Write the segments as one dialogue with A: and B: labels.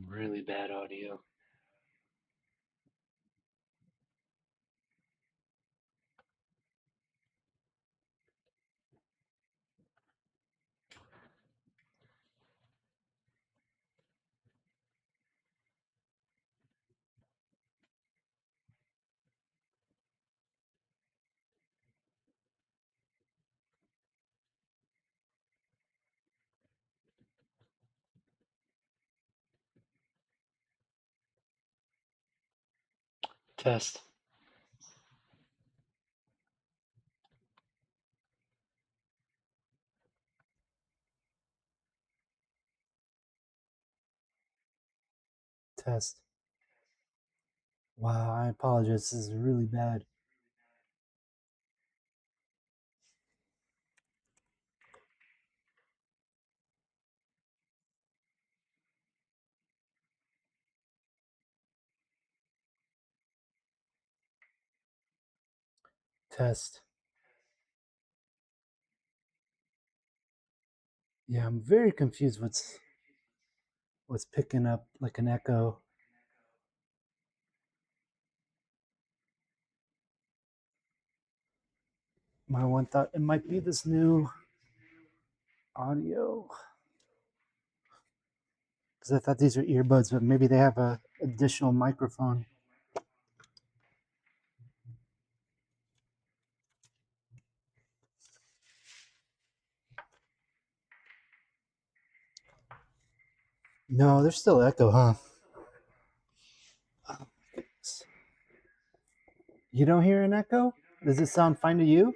A: Really bad audio. Test. Test. Wow, I apologize. This is really bad. Test. Yeah, I'm very confused what's picking up like an echo. My one thought it might be this new audio because I thought these were earbuds, but maybe they have a additional microphone. No, there's still echo, huh? Oh, you don't hear an echo? Does it sound fine to you?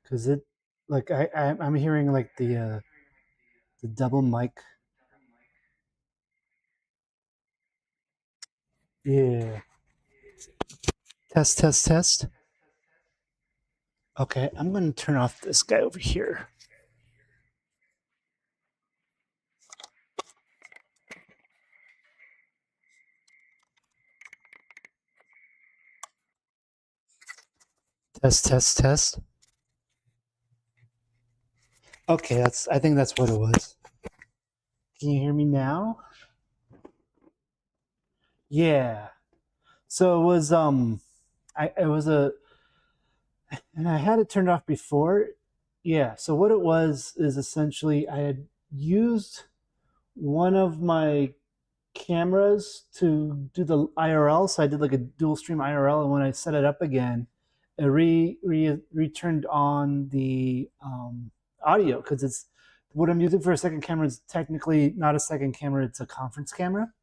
A: Because it, like, I'm hearing like the double mic. Yeah. Test, test, test. Okay, I'm going to turn off this guy over here. Test, test, test. Okay, I think that's what it was. Can you hear me now? Yeah. So it was it was a and I had it turned off before. Yeah. So what it was is essentially I had used one of my cameras to do the IRL. So I did like a dual stream IRL, and when I set it up again, it returned on the audio because it's what I'm using for a second camera is technically not a second camera; it's a conference camera.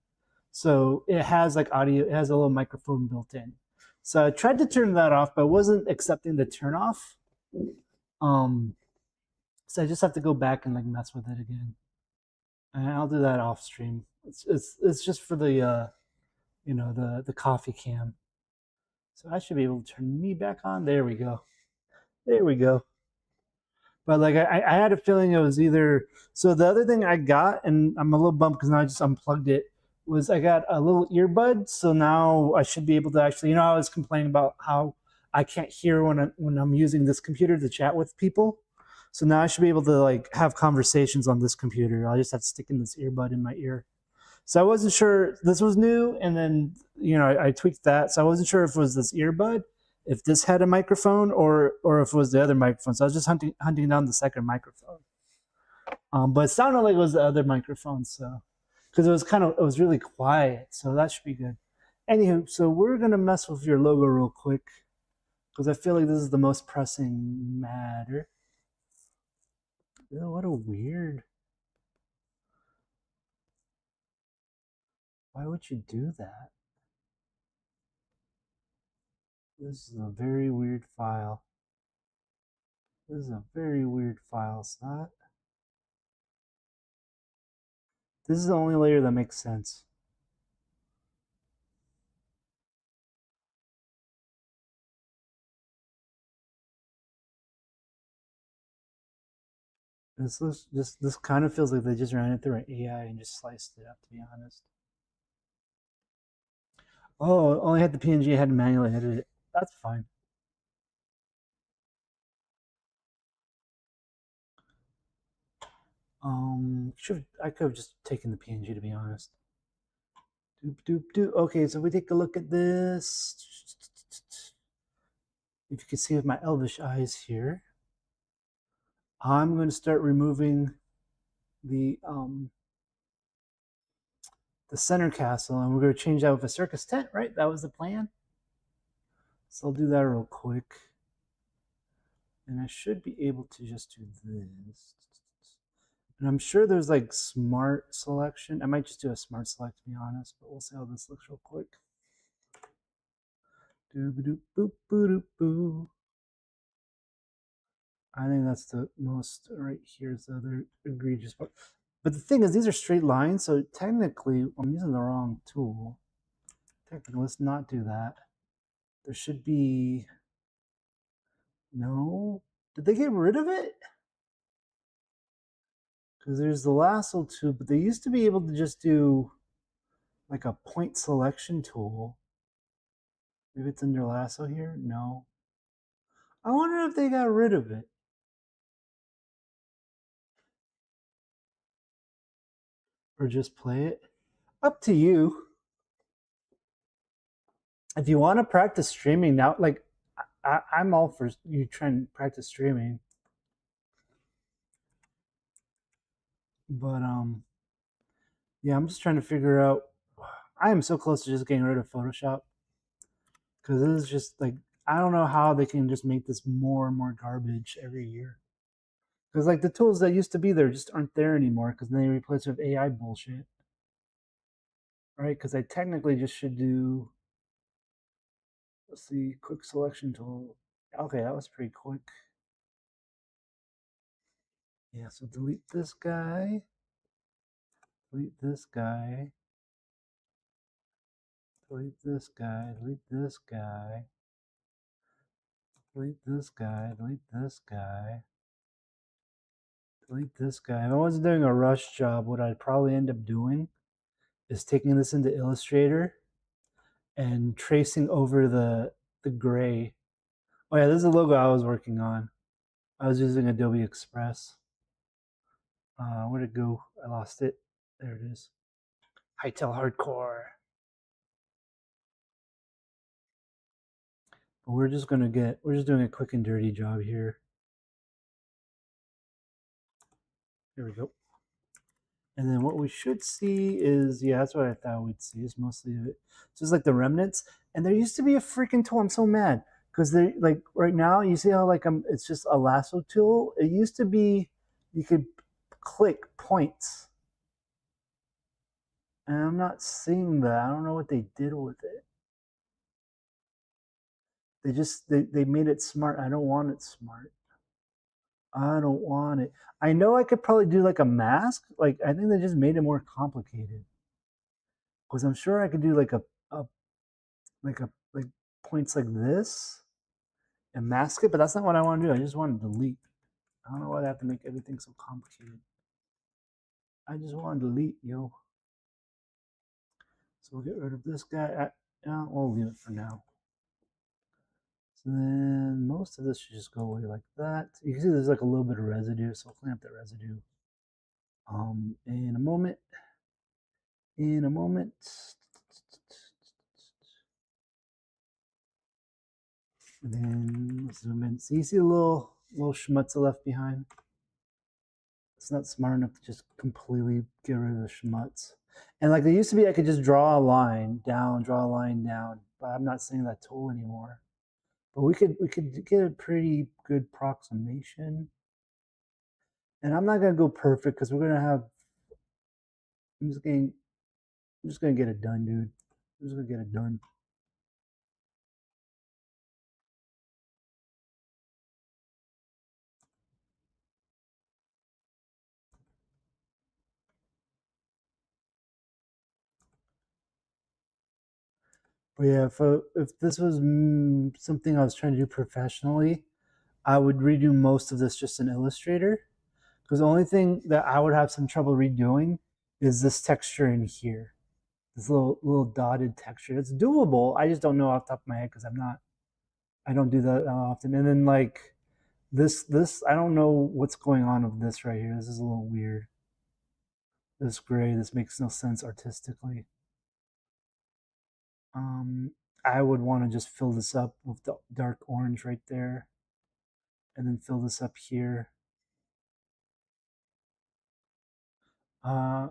A: So it has like audio, it has a little microphone built in. So I tried to turn that off, but wasn't accepting the turn off. Um, so I just have to go back and like mess with it again, and I'll do that off stream. It's just for the the coffee cam. So I should be able to turn me back on. There we go. There we go. But like I had a feeling it was either. So the other thing I got, and I'm a little bummed because now I just unplugged it, was I got a little earbud. So now I should be able to actually, I was complaining about how I can't hear when I'm using this computer to chat with people. So now I should be able to like have conversations on this computer. I just have to stick in this earbud in my ear. So I wasn't sure this was new, and then I tweaked that. So I wasn't sure if it was this earbud, if this had a microphone, or if it was the other microphone. So I was just hunting down the second microphone. But it sounded like it was the other microphone, so because it was really quiet, so that should be good. Anywho, so we're gonna mess with your logo real quick because I feel like this is the most pressing matter. Ew, what a weird. Why would you do that? This is a very weird file. This is a very weird file, Snot. This is the only layer that makes sense. This kind of feels like they just ran it through an AI and just sliced it up, to be honest. Oh, only had the PNG. I had to manually edit it. That's fine. I could have just taken the PNG, to be honest. Doop doop doop. Okay, so we take a look at this. If you can see with my elvish eyes here, I'm going to start removing the center castle, and we're going to change that with a circus tent, right? That was the plan. So I'll do that real quick, and I should be able to just do this. And I'm sure there's like smart selection. I might just do a smart select, to be honest, but we'll see how this looks real quick. Doop boop boop boo. I think that's the most right here's the other egregious part. But the thing is, these are straight lines, so technically I'm using the wrong tool. Technically, let's not do that. There should be no. Did they get rid of it? Because there's the lasso tool, but they used to be able to just do like a point selection tool. Maybe it's under lasso here? No. I wonder if they got rid of it. Or just play it. Up to you. If you want to practice streaming now, like I'm all for you trying to practice streaming. But yeah, I'm just trying to figure out. I am so close to just getting rid of Photoshop because this is just like I don't know how they can just make this more and more garbage every year. Because like the tools that used to be there just aren't there anymore because they replace it with AI bullshit, right? Because I technically just should do. Let's see, quick selection tool. Okay, that was pretty quick. Yeah, so delete this guy. Delete this guy. Delete this guy. Delete this guy. Delete this guy. Delete this guy. Delete this guy. If I wasn't doing a rush job, what I'd probably end up doing is taking this into Illustrator and tracing over the gray. Oh yeah, this is the logo I was working on. I was using Adobe Express. Where'd it go? I lost it. There it is. Hightail Hardcore. But we're just doing a quick and dirty job here. There we go. And then what we should see is, yeah, that's what I thought we'd see. Is mostly of it. Just like the remnants. And there used to be a freaking tool. I'm so mad because they like right now. You see how like it's just a lasso tool. It used to be you could click points, and I'm not seeing that. I don't know what they did with it. They made it smart. I don't want it smart. I don't want it. I know I could probably do like a mask. Like I think they just made it more complicated. Because I'm sure I could do a like points like this and mask it, but that's not what I want to do. I just want to delete. I don't know why I have to make everything so complicated. I just want to delete, yo. So we'll get rid of this guy. We'll leave it for now. So then most of this should just go away like that. You can see there's like a little bit of residue, so I'll clean up that residue. In a moment. In a moment. And then zoom in. So you see a little schmutz left behind. It's not smart enough to just completely get rid of the schmutz. And like there used to be, I could just draw a line down, but I'm not seeing that tool anymore. But we could get a pretty good approximation. And I'm not gonna go perfect because we're gonna have. I'm just gonna get it done, dude. I'm just gonna get it done. But yeah, if this was something I was trying to do professionally, I would redo most of this just in Illustrator. Because the only thing that I would have some trouble redoing is this texture in here. This little dotted texture. It's doable. I just don't know off the top of my head because I don't do that often. And then like this I don't know what's going on with this right here. This is a little weird. This gray, this makes no sense artistically. Um, I would want to just fill this up with the dark orange right there, and then fill this up here. Uh,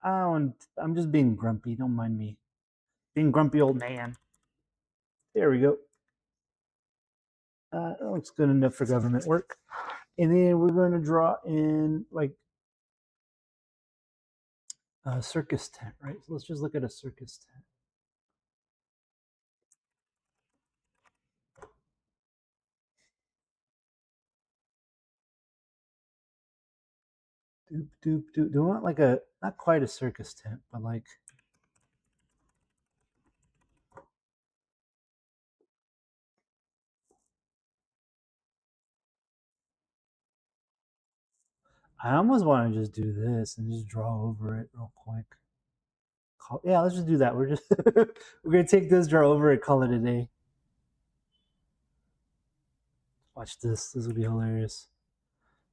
A: I'm just being grumpy. Don't mind me. Being grumpy old man. There we go. That looks good enough for government work. And then we're going to draw in like a circus tent, right? So let's just look at a circus tent. Doop, doop, doop. Do I want like a, not quite a circus tent, but like, I almost want to just do this and just draw over it real quick. Yeah, let's just do that. We're just, we're going to take this, draw over it, call it a day. Watch this. This will be hilarious.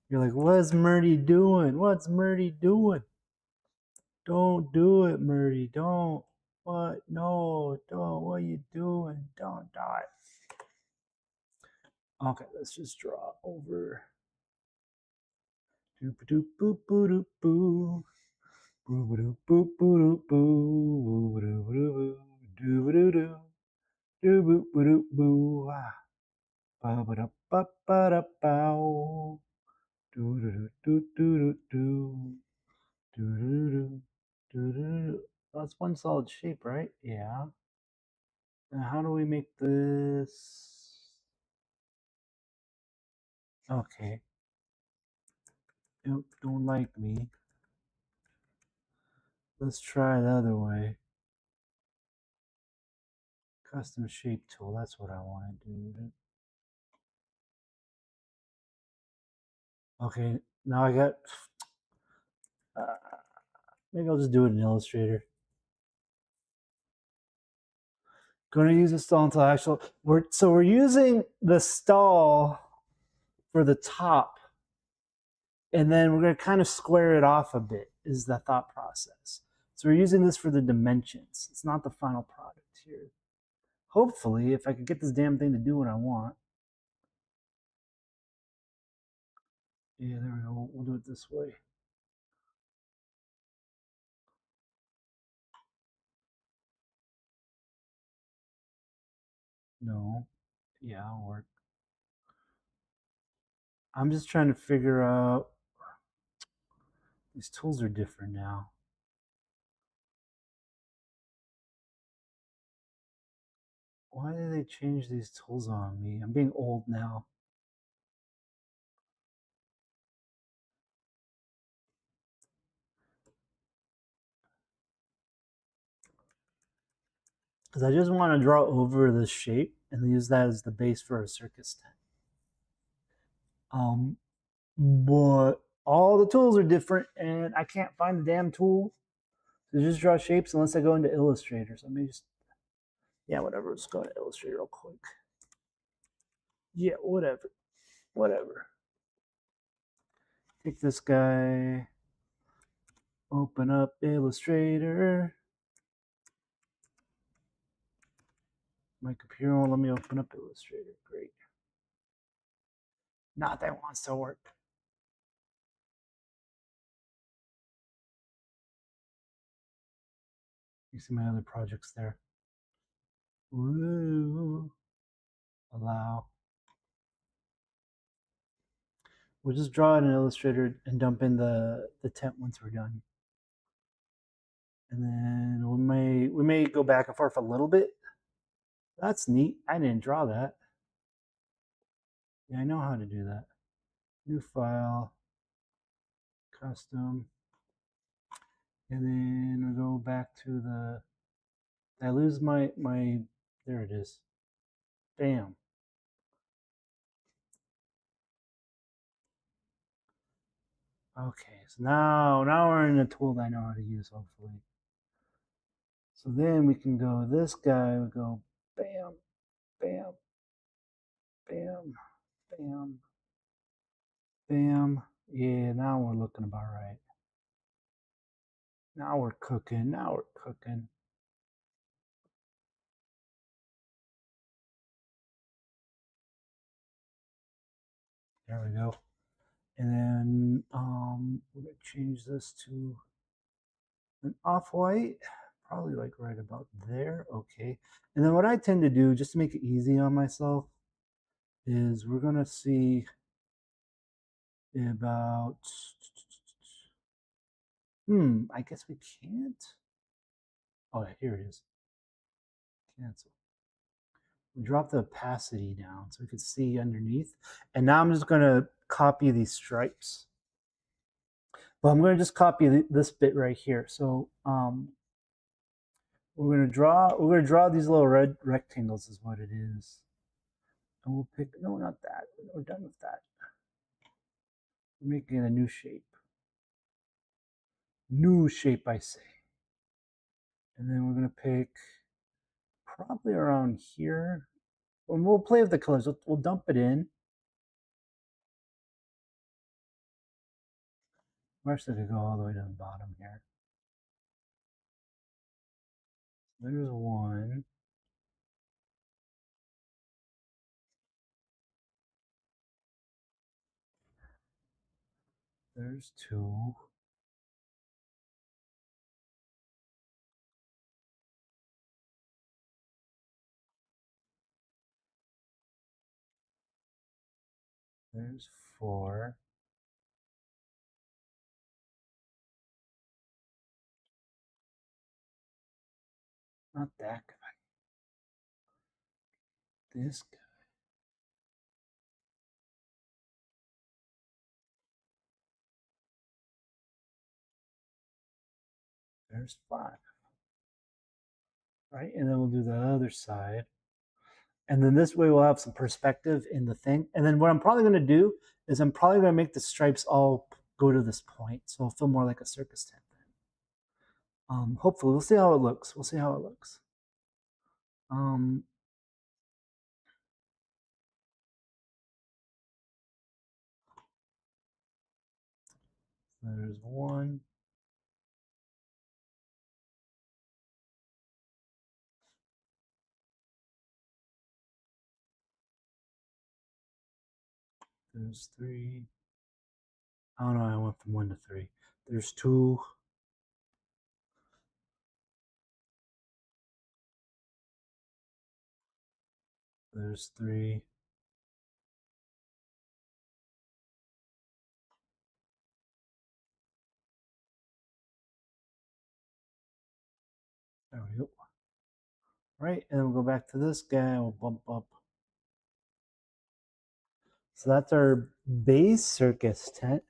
A: You're like, what's Murdy doing? What's Murdy doing? Don't do it, Murdy. Don't. What? No, don't. What are you doing? Don't die. Okay, let's just draw over. Doop doop boop boop doop boo. Boo doop boop boo doop boo. Boo doo boo doo doo doo. Doo boop boo doop boo. Ba ba da ba ba da bow. Doo doo doo doo doo doo. Doo doo doo doo doo. That's one solid shape, right? Yeah. Now how do we make this? Okay. Nope, don't like me. Let's try the other way. Custom shape tool, that's what I want to do. Okay, now I got, maybe I'll just do it in Illustrator. Going to use the stall until actual, so we're using the stall for the top, and then we're going to kind of square it off a bit is the thought process. So we're using this for the dimensions. It's not the final product here. Hopefully, if I could get this damn thing to do what I want. Yeah, there we go. We'll do it this way. No. Yeah, it'll work. I'm just trying to figure out, these tools are different now. Why did they change these tools on me? I'm being old now. Because I just want to draw over this shape and use that as the base for a circus tent. But all the tools are different and I can't find the damn tool to just draw shapes unless I go into Illustrator. So let me just, yeah, whatever. Let's go to Illustrator real quick. Yeah, whatever. Whatever. Take this guy, open up Illustrator. My computer won't let me open up Illustrator. Great. Not that it wants to work. You see my other projects there. Woo. Allow. We'll just draw it in Illustrator and dump in the tent once we're done. And then we may go back and forth a little bit. That's neat. I didn't draw that. Yeah, I know how to do that. New file, custom, and then we go back to the. Did I lose my there it is. Bam. Okay, so now we're in a tool that I know how to use, hopefully. So then we can go this guy, we go bam, bam, bam, bam, bam. Yeah, now we're looking about right. Now we're cooking. Now we're cooking. There we go. And then we're gonna change this to an off-white, probably like right about there. Okay. And then what I tend to do, just to make it easy on myself, is we're gonna see about. I guess we can't. Oh, here it is. Cancel. We drop the opacity down so we can see underneath. And now I'm just gonna copy these stripes. But I'm gonna just copy this bit right here. So we're gonna draw these little red rectangles is what it is. And we'll pick, no, not that. We're done with that. We're making a new shape. New shape, I say. And then we're gonna pick probably around here. And we'll play with the colors. We'll dump it in. We're actually gonna go all the way to the bottom here. There's one. There's two. There's four. Not that guy. This guy. There's five. Right? And then we'll do the other side. And then this way we'll have some perspective in the thing. And then what I'm probably going to do is I'm probably going to make the stripes all go to this point. So it'll feel more like a circus tent. Hopefully, we'll see how it looks. We'll see how it looks. There's one. There's three. I don't know. I went from one to three. There's two. There's three. There we go. Right, and then we'll go back to this guy. We'll bump up. So that's our base circus tent.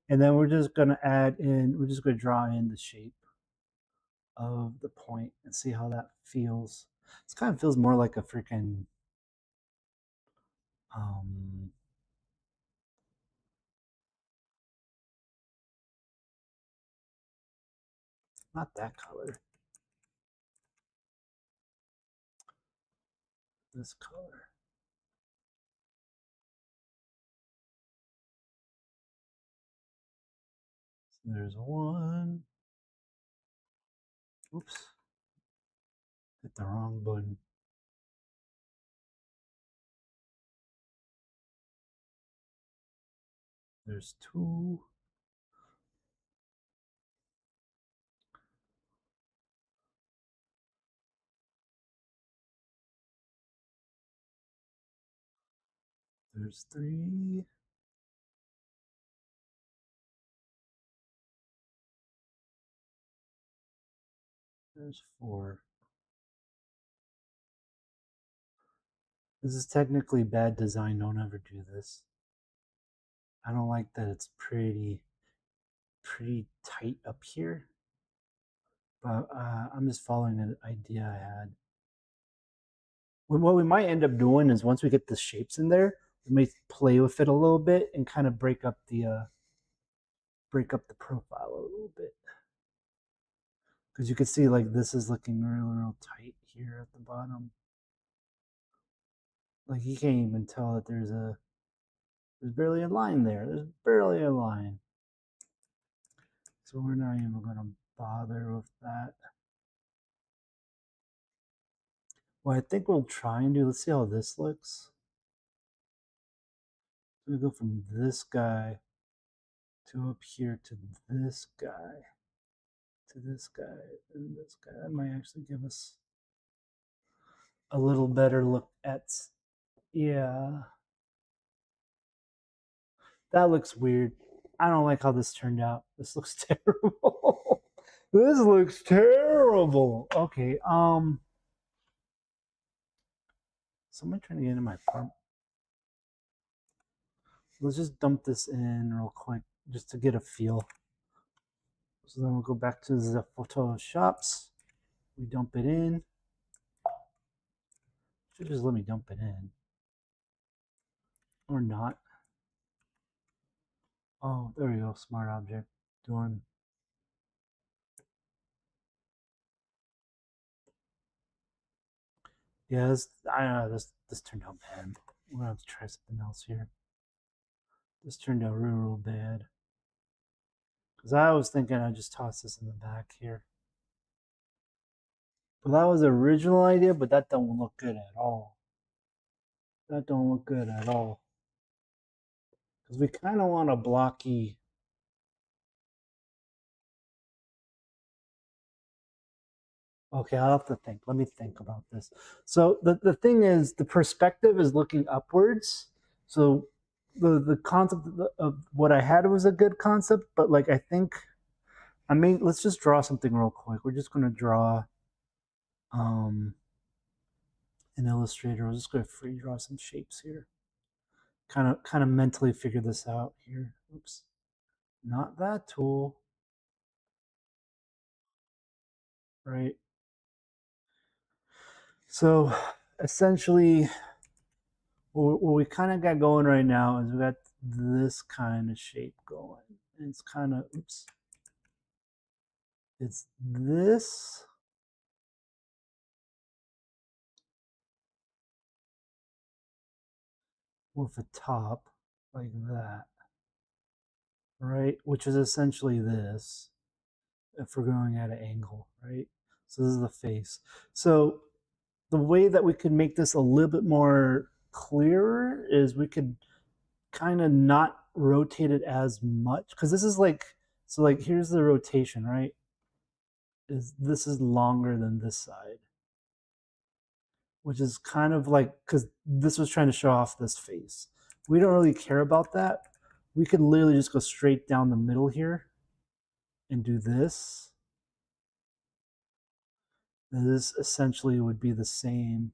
A: And then we're just going to add in, we're just going to draw in the shape of the point and see how that feels. This kind of feels more like a freaking not that color. This color. So there's one. Oops. Hit the wrong button. There's two. There's three. There's four. This is technically bad design. Don't ever do this. I don't like that it's pretty tight up here. But I'm just following an idea I had. What we might end up doing is once we get the shapes in there, we may play with it a little bit and kind of break up the profile a little bit. Because you can see like this is looking real tight here at the bottom. Like you can't even tell that there's barely a line there. There's barely a line. So we're not even going to bother with that. What I think we'll try and do, let's see how this looks. We go from this guy to up here to this guy to this guy and this guy. That might actually give us a little better look at, yeah. That looks weird. I don't like how this turned out. This looks terrible. This looks terrible. Okay, someone trying to get into my apartment. Let's just dump this in real quick just to get a feel. So then we'll go back to the Photoshops. We dump it in. Should just let me dump it in. Or not. Oh, there we go. Smart object. Done. Yeah, I don't know, this turned out bad. We're gonna have to try something else here. This turned out real bad. Because I was thinking I'd just toss this in the back here. But that was the original idea, but that don't look good at all. That don't look good at all. Because we kind of want a blocky. Okay, I'll have to think. Let me think about this. So the thing is, the perspective is looking upwards. So the concept of what I had was a good concept, but like I think, I mean, let's just draw something real quick. We're just gonna draw an Illustrator. We're just gonna free draw some shapes here. Kind of mentally figure this out here. Oops, not that tool. Right. So essentially, what we kind of got going right now is we got this kind of shape going. And it's kind of, oops. It's this. With a top like that. Right? Which is essentially this. If we're going at an angle, right? So this is the face. So the way that we could make this a little bit more clearer is we could kind of not rotate it as much, because this is like, so like here's the rotation, right? This is longer than this side, which is kind of like, because this was trying to show off this face. We don't really care about that. We could literally just go straight down the middle here and do this. And this essentially would be the same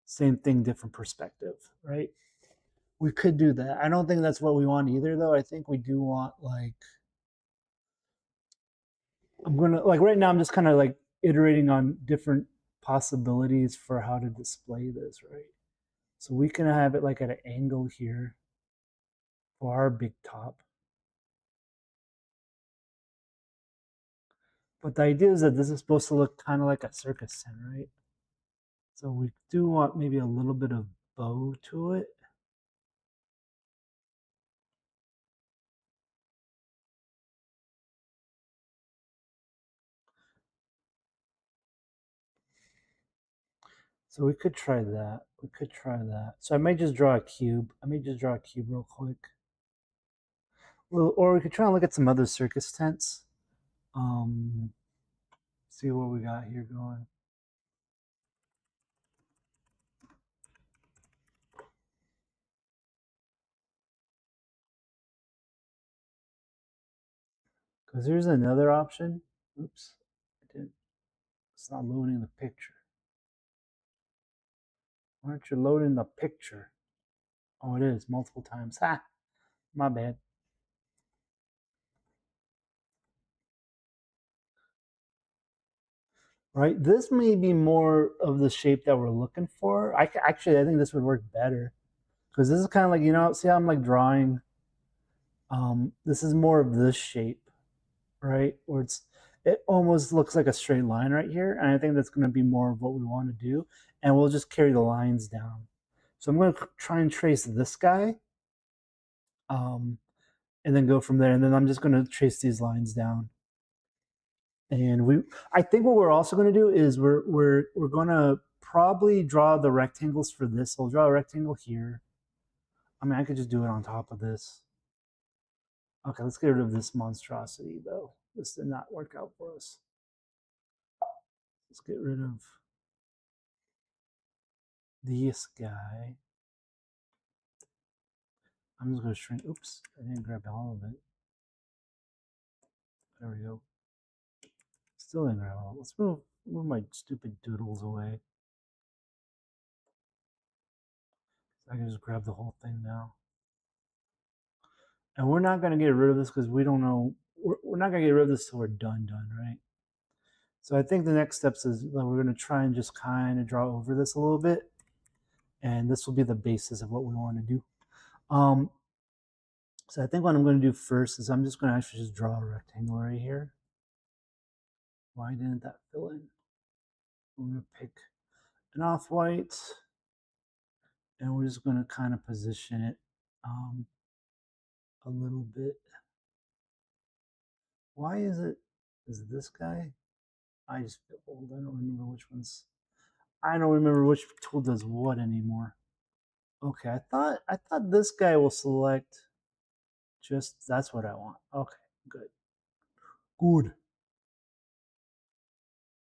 A: thing, different perspective, right? We could do that. I don't think that's what we want either, though. I think we do want, like, I'm gonna, like, right now I'm just kind of like iterating on different possibilities for how to display this, right? So we can have it like at an angle here for our big top. But the idea is that this is supposed to look kind of like a circus tent, right? So we do want maybe a little bit of bow to it. So we could try that. We could try that. So I might just draw a cube. I may just draw a cube real quick. Well, or we could try and look at some other circus tents. See what we got here going. Because there's another option. Oops, I didn't. It's not loading the picture. Why aren't you loading the picture? Oh, it is multiple times. Ha, my bad. Right, this may be more of the shape that we're looking for. I think this would work better, because this is kind of like, you know, see how I'm like drawing. This is more of this shape, right? Where it's it almost looks like a straight line right here. And I think that's going to be more of what we want to do. And we'll just carry the lines down. So I'm going to try and trace this guy, and then go from there. And then I'm just going to trace these lines down. And I think what we're also going to do is we're going to probably draw the rectangles for this. So we'll draw a rectangle here. I mean, I could just do it on top of this. Okay, let's get rid of this monstrosity though. This did not work out for us. Let's get rid of this guy. I'm just going to shrink. Oops, I didn't grab all of it. There we go. Still didn't grab all. Let's move my stupid doodles away. I can just grab the whole thing now. And we're not going to get rid of this because we don't know. We're not going to get rid of this till we're done, right? So I think the next steps is that we're going to try and just kind of draw over this a little bit. And this will be the basis of what we want to do. So I think what I'm going to do first is I'm just going to actually just draw a rectangle right here. Why didn't that fill in? I'm going to pick an off-white. And we're just going to kind of position it a little bit. Why is it this guy? I just feel old. I don't remember which ones. I don't remember which tool does what anymore. Okay, I thought this guy will select just that's what I want. Okay, good. Good.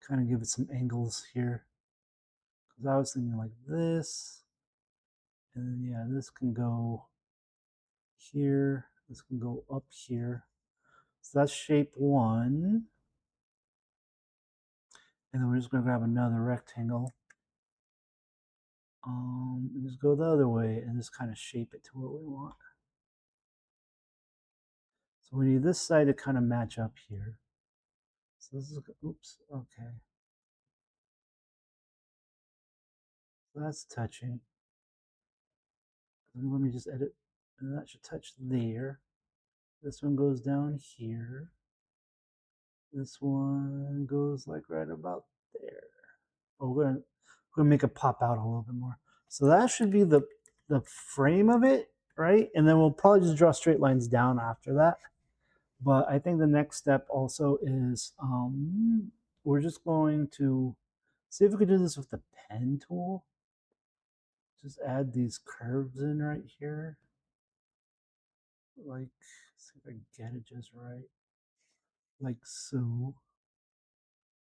A: Kind of give it some angles here. Because I was thinking like this. And then yeah, this can go here. This can go up here. So that's shape one. And then we're just going to grab another rectangle. And just go the other way and just kind of shape it to what we want. So we need this side to kind of match up here. So this is, oops, okay. So that's touching. Let me just edit, and that should touch there. This one goes down here. This one goes like right about there. Oh, we're gonna make it pop out a little bit more. So that should be the frame of it, right? And then we'll probably just draw straight lines down after that. But I think the next step also is we're just going to see if we could do this with the pen tool. Just add these curves in right here. Like, see if I get it just right. Like so.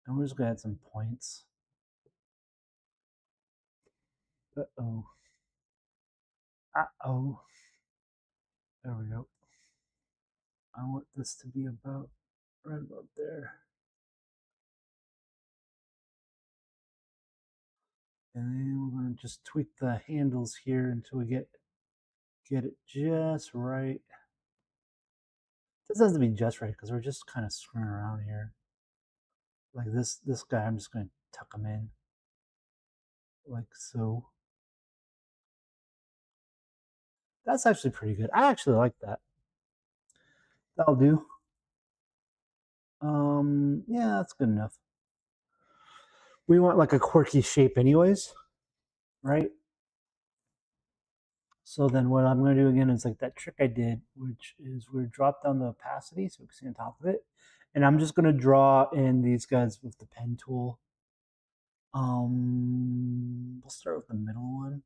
A: And we're just gonna add some points. Uh-oh. Uh-oh. There we go. I want this to be about right about there. And then we're going to just tweak the handles here until we get it just right. This has to be just right because we're just kind of screwing around here. Like this guy, I'm just going to tuck him in like so. That's actually pretty good. I actually like that. That'll do. Yeah, that's good enough. We want like a quirky shape anyways, right? So then what I'm going to do again is like that trick I did, which is we drop down the opacity so we can see on top of it. And I'm just going to draw in these guys with the pen tool. We'll start with the middle one.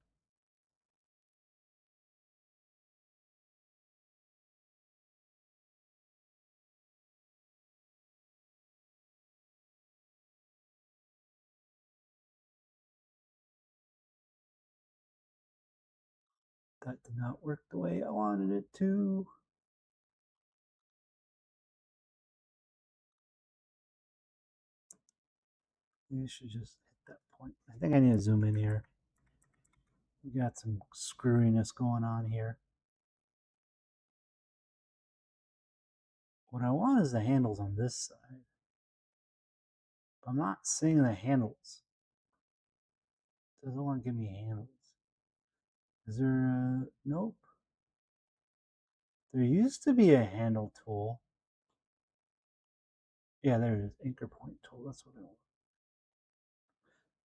A: That did not work the way I wanted it to. You should just hit that point. I think I need to zoom in here. We got some screwiness going on here. What I want is the handles on this side. But I'm not seeing the handles. It doesn't want to give me handles. Is there a... Nope. There used to be a handle tool. Yeah, there it is. Anchor point tool. That's what I want.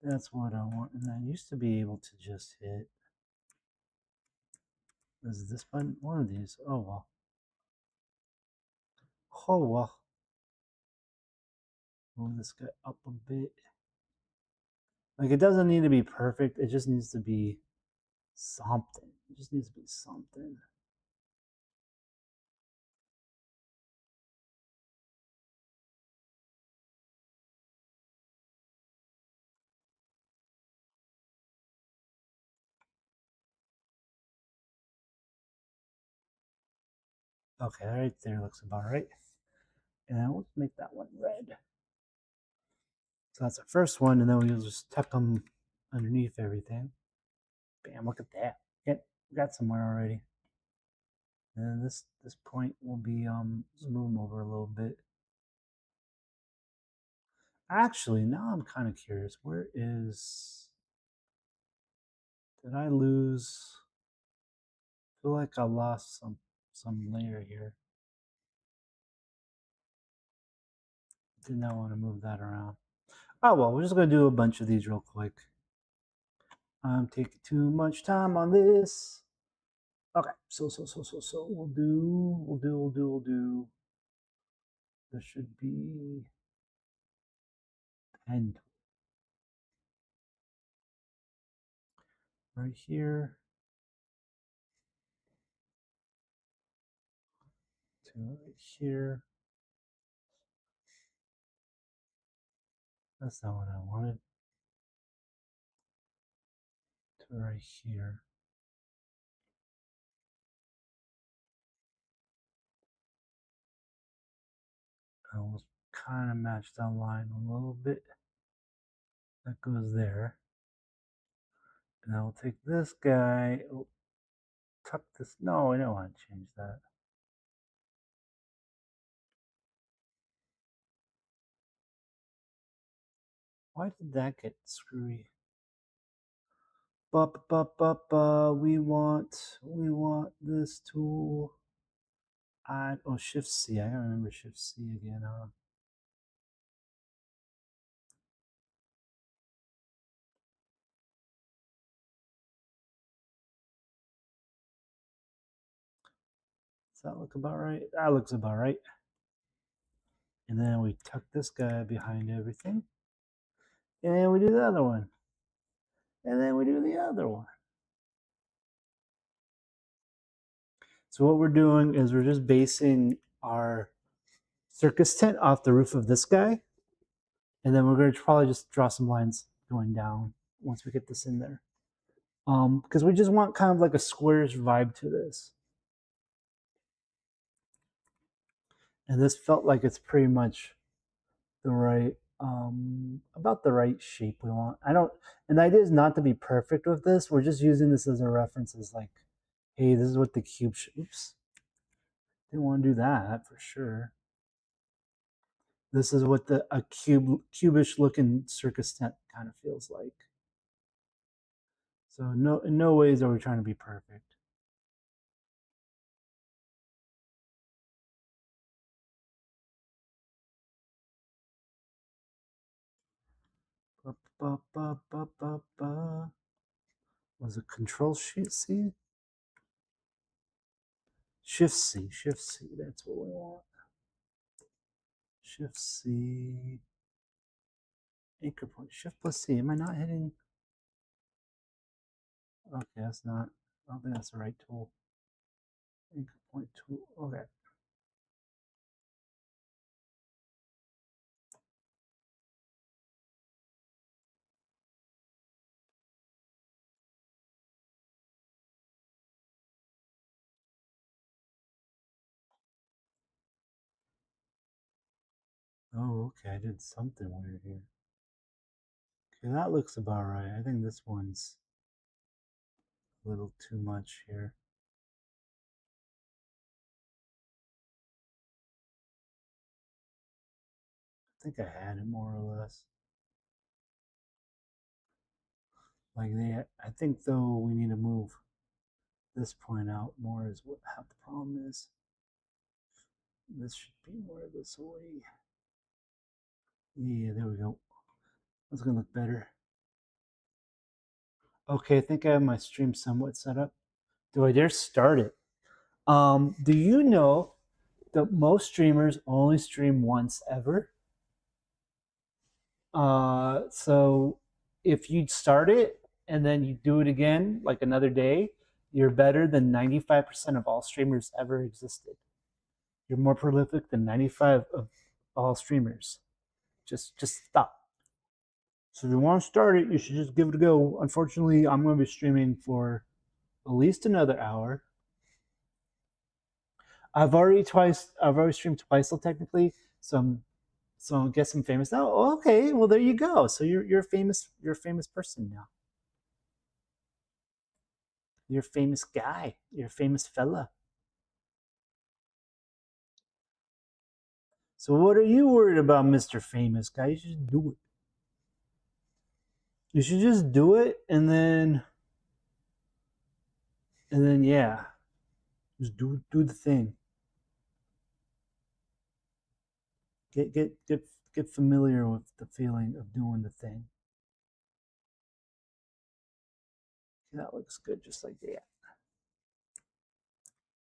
A: That's what I want. And I used to be able to just hit. Is this button? One of these. Oh well. Oh well. Move this guy up a bit. Like it doesn't need to be perfect. It just needs to be something. It just needs to be something. Okay, right there looks about right. And then let's make that one red. So that's the first one, and then we'll just tuck them underneath everything. Bam, look at that. We got somewhere already. And then this point will be just move them over a little bit. Actually, now I'm kind of curious. Where is, did I lose? I feel like I lost some layer here. Did not want to move that around. Oh well, we're just gonna do a bunch of these real quick. I'm taking too much time on this. Okay, so we'll do. There should be pen right here to right here. That's not what I wanted. To right here. I will kind of match that line a little bit. That goes there. And I'll take this guy. Oh, tuck this. No, I don't want to change that. Why did that get screwy? We want this tool. Shift C. I gotta remember Shift C again, huh? Does that look about right? That looks about right. And then we tuck this guy behind everything. And then we do the other one. And then we do the other one. So what we're doing is we're just basing our circus tent off the roof of this guy. And then we're going to probably just draw some lines going down once we get this in there. Because we just want kind of like a squarish vibe to this. And this felt like it's pretty much the right, about the right shape we want. And the idea is not to be perfect with this. We're just using this as a reference as like, hey, this is what the cube, oops, didn't want to do that for sure. This is what a cubish looking circus tent kind of feels like. So no, in no ways are we trying to be perfect. Was it Control Shift C? Shift C, Shift C. That's what we want. Shift C. Anchor point. Shift plus C. Am I not hitting? Okay, that's not. I don't think that's the right tool. Anchor point tool. Okay. Oh, okay. I did something weird here. Okay, that looks about right. I think this one's a little too much here. I think I had it more or less. Like I think though we need to move this point out more is what half the problem is. This should be more this way. Yeah, there we go. That's gonna look better. Okay, I think I have my stream somewhat set up. Do I dare start it? Do you know that most streamers only stream once ever? So if you start it and then you do it again like another day, you're better than 95% of all streamers ever existed. You're more prolific than 95 of all streamers. Just stop. So if you want to start it, you should just give it a go. Unfortunately, I'm going to be streaming for at least another hour. I've already streamed twice, so technically, so I guess I'm famous now. Oh, okay, well there you go. So you're a famous person now. You're a famous guy. You're a famous fella. So what are you worried about, Mr. Famous Guy? You should do it. You should just do it and then yeah. Just do the thing. Get familiar with the feeling of doing the thing. That looks good, just like that.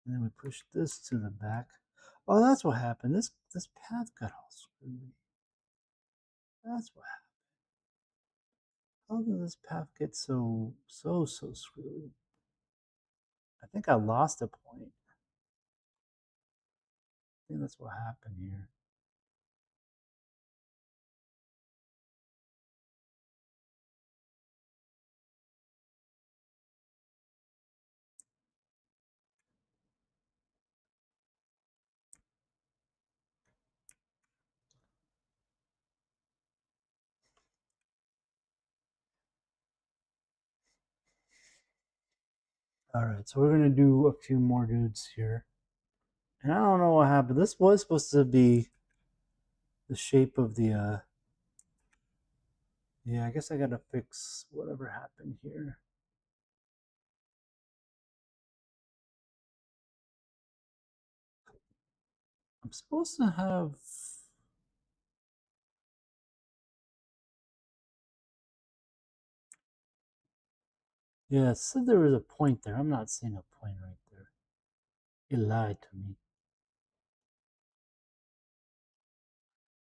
A: And then we push this to the back. Oh, that's what happened. This path got all screwy. That's what happened. How did this path get so screwy? I think I lost a point. I think that's what happened here. All right, so we're gonna do a few more dudes here, and I don't know what happened. This was supposed to be the shape of the. Yeah, I guess I gotta fix whatever happened here. I'm supposed to have. Yeah, it said there was a point there. I'm not seeing a point right there. He lied to me.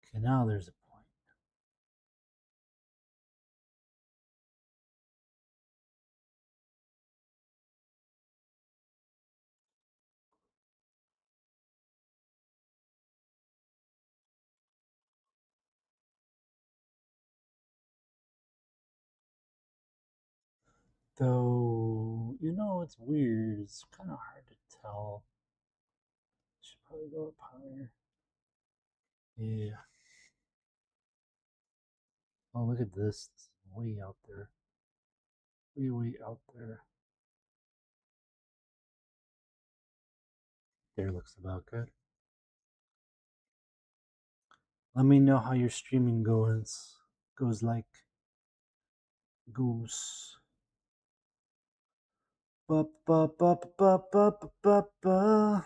A: Okay, now there's a point. Though, it's weird. It's kind of hard to tell. Should probably go up higher. Yeah. Oh, look at this. It's way out there. Way out there. There looks about good. Let me know how your streaming goes like goose. Ba ba ba ba ba ba ba ba.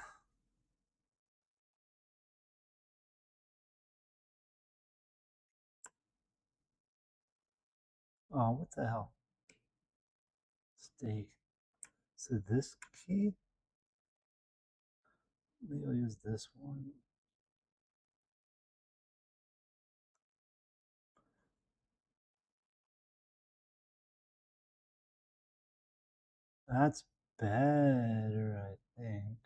A: Oh, what the hell? Stay. So this key. Maybe I'll use this one. That's better, I think.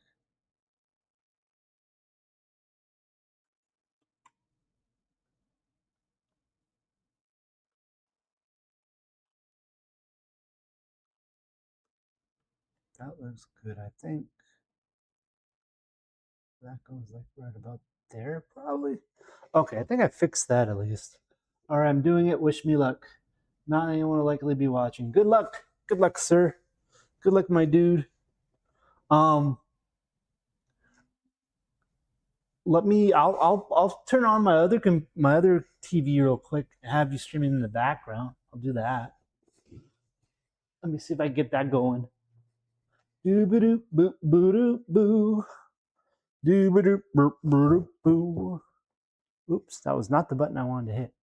A: That looks good, I think. That goes like right about there, probably. Okay, I think I fixed that at least. All right, I'm doing it. Wish me luck. Not anyone will likely be watching. Good luck. Good luck, sir. Good luck, my dude. Um, let me. I'll turn on my other TV real quick and have you streaming in the background. I'll do that. Let me see if I can get that going. Doo ba doo boo boo doo boo. Doo ba doo boo boo doo boo. Oops, that was not the button I wanted to hit.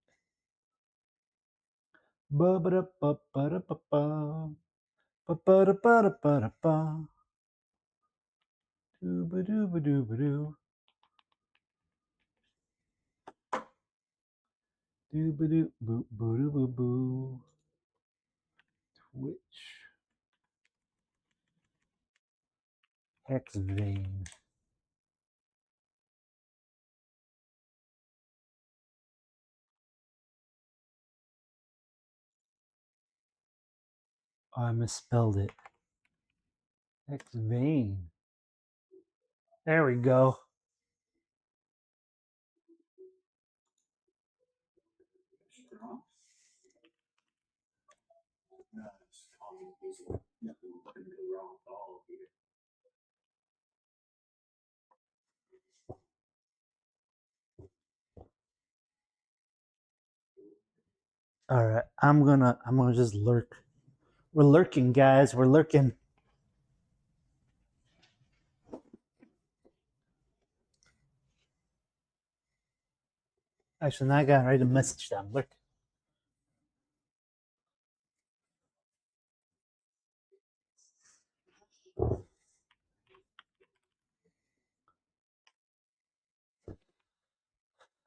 A: Ba-ba-da-ba-ba-da-ba-ba. Ba-ba-da-ba-da-ba-da-ba. Doo-ba-doo-ba-doo-ba-doo. Doo-ba-doo-boo-boo-doo-boo-boo. Twitch. Hex vein. Oh, I misspelled it. Hex vein. There we go. All right, I'm gonna just lurk. We're lurking, guys. We're lurking. Actually, now I gotta write a message down. Lurk.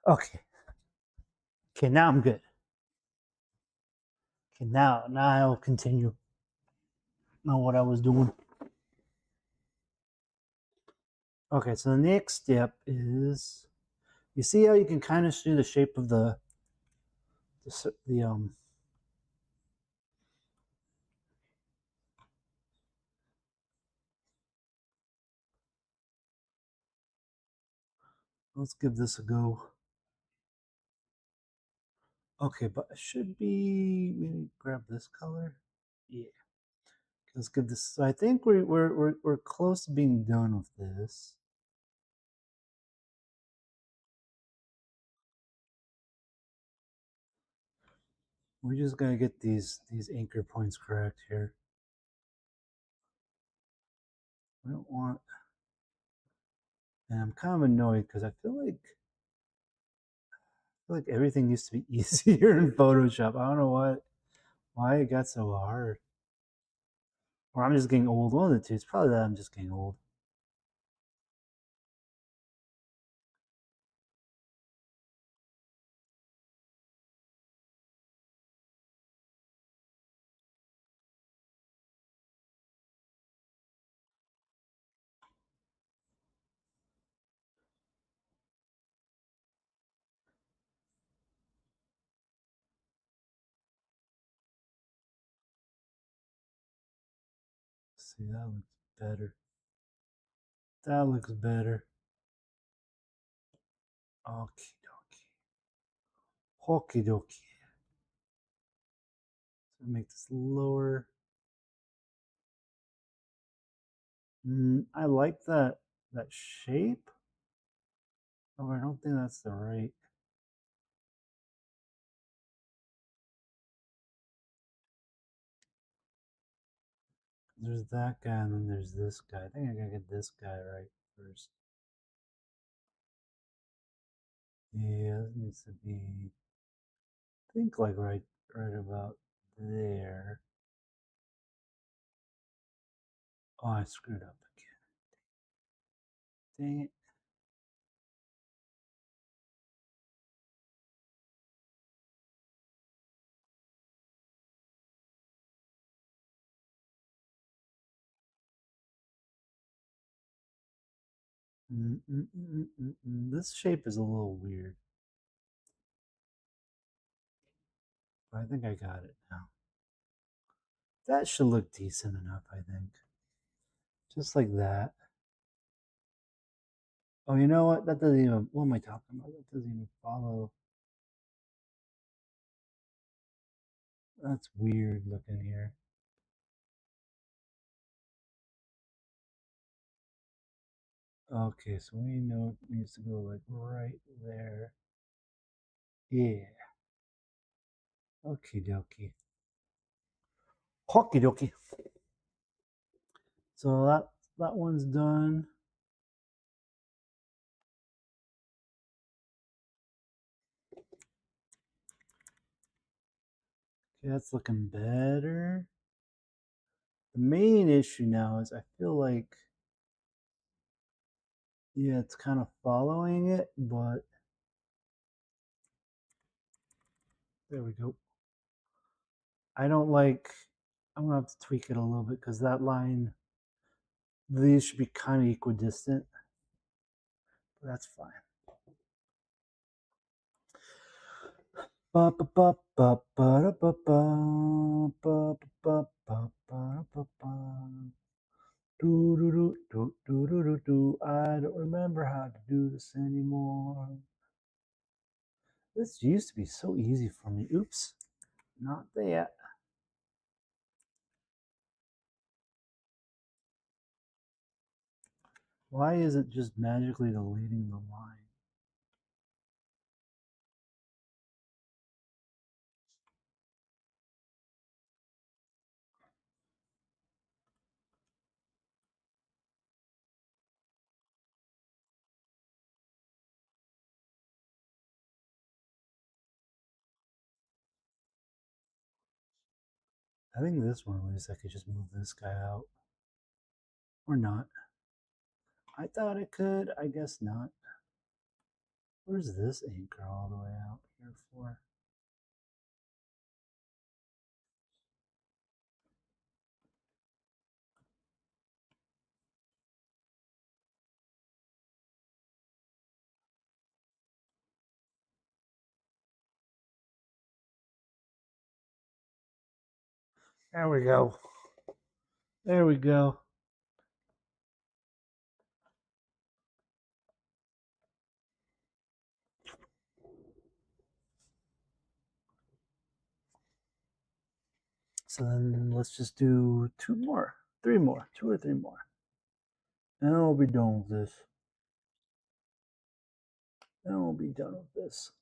A: Okay. Okay, now I'm good. Okay, now I'll continue. Know what I was doing. Okay, so the next step is, you see how you can kind of see the shape of the let's give this a go. Okay, but it should be, maybe grab this color. Yeah. Let's give this. So I think we're close to being done with this. We're just gonna get these anchor points correct here. I don't want, and I'm kind of annoyed because I feel like everything used to be easier in Photoshop. I don't know why it got so hard. Or I'm just getting old. One of the two. It's probably that I'm just getting old. See, that looks better. That looks better. Okie dokie. Okie dokie. So make this lower. I like that shape. Oh, I don't think that's the right. There's that guy and then there's this guy. I think I gotta get this guy right first. Yeah, this needs to be, I think, like right about there. Oh, I screwed up again. Dang it. This shape is a little weird. But I think I got it now. That should look decent enough, I think. Just like that. Oh, you know what? That doesn't even, what am I talking about? That doesn't even follow. That's weird looking here. Okay, so we know it needs to go like right there. Yeah. Okie dokie. Okie dokie. So that one's done. Okay, that's looking better. The main issue now is I feel like, yeah, it's kind of following it, but there we go. I don't like, I'm gonna have to tweak it a little bit because that line, these should be kind of equidistant, but that's fine. I don't remember how to do this anymore. This used to be so easy for me. Oops, not that. Why is it just magically deleting the line? I think this one, at least I could just move this guy out. Or not. I thought it could. I guess not. Where's this anchor all the way out here for? There we go. There we go. So then let's just do two more, three more, two or three more. And we'll be done with this. Then we'll be done with this.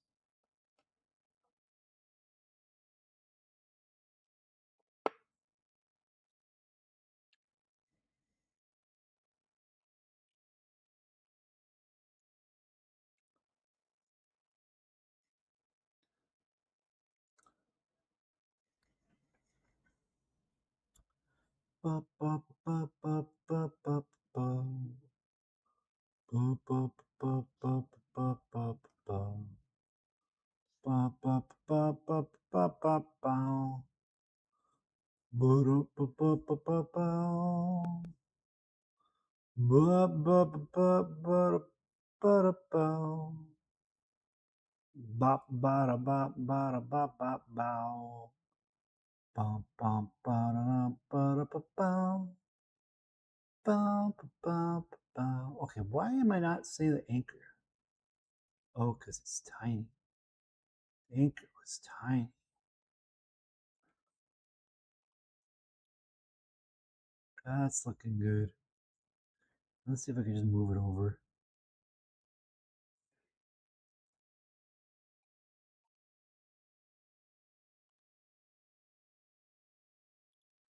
A: Ba, ba, ba, ba, ba, ba, ba. Ba, ba, ba, ba, ba, ba, ba. Ba, ba, ba, ba, ba, ba, ba. Ba, ba, ba, ba, ba, ba. Ba, ba, ba, ba, ba, ba, ba. Ba, ba, da, ba, ba, da, ba, ba, ba. Bum, bum, ba-da-dum, ba-da-ba-bum. Bum, ba-bum, ba-bum. Okay, why am I not saying the anchor? Oh, because it's tiny. The anchor was tiny. That's looking good. Let's see if I can just move it over.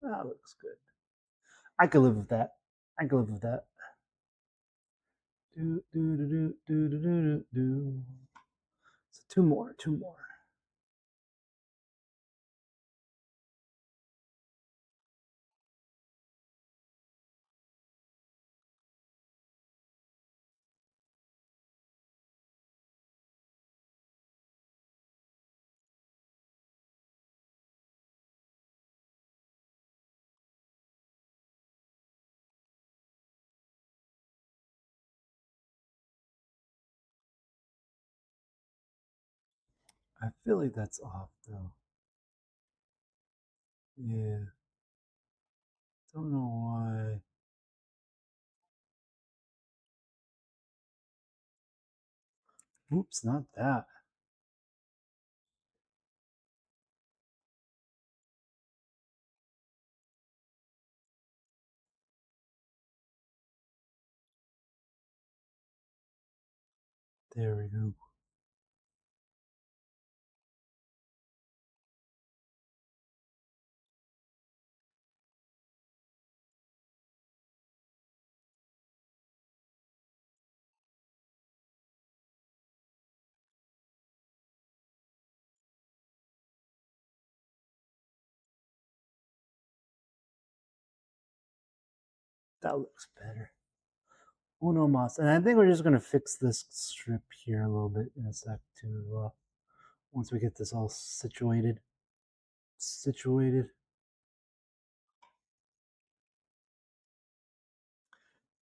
A: That looks good. I could live with that. I could live with that. Do do do do do do do do. So two more, two more. I feel like that's off though. Yeah. Don't know why. Oops, not that. There we go. That looks better. Uno mas. And I think we're just going to fix this strip here a little bit in a sec too. Once we get this all situated.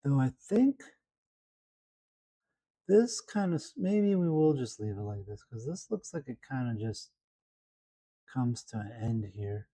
A: Though I think this kind of, maybe we will just leave it like this because this looks like it kind of just comes to an end here.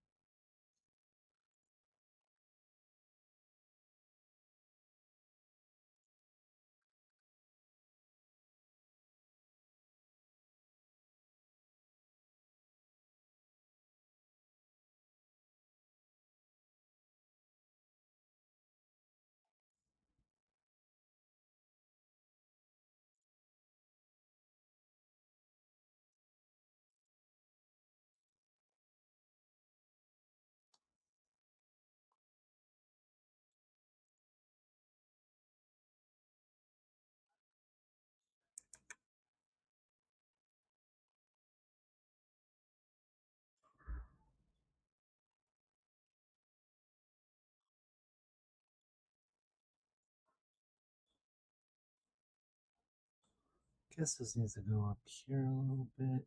A: Guess this needs to go up here a little bit.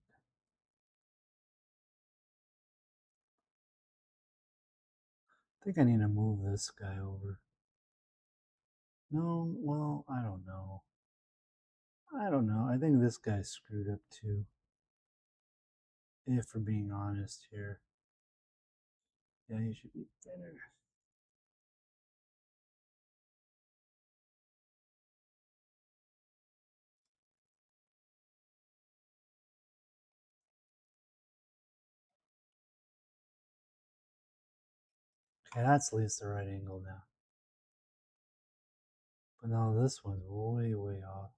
A: I think I need to move this guy over. No, well, I don't know. I think this guy's screwed up too. If we're being honest here. Yeah, he should be thinner. Okay, that's at least the right angle now. But now this one's way, way off.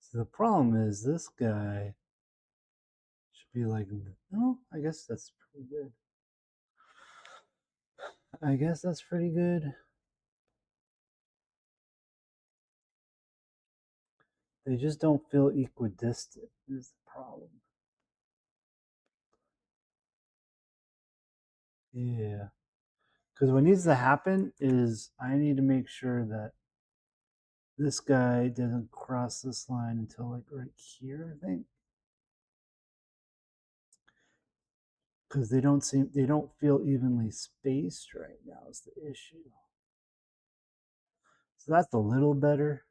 A: So the problem is this guy should be like, no, I guess that's pretty good. I guess that's pretty good. They just don't feel equidistant is the problem. Yeah. Because what needs to happen is I need to make sure that this guy doesn't cross this line until like right here, I think. Because they don't feel evenly spaced right now is the issue. So that's a little better.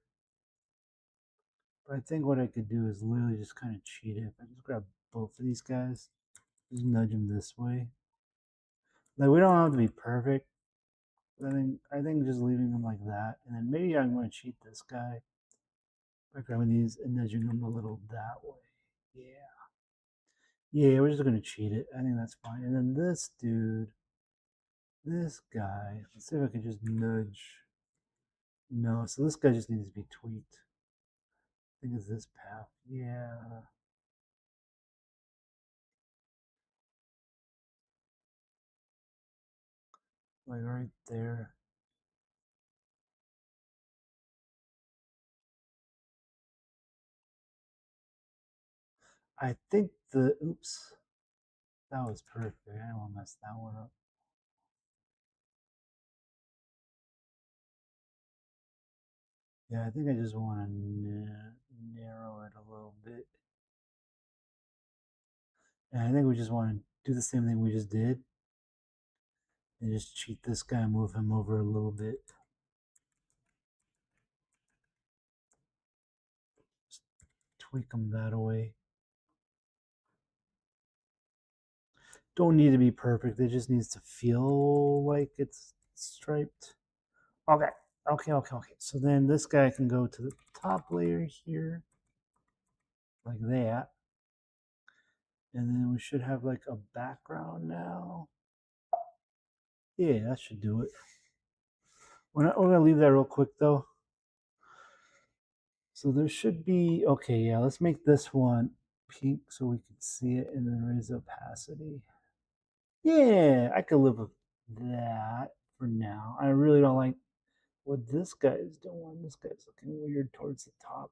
A: But I think what I could do is literally just kind of cheat it. If I just grab both of these guys, just nudge them this way. Like we don't have to be perfect. I think just leaving them like that, and then maybe I'm going to cheat this guy by grabbing these and nudging them a little that way. Yeah, we're just going to cheat it. I think that's fine. And then this dude, this guy, let's see if I can just nudge. No, so this guy just needs to be tweaked. I think it's this path. Yeah. Like right there. I think oops, that was perfect. I don't want to mess that one up. Yeah, I think I just want to narrow it a little bit. And I think we just want to do the same thing we just did. And just cheat this guy, move him over a little bit. Just tweak him that way. Don't need to be perfect. It just needs to feel like it's striped. Okay. Okay. So then this guy can go to the top layer here, like that. And then we should have like a background now. Yeah, that should do it. We're going to leave that real quick though. So there should be, okay, yeah, let's make this one pink so we can see it and then raise the opacity. Yeah, I could live with that for now. I really don't like what this guy is doing. This guy's looking weird towards the top.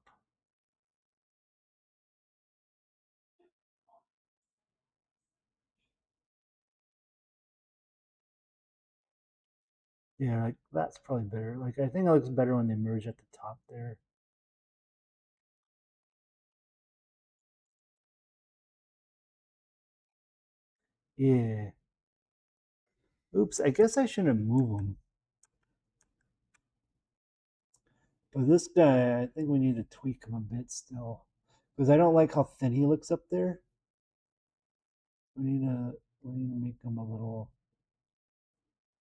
A: Yeah, like that's probably better. Like I think it looks better when they merge at the top there. Yeah. Oops, I guess I shouldn't move them. But this guy, I think we need to tweak him a bit still. Because I don't like how thin he looks up there. We need to make him a little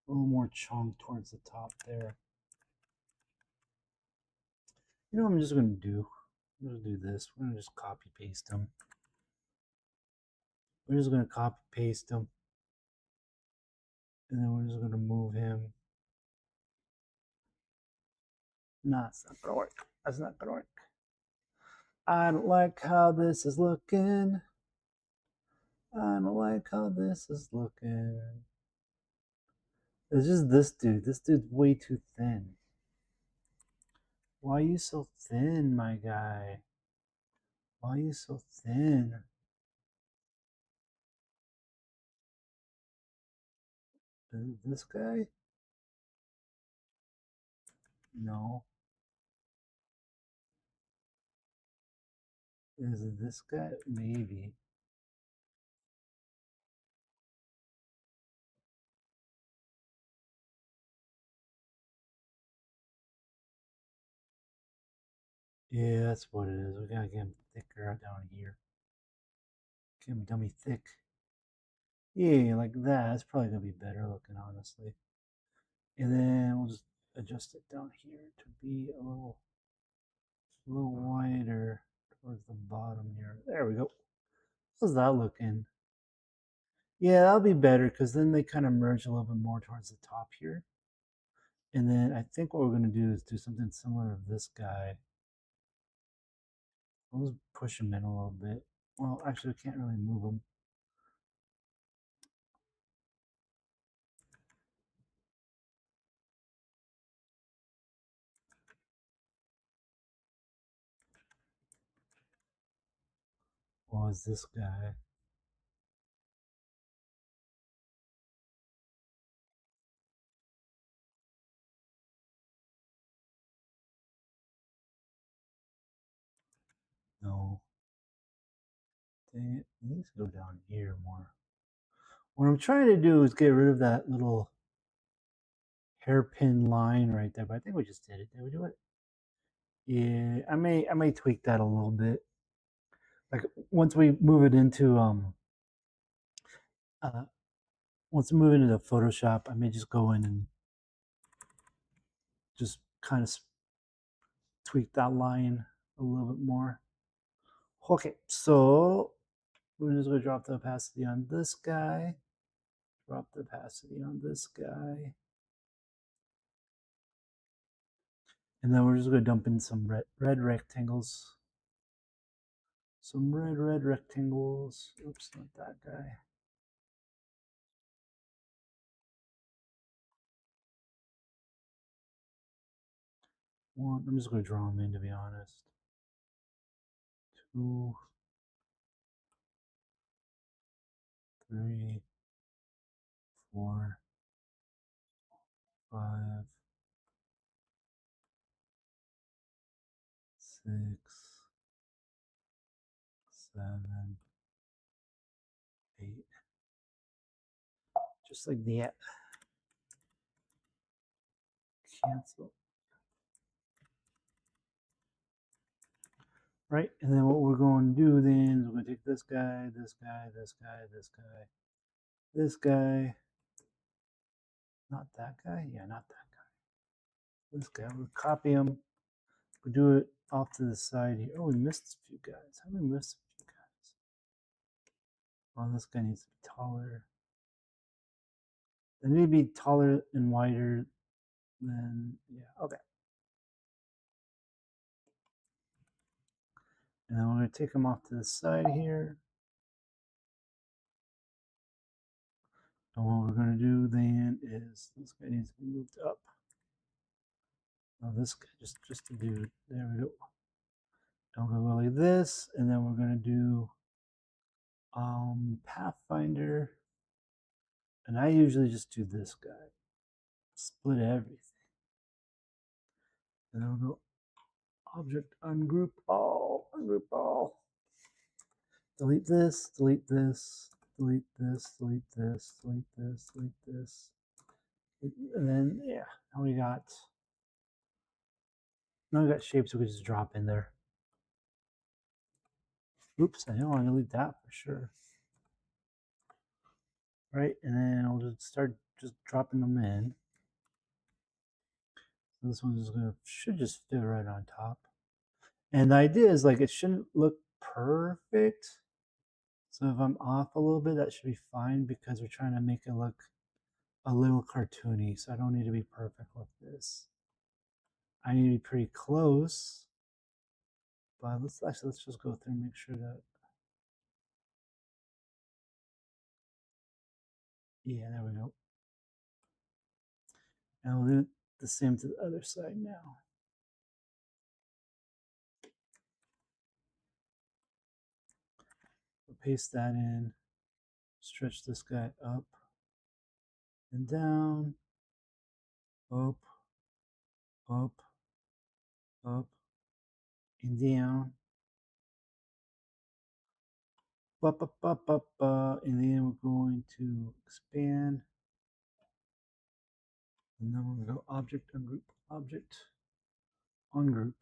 A: more chunk towards the top there. You know what I'm just gonna do? I'm gonna do this. We're gonna just copy paste him. We're just gonna copy paste him. And then we're just gonna move him. Nah, it's not gonna work. That's not gonna work. I don't like how this is looking. I don't like how this is looking. It's just this dude. This dude's way too thin. Why are you so thin, my guy? Why are you so thin? Is it this guy? No. Is it this guy? Maybe. Yeah, that's what it is. We gotta get him thicker down here. Get him dummy thick. Yeah, like that. That's probably gonna be better looking, honestly. And then we'll just adjust it down here to be a little wider towards the bottom here. There we go. How's that looking? Yeah, that'll be better because then they kind of merge a little bit more towards the top here. And then I think what we're going to do is do something similar to this guy. We'll just push him in a little bit. Well, actually, we can't really move him. What was this guy? No. Dang it. He needs to go down here more. What I'm trying to do is get rid of that little hairpin line right there, but I think we just did it. Did we do it? Yeah, I may tweak that a little bit. Like once we move it into uh once we move into the Photoshop, I may just go in and just kind of tweak that line a little bit more. Okay, so we're just gonna drop the opacity on this guy, drop the opacity on this guy, and then we're just gonna dump in some red rectangles. Some red rectangles. Oops, not that guy. One, I'm just gonna draw them in to be honest. Two, three, four, five, six, seven, eight. Just like that. Cancel. Right, and then what we're going to do then is we're going to take this guy, this guy, this guy, this guy, this guy. Not that guy? Yeah, not that guy. This guy. We'll copy him. We'll do it off to the side here. Oh, we missed a few guys. How did we miss a few guys? Well, this guy needs to be taller. They need to be taller and wider than, yeah, okay. And then we're going to take him off to the side here. And what we're going to do then is this guy needs to be moved up. Oh, this guy, just a dude. There we go. Don't go like this, and then we're gonna do Pathfinder, and I usually just do this guy. split everything. And then we'll go object ungroup all, ungroup all. Delete this, delete this, delete this, delete this, delete this, delete this. And then, yeah, now we got shapes we can just drop in there. Oops, I don't want to delete that for sure. Right, and then I'll just start just dropping them in. So this one's should just fit right on top. And the idea is like it shouldn't look perfect. So if I'm off a little bit, that should be fine because we're trying to make it look a little cartoony. So I don't need to be perfect with this. I need to be pretty close. But let's just go through and make sure that. Yeah, there we go. And we'll do the same to the other side now. We'll paste that in, stretch this guy up and down, up, up, up, and down. Up, up, up, up, and then we're going to expand. And then we're going to go object, ungroup, object, ungroup.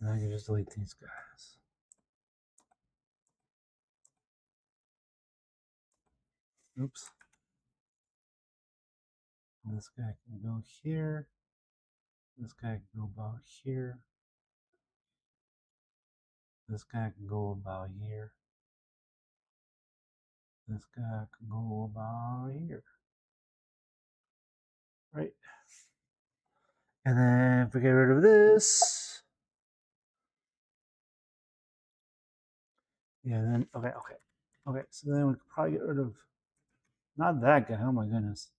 A: And I can just delete these guys. Oops. And this guy can go here. This guy can go about here. This guy can go about here. This guy can go about here. Right. And then if we get rid of this. Yeah, then, okay. So then we could probably get rid of, not that guy, oh my goodness.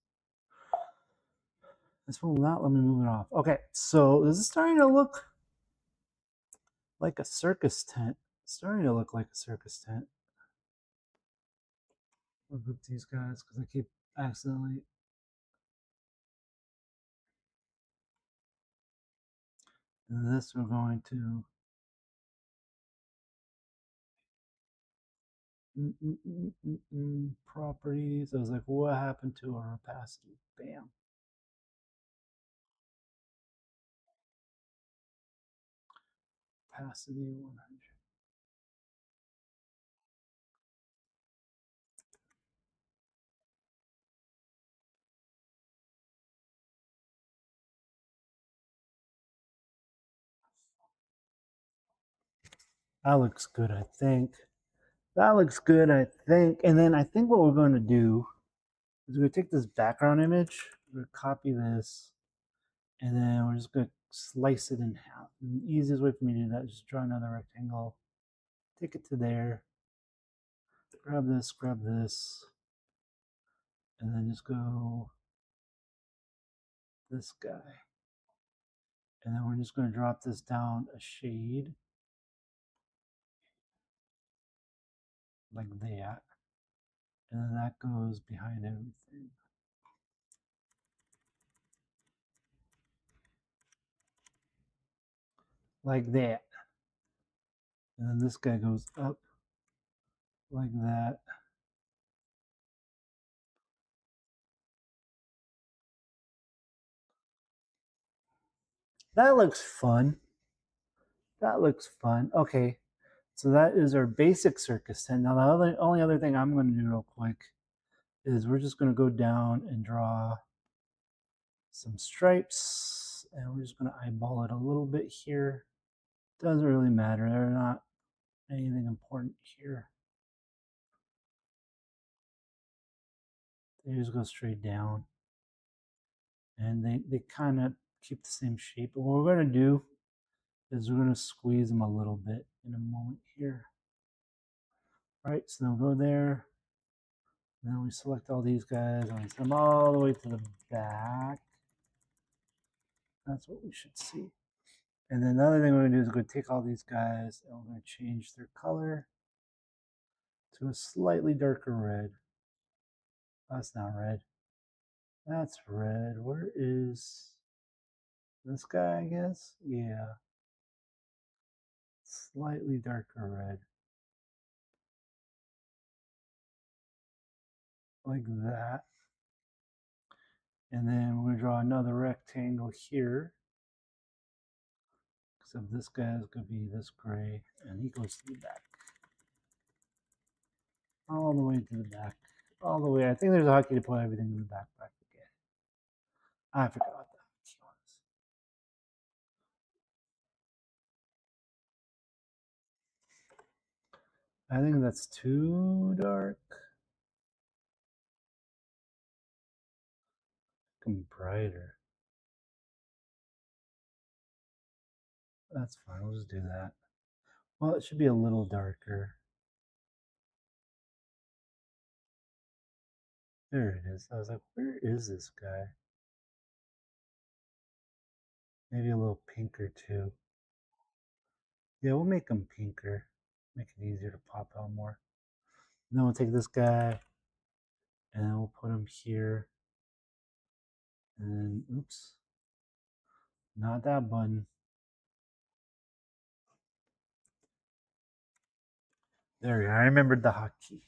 A: This will not let me move it off. Okay, so this is starting to look like a circus tent. It's starting to look like a circus tent. I'll group these guys because I keep accidentally. And this we're going to properties. I was like, what happened to our opacity? Bam. Opacity 100. That looks good, I think. That looks good, I think. And then I think what we're going to do is we're going to take this background image, we're going to copy this, and then we're just going to slice it in half. And the easiest way for me to do that is just draw another rectangle, take it to there, grab this, and then just go this guy. And then we're just going to drop this down a shade like that. And then that goes behind everything. Like that. And then this guy goes up like that. That looks fun. That looks fun. Okay, so that is our basic circus tent. Now the only other thing I'm going to do real quick is we're just going to go down and draw some stripes, and we're just going to eyeball it a little bit here. Doesn't really matter. They're not anything important here. They just go straight down, and they kind of keep the same shape. But what we're going to do is we're going to squeeze them a little bit in a moment here. All right, so then we'll go there. And then we select all these guys and we send them all the way to the back. That's what we should see. And then the other thing we're going to do is we're going to take all these guys and we're going to change their color to a slightly darker red. That's not red. That's red. Where is this guy, I guess? Yeah. Slightly darker red. Like that. And then we're going to draw another rectangle here. Except this guy is going to be this gray. And he goes to the back. All the way to the back. All the way. I think there's a hotkey to put everything in the backpack again. I forgot what the hotkey was. I think that's too dark. Brighter. That's fine. We'll just do that. Well, it should be a little darker. There it is. I was like, where is this guy? Maybe a little pinker too. Yeah, we'll make him pinker. Make it easier to pop out more. And then we'll take this guy and then we'll put him here. And then, oops, not that button. There we go. I remembered the hotkey.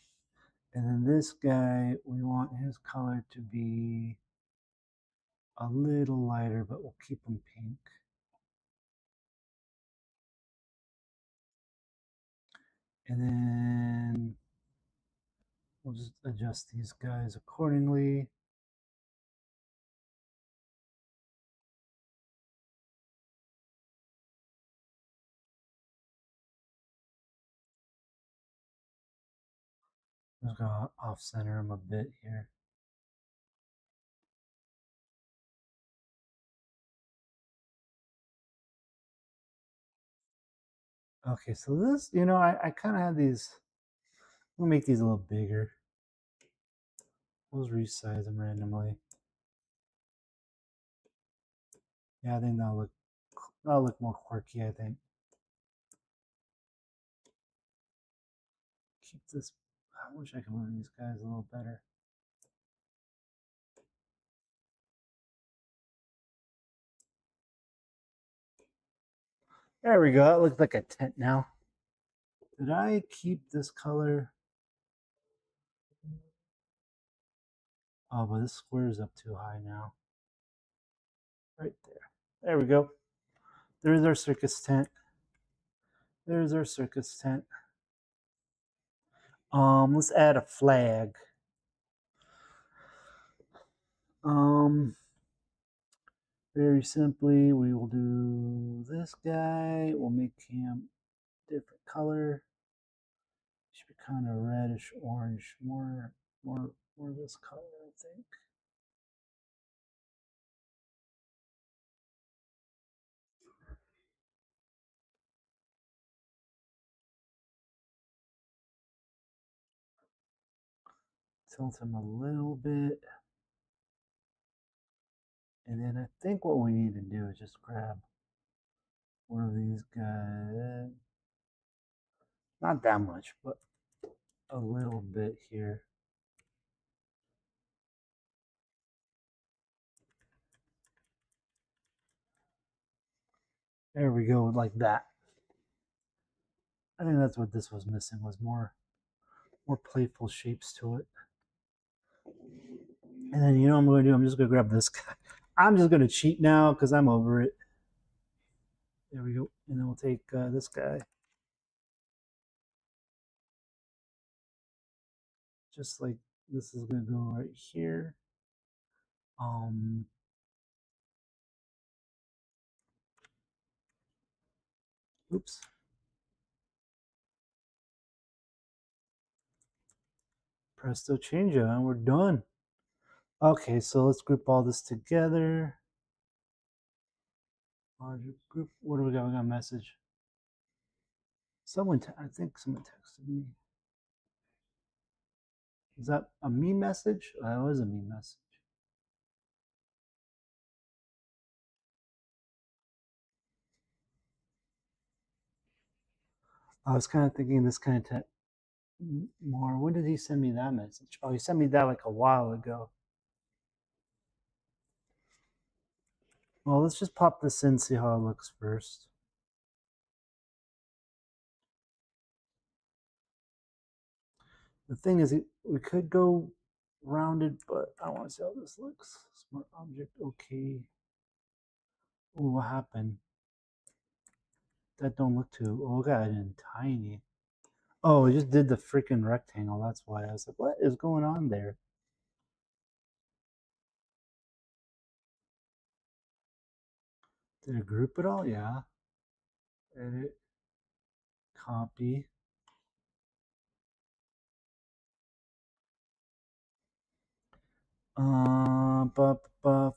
A: And then this guy, we want his color to be a little lighter, but we'll keep him pink. And then we'll just adjust these guys accordingly. I'm just gonna off center him a bit here. Okay, so this, I kind of have these. We'll make these a little bigger. We'll just resize them randomly. Yeah, I think that'll look more quirky, I think. Keep this. I wish I could move these guys a little better. There we go. It looks like a tent now. Did I keep this color? Oh, but this square is up too high now. Right there. There we go. There's our circus tent. There's our circus tent. Let's add a flag. Very simply, we will do this guy. We'll make him different color. Should be kind of reddish orange, more this color, I think. Tilt him a little bit. And then I think what we need to do is just grab one of these guys. Not that much, but a little bit here. There we go, like that. I think that's what this was missing, was more playful shapes to it. And then you know what I'm going to do? I'm just going to grab this guy. I'm just going to cheat now because I'm over it. There we go. And then we'll take this guy. Just like this is going to go right here. Oops. Presto changeo, and we're done. Okay, so let's group all this together. Group. What do we got? We got a message. I think someone texted me. Is that a me message? That was a me message. I was kind of thinking this kind of more. When did he send me that message? Oh, he sent me that like a while ago. Well, let's just pop this in, see how it looks first. The thing is, we could go rounded, but I want to see how this looks. Smart object, okay. Ooh, what happened? That don't look too. Oh, look at it in tiny. Oh, it just did the freaking rectangle. That's why I was like, what is going on there? Did it group it all? Yeah. Edit. Copy.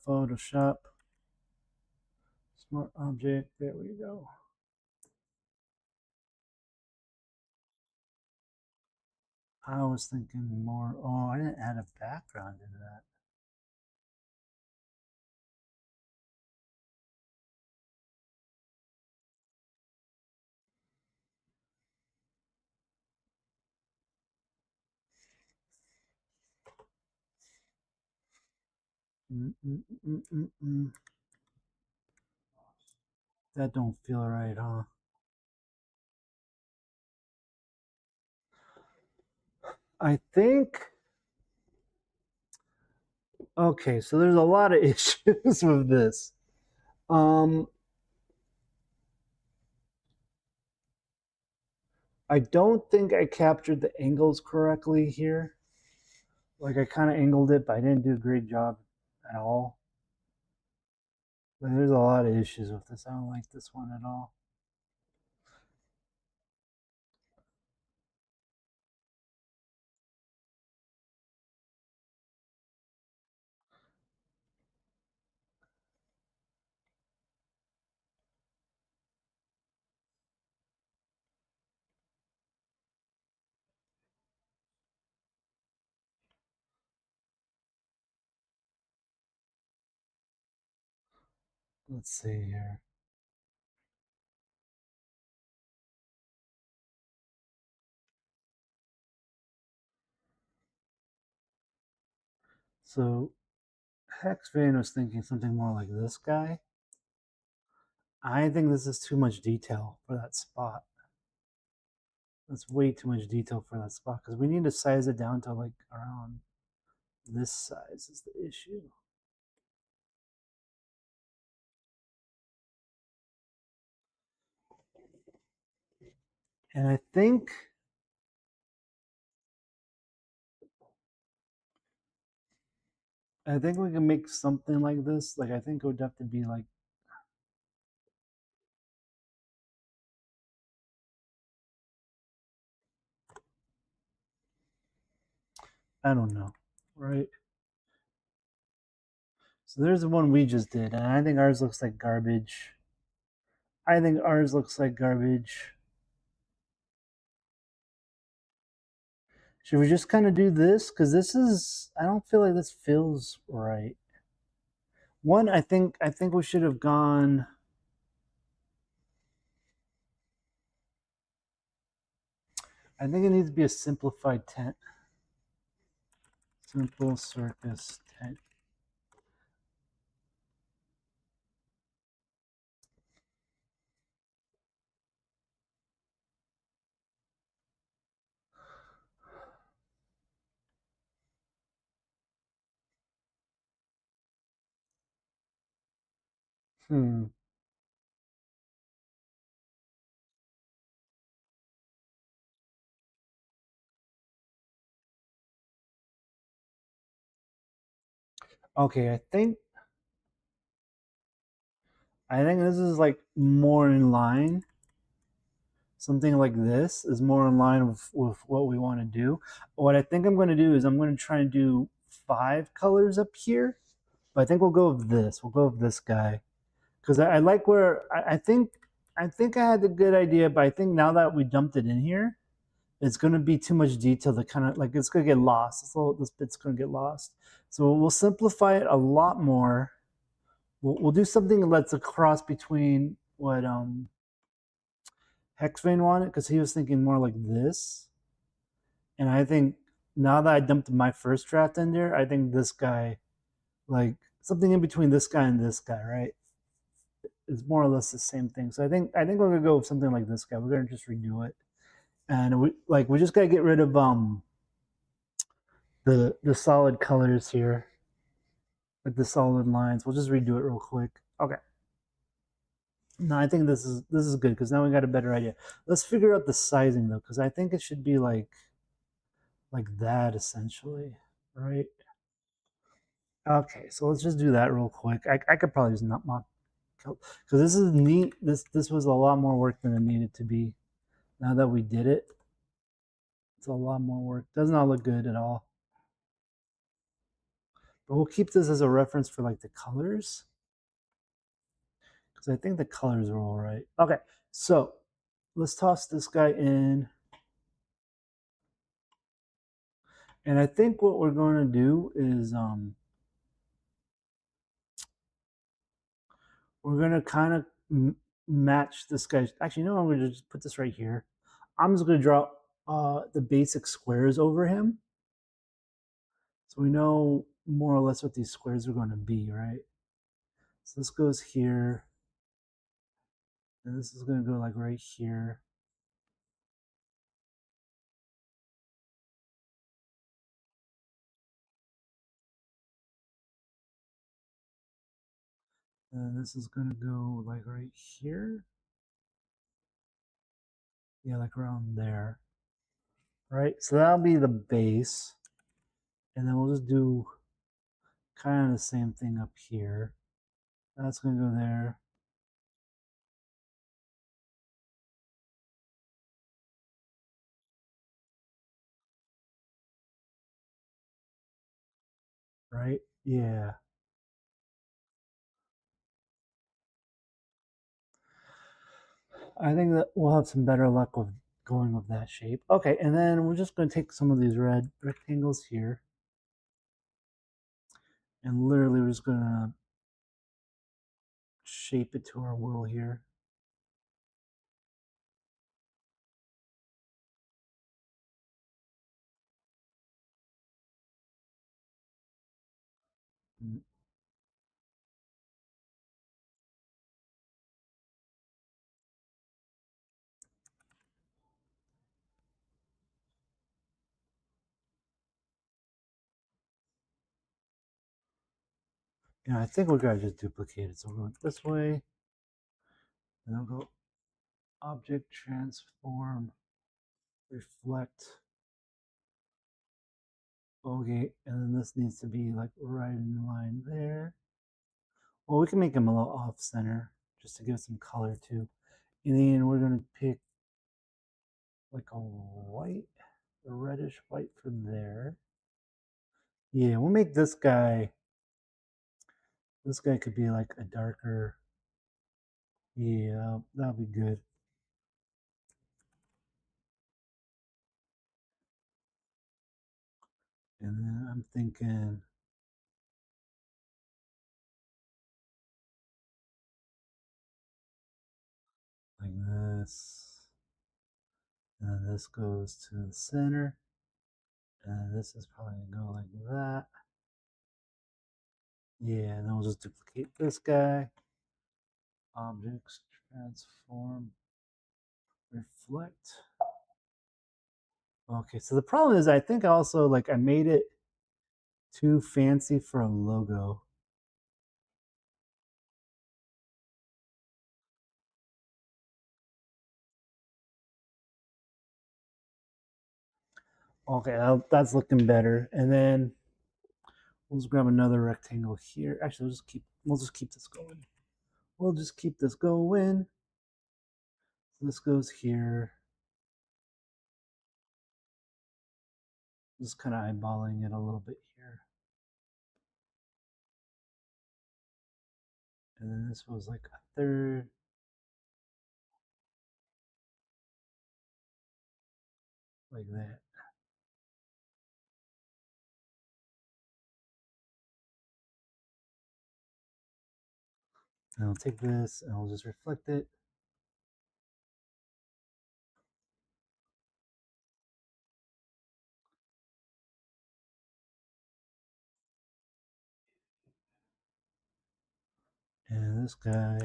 A: Photoshop. Smart object. There we go. I was thinking more. Oh, I didn't add a background into that. That don't feel right, huh? I think. Okay, so there's a lot of issues with this. I don't think I captured the angles correctly here. Like I kind of angled it, but I didn't do a great job at all. But there's a lot of issues with this. I don't like this one at all. Let's see here. So Hex Van was thinking something more like this guy. I think this is too much detail for that spot. That's way too much detail for that spot because we need to size it down to like around this size is the issue. And I think we can make something like this. Like I think it would have to be like I don't know, right? So there's the one we just did, and I think ours looks like garbage. I think ours looks like garbage. Should we just kind of do this? Because this is, I don't feel like this feels right. One, I think we should have gone. I think it needs to be a simplified tent. Simple circus tent. Okay, I think this is like more in line. Something like this is more in line with what we want to do. What I think I'm going to do is I'm going to try and do 5 colors up here, but I think we'll go with this. We'll go with this guy because I like where I think I had a good idea, but I think now that we dumped it in here, it's going to be too much detail to kind of like it's going to get lost. This bit's going to get lost. So we'll simplify it a lot more. We'll do something that's a cross between what Hexvane wanted because he was thinking more like this. And I think now that I dumped my first draft in there, I think this guy, like something in between this guy and this guy, right? Is more or less the same thing. So I think we're gonna go with something like this guy. We're gonna just redo it, and we just gotta get rid of the solid colors here, like the solid lines. We'll just redo it real quick. Okay. No, I think this is good because now we got a better idea. Let's figure out the sizing though, because I think it should be like that essentially, right? Okay, so let's just do that real quick. I could probably just not mock because this is neat. This was a lot more work than it needed to be. Now that we did it, it's a lot more work. Does not look good at all. But we'll keep this as a reference for like the colors because I think the colors are all right. Okay, so let's toss this guy in. And I think what we're going to do is we're going to kind of match this guy. Actually, no, I'm going to just put this right here. I'm just going to draw the basic squares over him. So we know more or less what these squares are going to be, right? So this goes here. And this is going to go like right here. And this is going to go like right here. Yeah, like around there. Right? So that'll be the base. And then we'll just do kind of the same thing up here. That's going to go there. Right? Yeah. I think that we'll have some better luck with going with that shape. Okay, and then we're just going to take some of these red rectangles here. And literally we're just going to shape it to our will here. Yeah, I think we're going to just duplicate it. So we're going this way. And then we'll go object transform reflect. Okay, and then this needs to be like right in line there. Well, we can make them a little off center just to give some color too. And then we're gonna pick like a white, a reddish white from there. Yeah, we'll make this guy. This guy could be like a darker. Yeah, that'll be good. And then I'm thinking like this. And then this goes to the center. And this is probably gonna go like that. Yeah, and then we'll just duplicate this guy. Objects, transform, reflect. Okay, so the problem is I think also like I made it too fancy for a logo. Okay, that's looking better. And then we'll just grab another rectangle here. Actually, we'll just keep this going. We'll just keep this going. So this goes here. Just kind of eyeballing it a little bit here. And then this was like a third. Like that. And I'll take this and I'll just reflect it. this guy.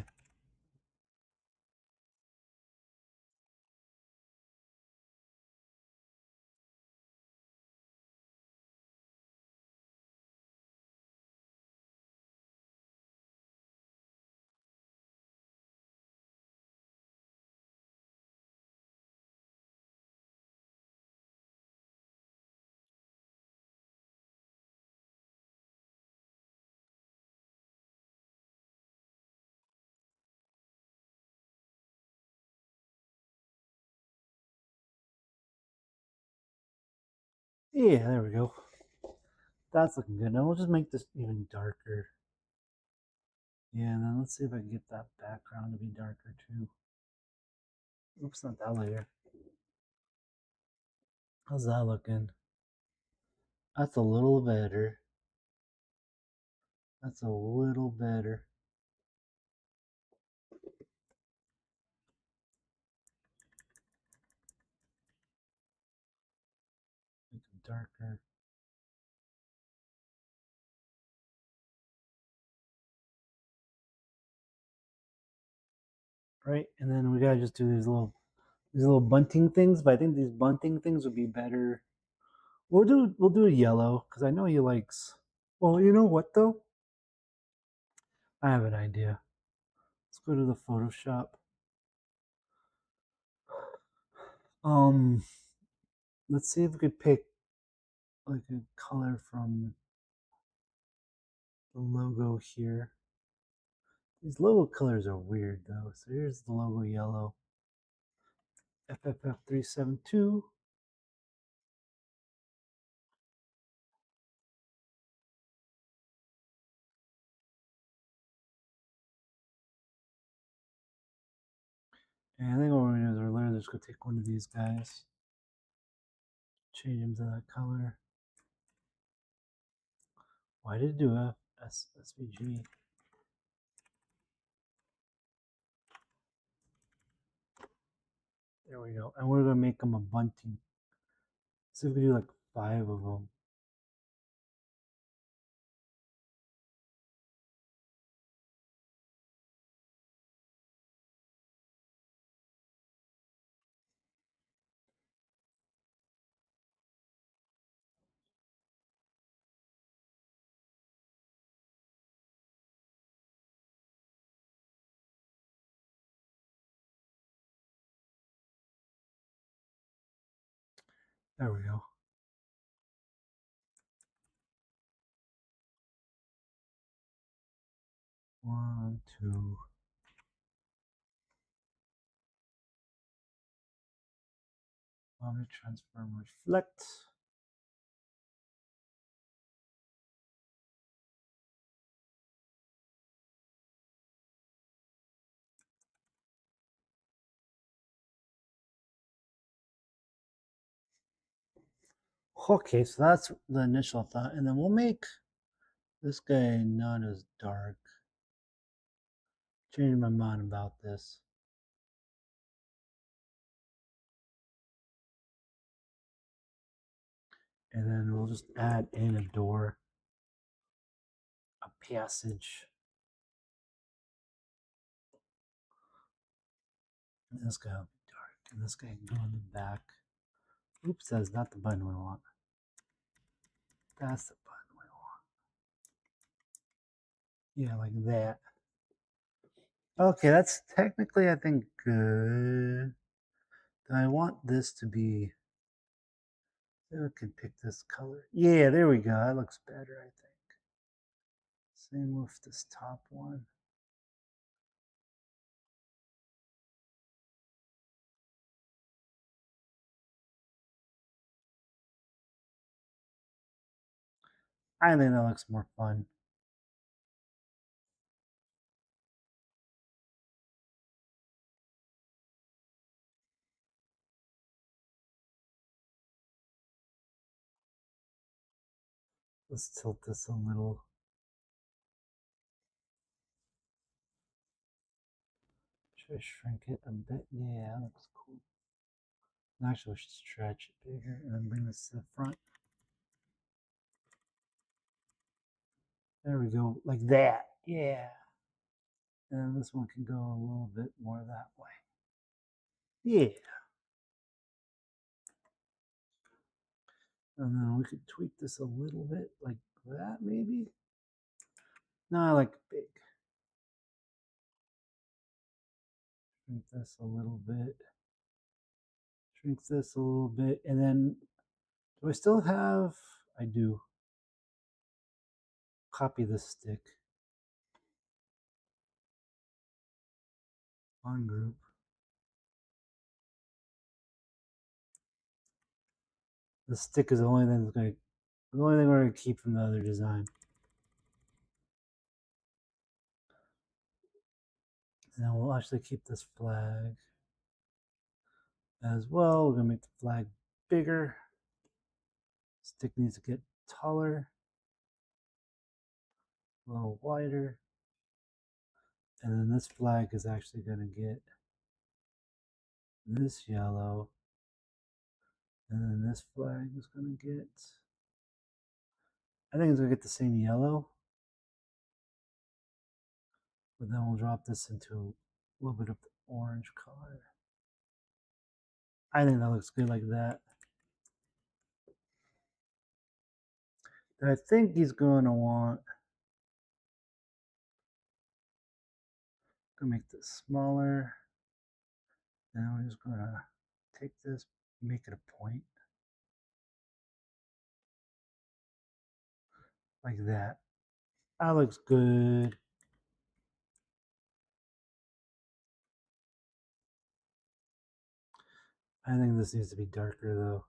A: Yeah, there we go. That's looking good. Now we'll just make this even darker. Yeah, and then let's see if I can get that background to be darker too. Oops, not that layer. How's that looking? That's a little better. That's a little better. Make it darker. Right, and then we gotta just do these little bunting things. But I think these bunting things would be better. We'll do a yellow because I know he likes. Well, you know what though? I have an idea. Let's go to the Photoshop. Um, let's see if we could pick like a color from the logo here. These logo colors are weird though. So here's the logo yellow. FFF372. And I think what we're gonna do is we're literally just gonna take one of these guys, change him to that color. Why did it do a SVG? There we go. And we're gonna make them a bunting. See if we can do like 5 of them. There we go. One, two. Object transform reflect. Okay, so that's the initial thought, and then we'll make this guy not as dark. Change my mind about this. And then we'll just add in a door, a passage. And this guy will be dark, and this guy can go in the back. Oops, that's not the button we want. That's the button we want. Yeah, like that. Okay, that's technically, I think, good. I want this to be. I can pick this color. Yeah, there we go. That looks better, I think. Same with this top one. I think that looks more fun. Let's tilt this a little. Should I shrink it a bit? Yeah, that looks cool. Actually, we should stretch it bigger and then bring this to the front. There we go, like that. Yeah. And this one can go a little bit more that way. Yeah. And then we could tweak this a little bit like that, maybe. No, I like big. Shrink this a little bit. Shrink this a little bit. And then, do I still have? I do. Copy the stick. On group. The stick is the only thing that's going to, the only thing we're going to keep from the other design. And then we'll actually keep this flag as well. We're going to make the flag bigger. Stick needs to get taller, a little wider. And then this flag is actually going to get this yellow. And then this flag is going to get, I think it's going to get the same yellow. But then we'll drop this into a little bit of the orange color. I think that looks good like that. And I think he's going to want, I'm going to make this smaller. And we're just going to take this, make it a point. Like that. That looks good. I think this needs to be darker though.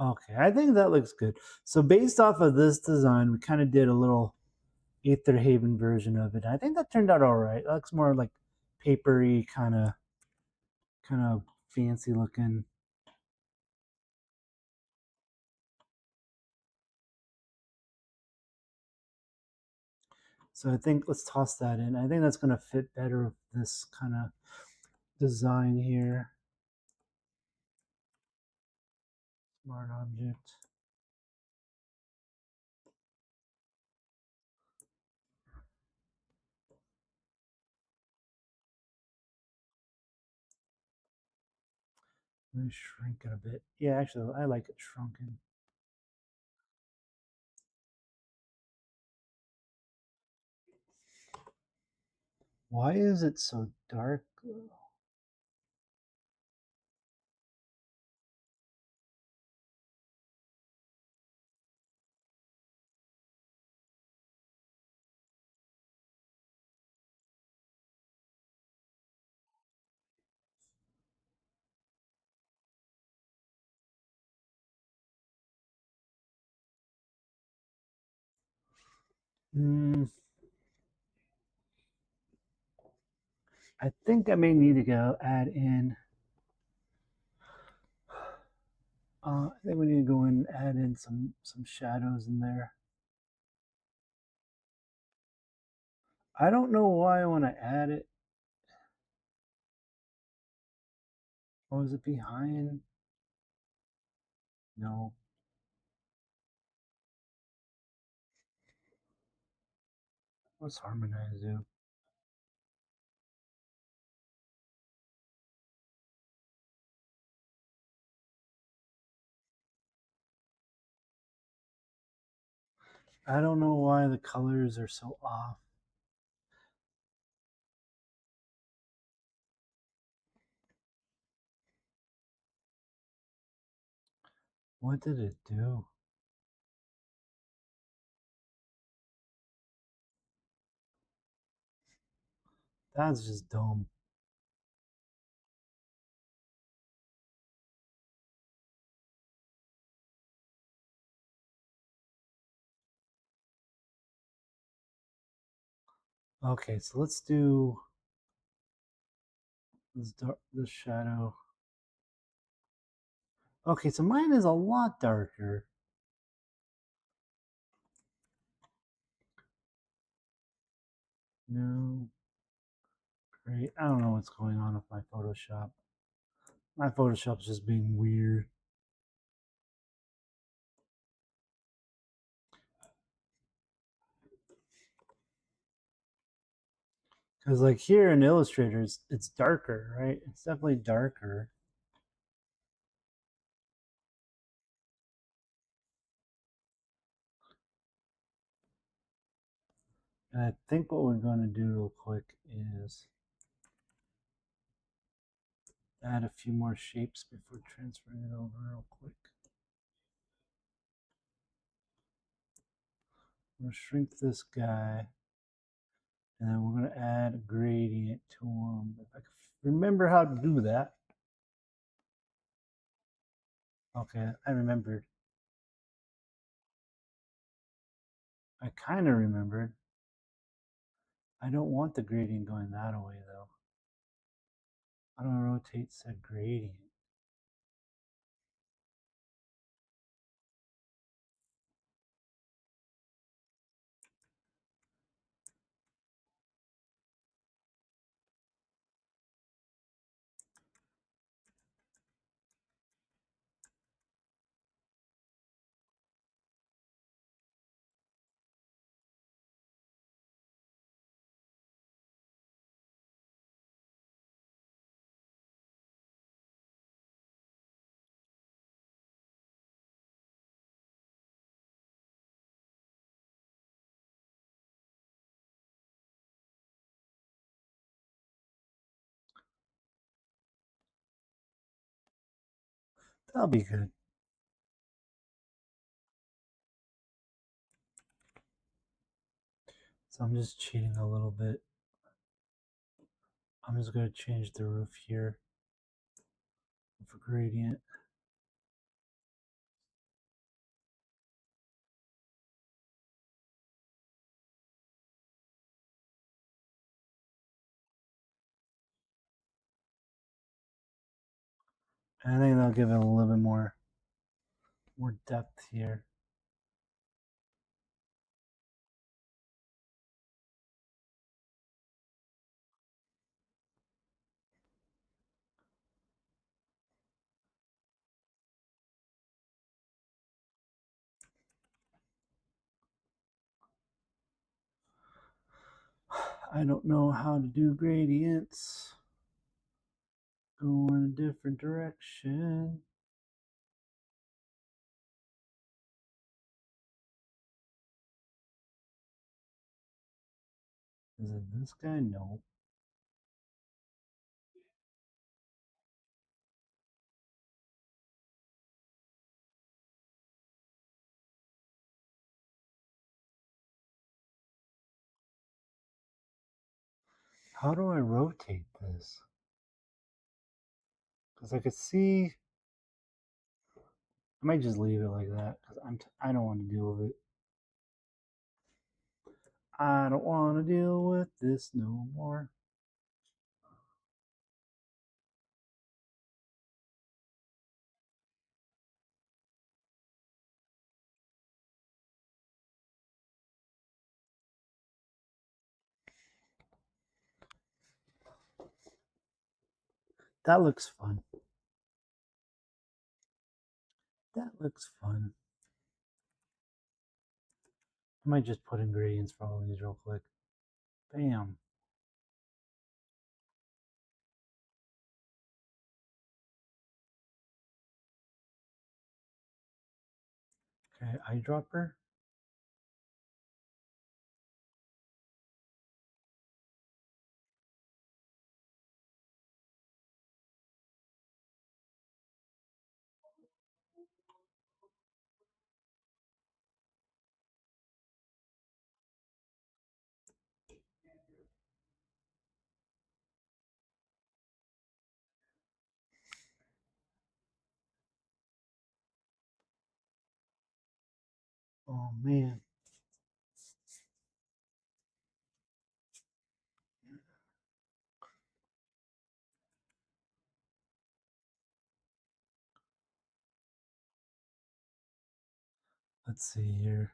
A: Okay, I think that looks good. So based off of this design, we kind of did a little Aether Haven version of it. I think that turned out all right. That looks more like papery, kind of fancy looking. So I think let's toss that in. I think that's going to fit better with this kind of design here. Smart object. Let me shrink it a bit. Yeah, actually, I like it shrunken. Why is it so dark? I think I may need to go add in. I think we need to go in and add in some shadows in there. I don't know why I want to add it. Oh, is it behind? No. What's harmonize do? I don't know why the colors are so off. What did it do? That's just dumb. Okay, so let's do this shadow. Okay, so mine is a lot darker. No. Great. I don't know what's going on with my Photoshop. My Photoshop's just being weird. Because like here in Illustrator, it's darker, right? It's definitely darker. And I think what we're going to do real quick is add a few more shapes before transferring it over real quick. I'm going to shrink this guy, and then we're going to add a gradient to him. If I can remember how to do that. Okay, I remembered. I kind of remembered. I don't want the gradient going that way, though. I don't rotate said gradient. That'll be good. So I'm just cheating a little bit. I'm just going to change the roof here for gradient. And I think that'll give it a little bit more depth here. I don't know how to do gradients. Go in a different direction. Is it this guy? No. How do I rotate this? Because I could see. I might just leave it like that because I don't want to deal with it. I don't want to deal with this no more. That looks fun. That looks fun. I might just put ingredients for all these real quick. Bam. Okay, eyedropper. Oh man. Let's see here.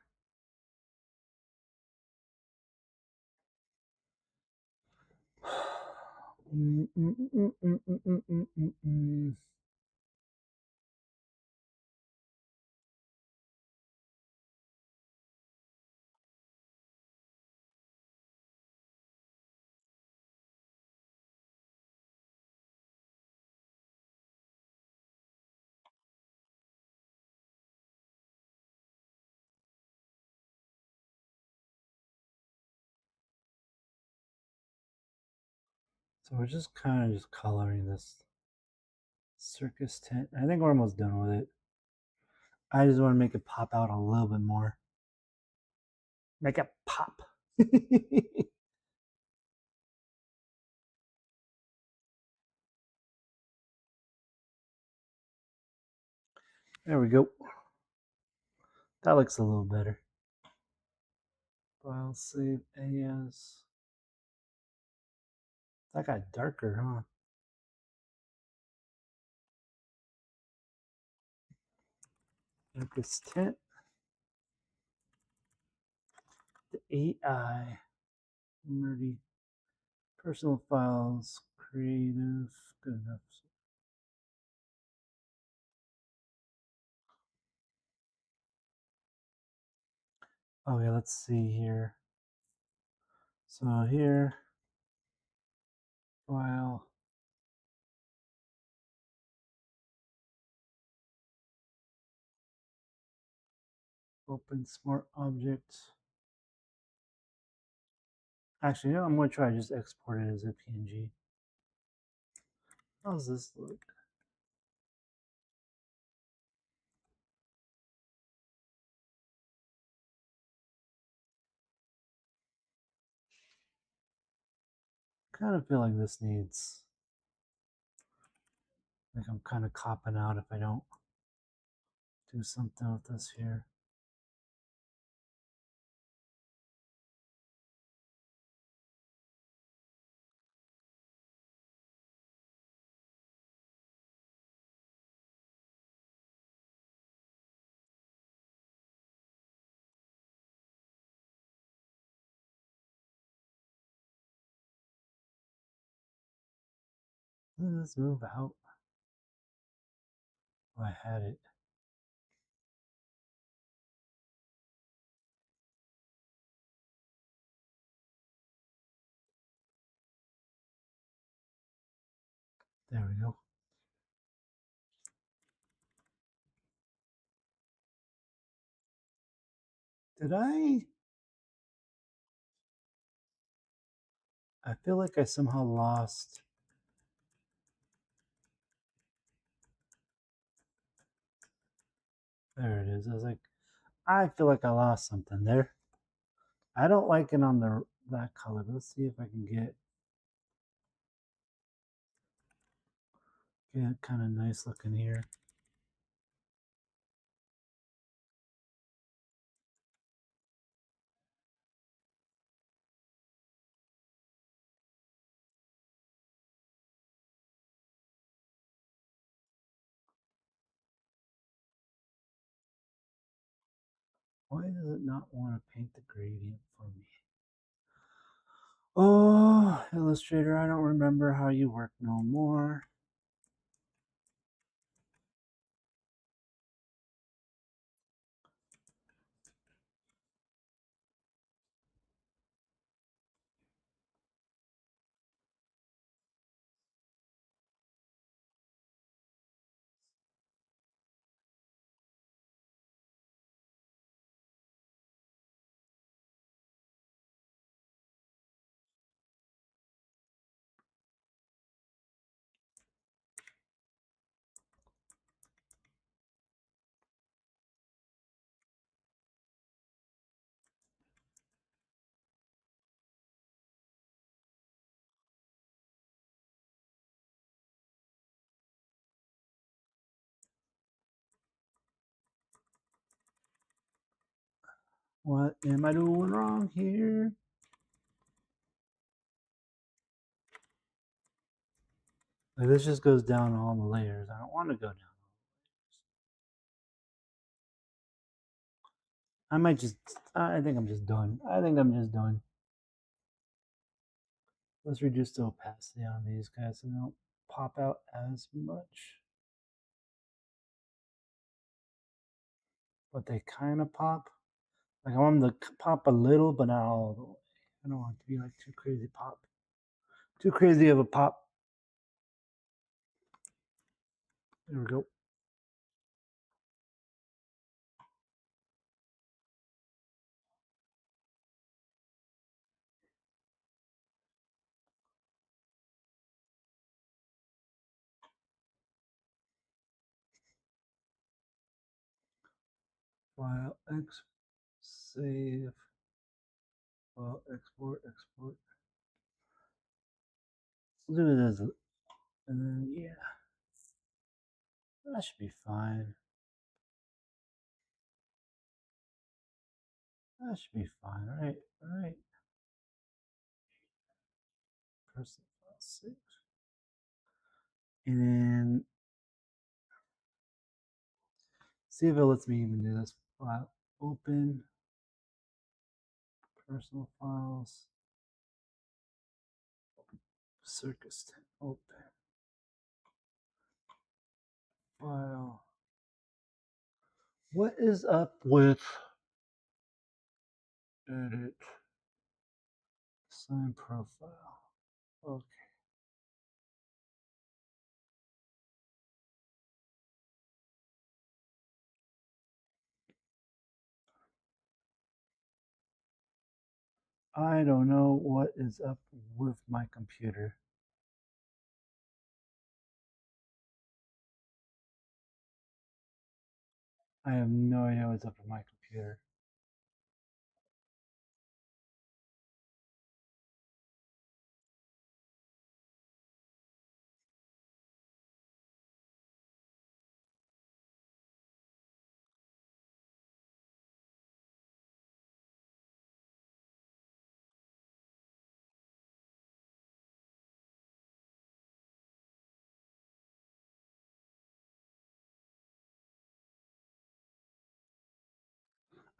A: So we're just kind of just coloring this circus tent. I think we're almost done with it. I just want to make it pop out a little bit more. Make it pop. There we go. That looks a little better. File save as. That got darker, huh? Circus tent. The AI. Nerdy. Personal files. Creative. Good enough. Okay, let's see here. So here, file, open smart object. Actually, you know, I'm going to try just export it as a PNG. How's this look? Kind of feel like this needs, like I'm kind of copping out if I don't do something with this here. Let's move out. Oh, I had it. There we go. Did I feel like I somehow lost. There it is. I was like, I feel like I lost something there. I don't like it on that color. Let's see if I can get kind of nice looking here. Why does it not want to paint the gradient for me? Oh, Illustrator, I don't remember how you work no more. What am I doing wrong here? Like this just goes down all the layers. I don't want to go down. I might just, I think I'm just done. I think I'm just done. Let's reduce the opacity on these guys so they don't pop out as much. But they kind of pop. Like I want them to pop a little, but not all the way. I don't want it to be like too crazy pop. Too crazy of a pop. There we go. File X, save, file export, export. We'll do it as, and then yeah, that should be fine. That should be fine, right? All right. Personal file save. And then see if it lets me even do this. File open, personal files, Circus 10, open, file. What is up with edit, sign profile? Okay. I don't know what is up with my computer. I have no idea what's up with my computer.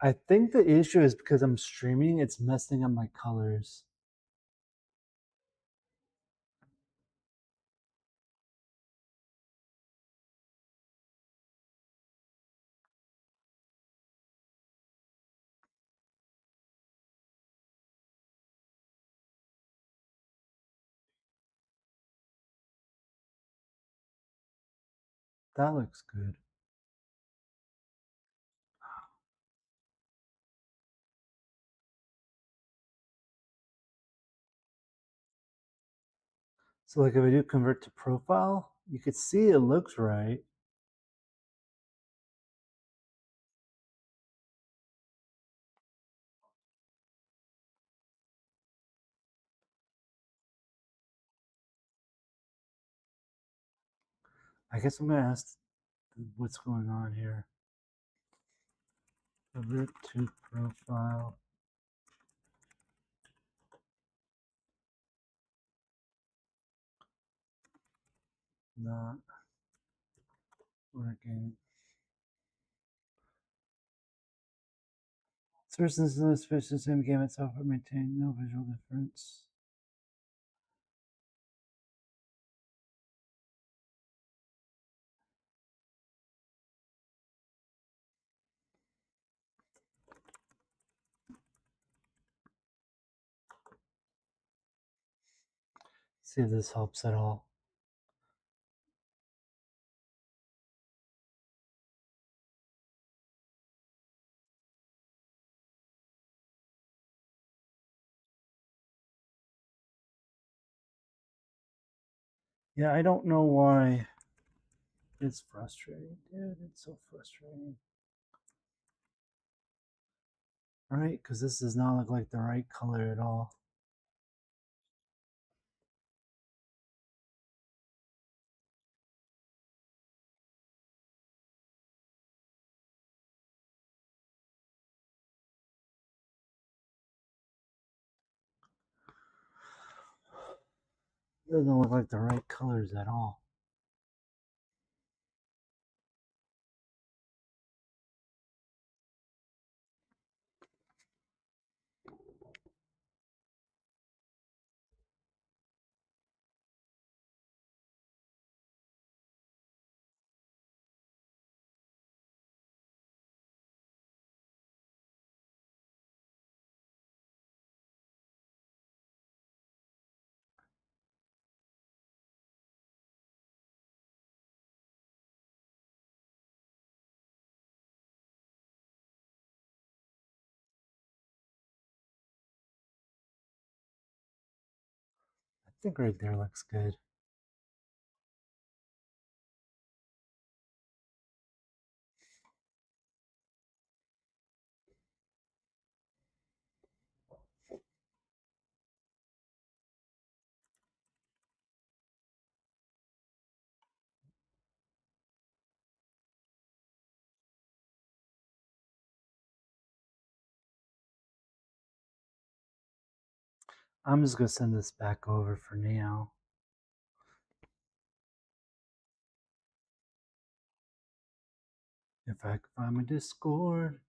A: I think the issue is because I'm streaming, it's messing up my colors. That looks good. So like if I do convert to profile, you could see it looks right. I guess I'm gonna ask what's going on here. Convert to profile. Not working. Sources in this fish the same game itself but maintain no visual difference. See if this helps at all. Yeah, I don't know why it's frustrating, dude. It's so frustrating. Right? Because this does not look like the right color at all. It doesn't look like the right colors at all. I think right there looks good. I'm just gonna send this back over for now. If I can find my Discord.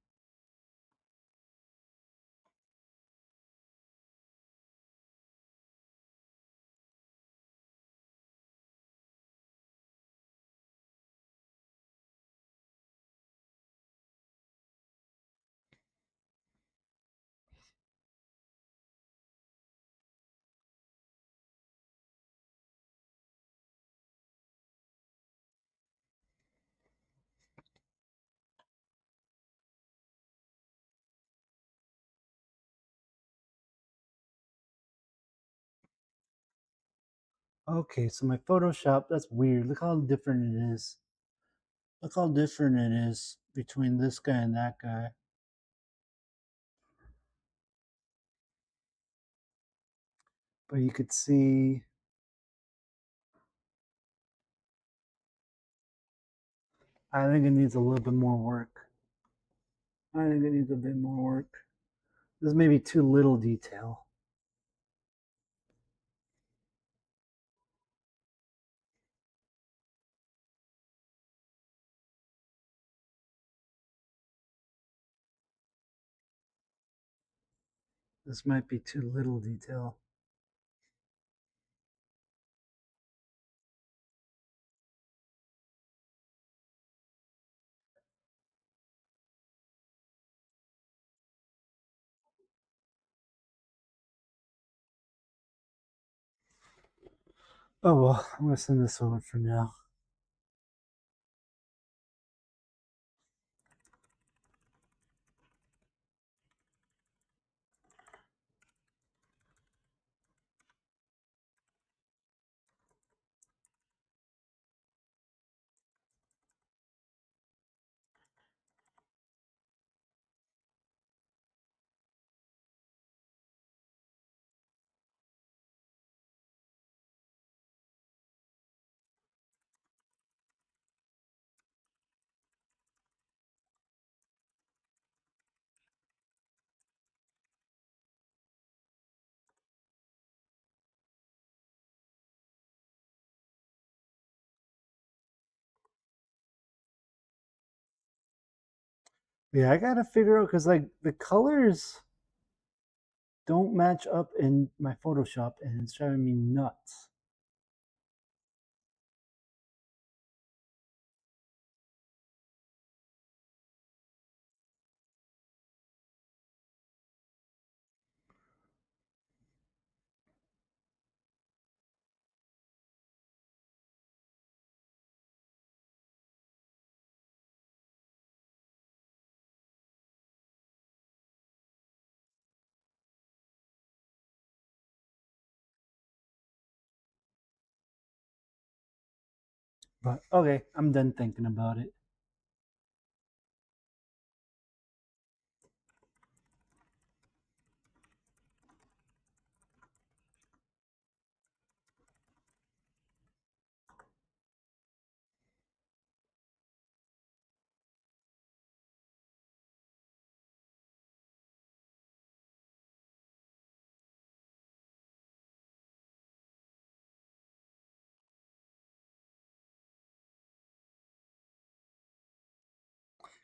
A: Okay, so my Photoshop, that's weird. Look how different it is. Look how different it is between this guy and that guy. But you could see, I think it needs a little bit more work. I think it needs a bit more work. There's maybe too little detail. This might be too little detail. Oh well, I'm gonna send this over for now. Yeah, I gotta figure out because like the colors don't match up in my Photoshop and it's driving me nuts. But okay, I'm done thinking about it.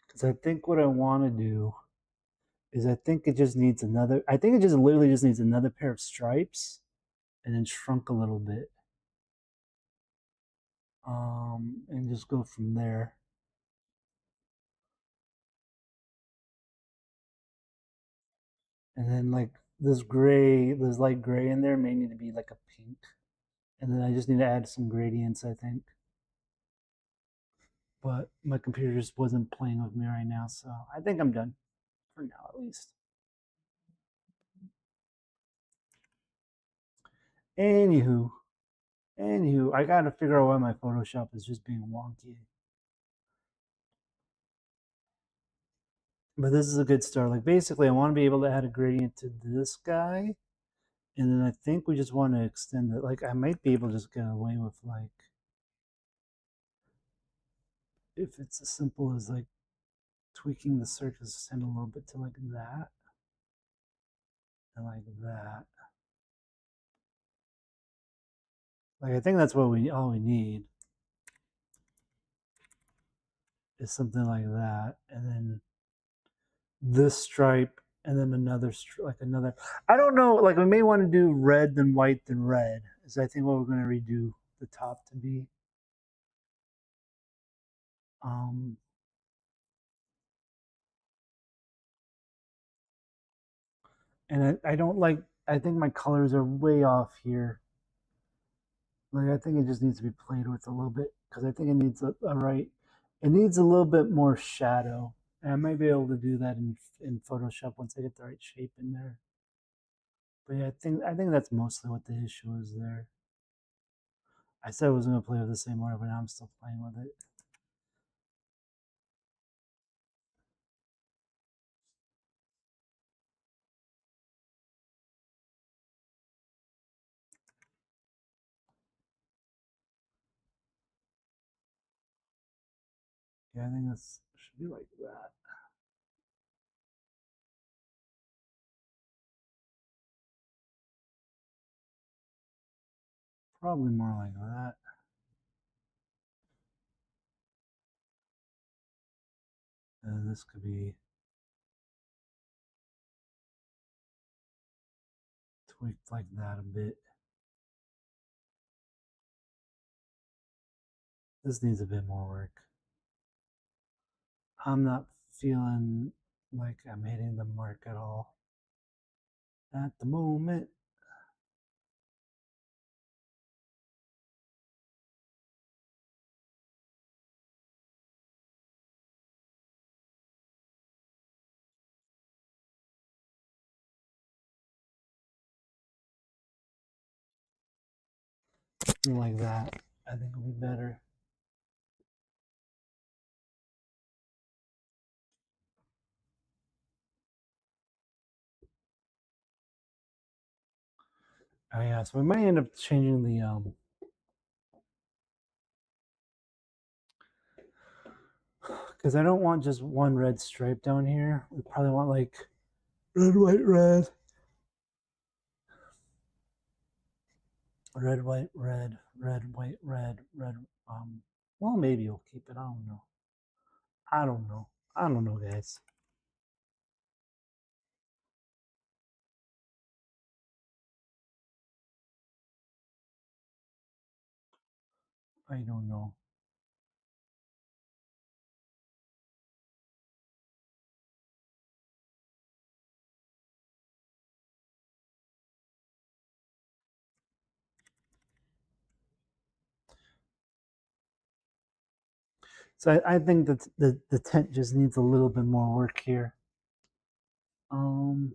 A: Because I think what I want to do is I think it just needs another, I think it just literally just needs another pair of stripes and then shrunk a little bit. And just go from there. And then like this gray, this light gray in there may need to be like a pink. And then I just need to add some gradients, I think. But my computer just wasn't playing with me right now, so I think I'm done for now at least. Anywho, I gotta figure out why my Photoshop is just being wonky. But this is a good start. Like basically, I want to be able to add a gradient to this guy, and then I think we just want to extend it. Like I might be able to just get away with like if it's as simple as like tweaking the surface extend a little bit to like that and like that. Like I think that's what we all we need is something like that, and then this stripe, and then another like another. I don't know. Like we may want to do red, then white, then red. Is I think what we're going to redo the top to be. Um, and I don't like. I think my colors are way off here. Like I think it just needs to be played with a little bit because I think it needs a right. It needs a little bit more shadow, and I might be able to do that in Photoshop once I get the right shape in there. But yeah, I think that's mostly what the issue is there. I said I was gonna play with the same order, but now I'm still playing with it. Yeah, I think this should be like that. Probably more like that. And this could be tweaked like that a bit. This needs a bit more work. I'm not feeling like I'm hitting the mark at all at the moment. Something like that, I think will be better. Oh yeah, so we might end up changing the because I don't want just one red stripe down here. We probably want like red, white, red, red, white, red, red, white, red, red. Well, maybe we'll keep it. I don't know. I don't know. I don't know, guys. I don't know. So I think that the tent just needs a little bit more work here. Um,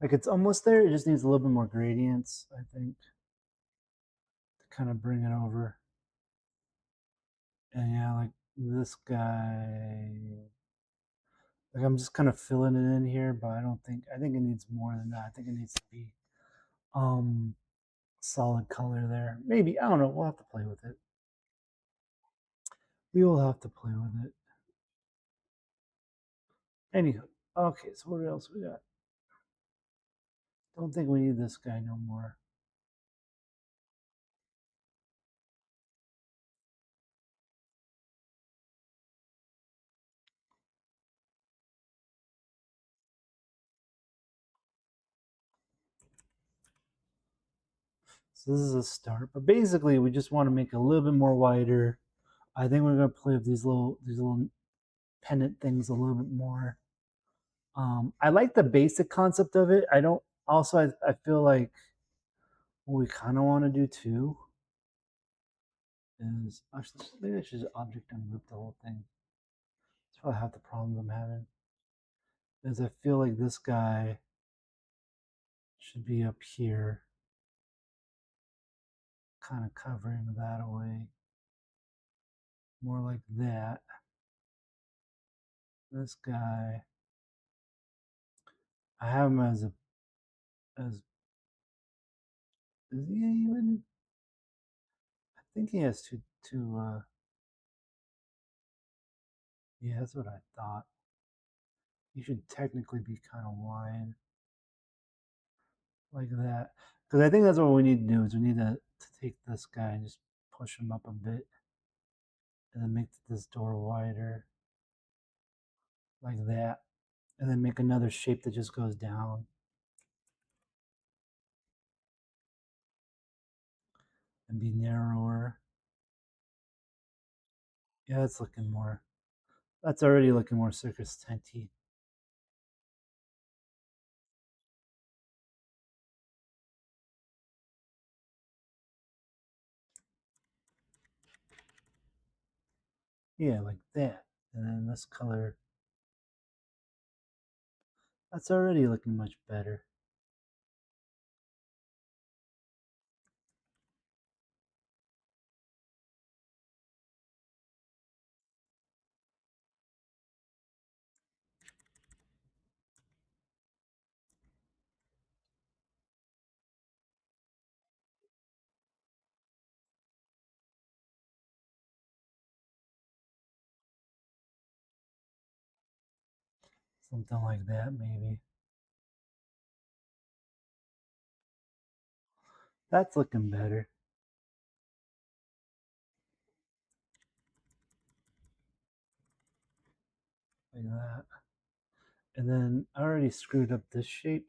A: like it's almost there. It just needs a little bit more gradients, I think, to kind of bring it over. And yeah, like this guy, like I'm just kind of filling it in here, but I don't think I think it needs more than that. I think it needs to be um solid color there. Maybe I don't know. We'll have to play with it. We will have to play with it. Anywho, okay. So what else we got? Don't think we need this guy no more. So this is a start, but basically we just want to make it a little bit more wider. I think we're gonna play with these little pendant things a little bit more. I like the basic concept of it. I don't. Also, I feel like what we kind of want to do too is actually maybe I should just object ungroup the whole thing. That's probably half the problems I'm having. Is I feel like this guy should be up here, kind of covering that away, more like that. This guy, I have him as is he even? I think he has two. Yeah, that's what I thought. He should technically be kind of wide like that, because I think that's what we need to do. Is we need to to take this guy and just push him up a bit, and then make this door wider, like that, and then make another shape that just goes down. And be narrower. Yeah, it's looking more. That's already looking more circus tenty. Yeah, like that. And then this color, that's already looking much better. Something like that, maybe. That's looking better. Like that. And then I already screwed up this shape.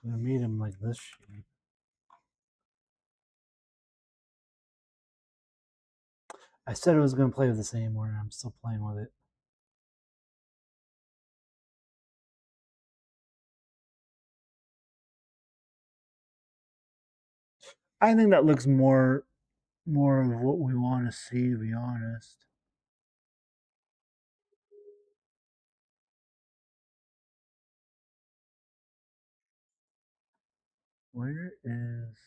A: I made him like this shape. I said I was going to play with the same word. I'm still playing with it. I think that looks more of what we want to see, to be honest. Where is...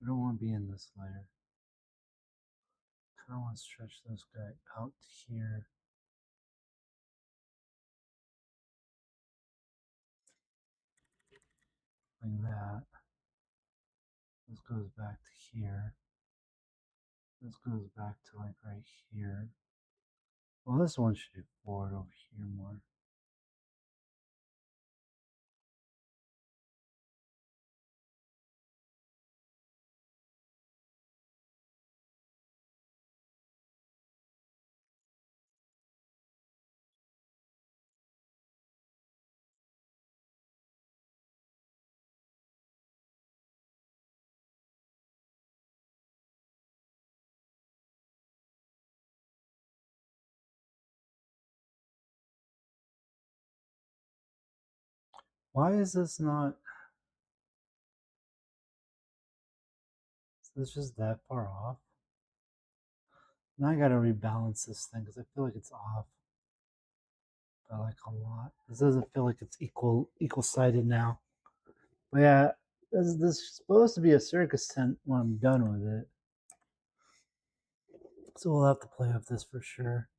A: I don't want to be in this layer. I kind of want to stretch this guy out here. Like that. This goes back to here. This goes back to like right here. Well, this one should be forward over here more. Why is this not... Is this just that far off? Now I gotta rebalance this thing because I feel like it's off by like a lot. This doesn't feel like it's equal sided now. But yeah, this is supposed to be a circus tent when I'm done with it. So we'll have to play with this for sure.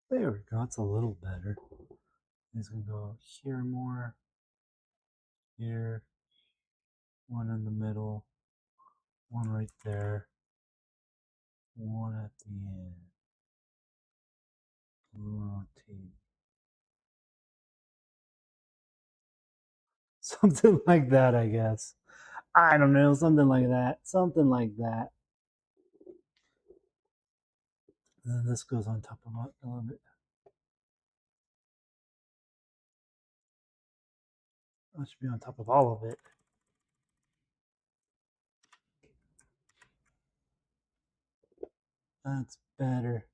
A: There we go. It's a little better. He's gonna go here more. Here. One in the middle. One right there. One at the end. Rotate. Something like that, I guess. I don't know. Something like that. Something like that. And then this goes on top of it a little bit. That should be on top of all of it. That's better.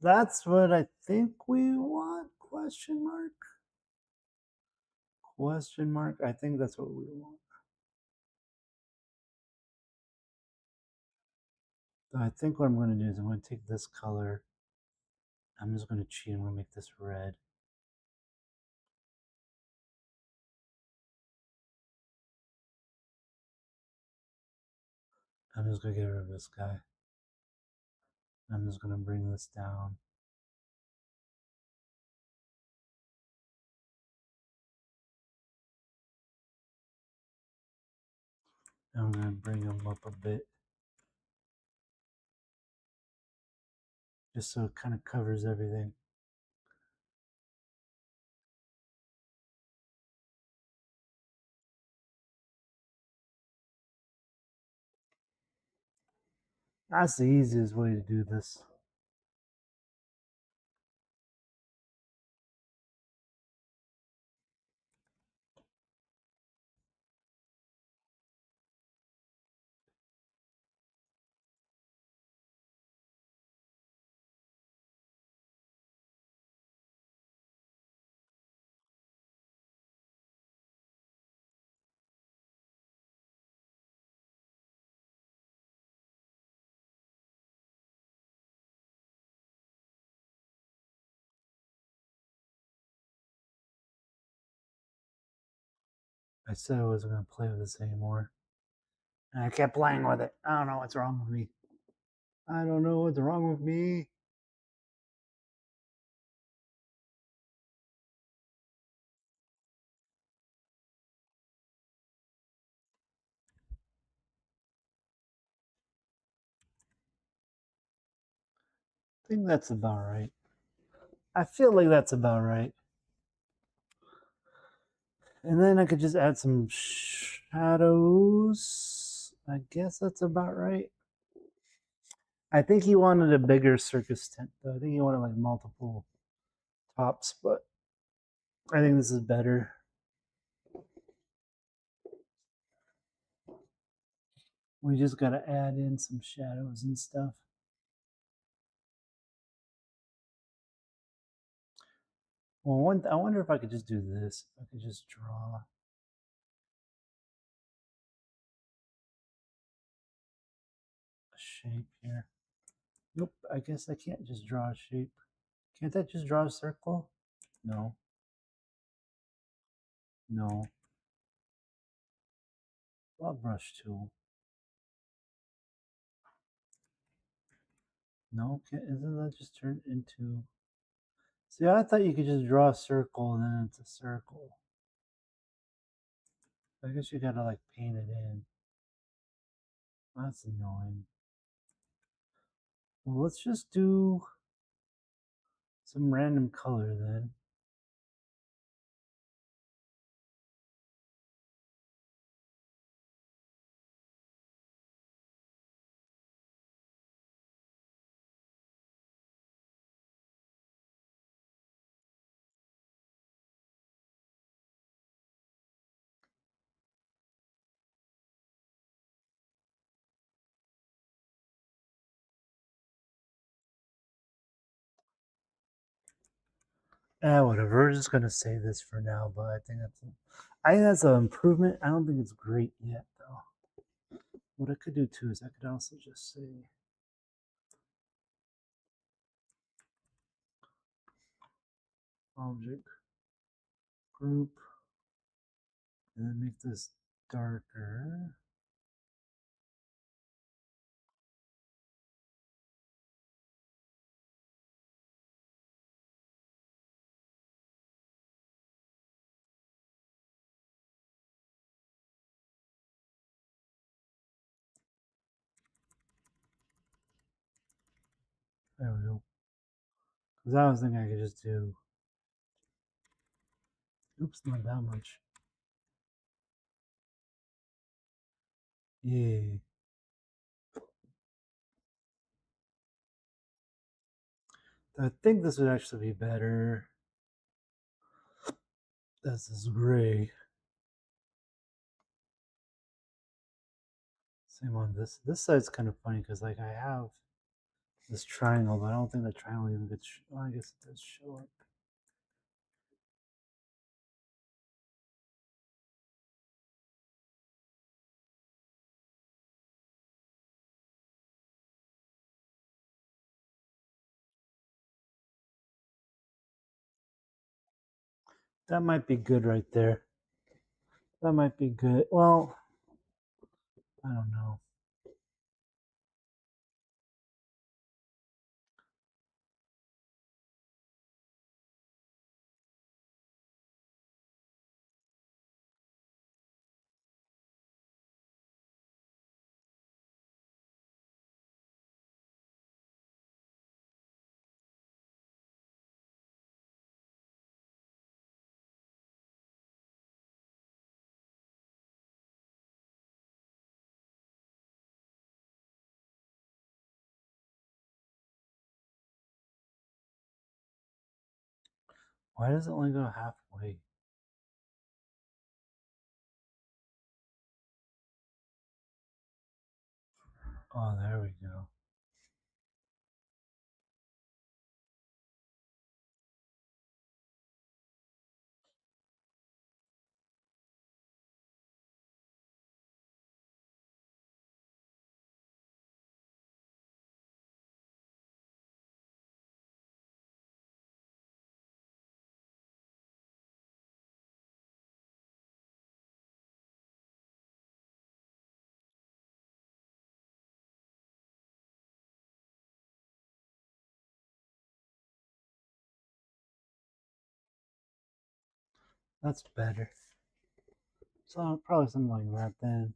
A: That's what I think we want, question mark? Question mark? I think that's what we want. So I think what I'm going to do is I'm going to take this color. I'm just going to cheat. I'm going to make this red. I'm just going to get rid of this guy. I'm just going to bring this down. I'm going to bring him up a bit. Just so it kind of covers everything. That's the easiest way to do this. I said I wasn't going to play with this anymore. And I kept playing with it. I don't know what's wrong with me. I don't know what's wrong with me. I think that's about right. I feel like that's about right. And then I could just add some shadows. I guess that's about right. I think he wanted a bigger circus tent, though. I think he wanted like multiple tops, but I think this is better. We just got to add in some shadows and stuff. Well, I wonder if I could just do this. If I could just draw a shape here. Nope, I guess I can't just draw a shape. Can't I just draw a circle? No. No. Block brush tool. No, isn't that just turned into... See, I thought you could just draw a circle and then it's a circle. I guess you gotta like paint it in. That's annoying. Well, let's just do some random color then. Whatever. We're just gonna save this for now, but I think that's an improvement. I don't think it's great yet, though. What I could do too is I could also just say object group and then make this darker. There we go. Because I was thinking I could just do, oops, not that much. Yay. I think this would actually be better. This is gray. Same on this. This side's kind of funny because like I have this triangle, but I don't think the triangle even gets. Well, I guess it does show up. That might be good right there. That might be good. Well, I don't know. Why does it only go halfway? Oh, there we go. That's better. So probably something like that then.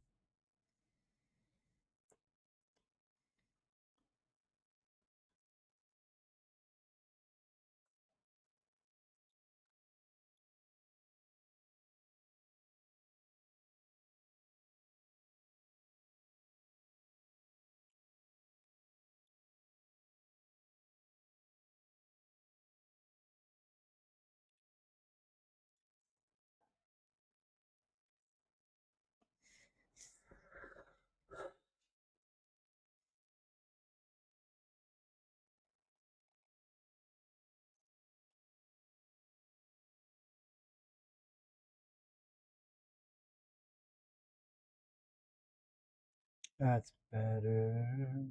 A: That's better.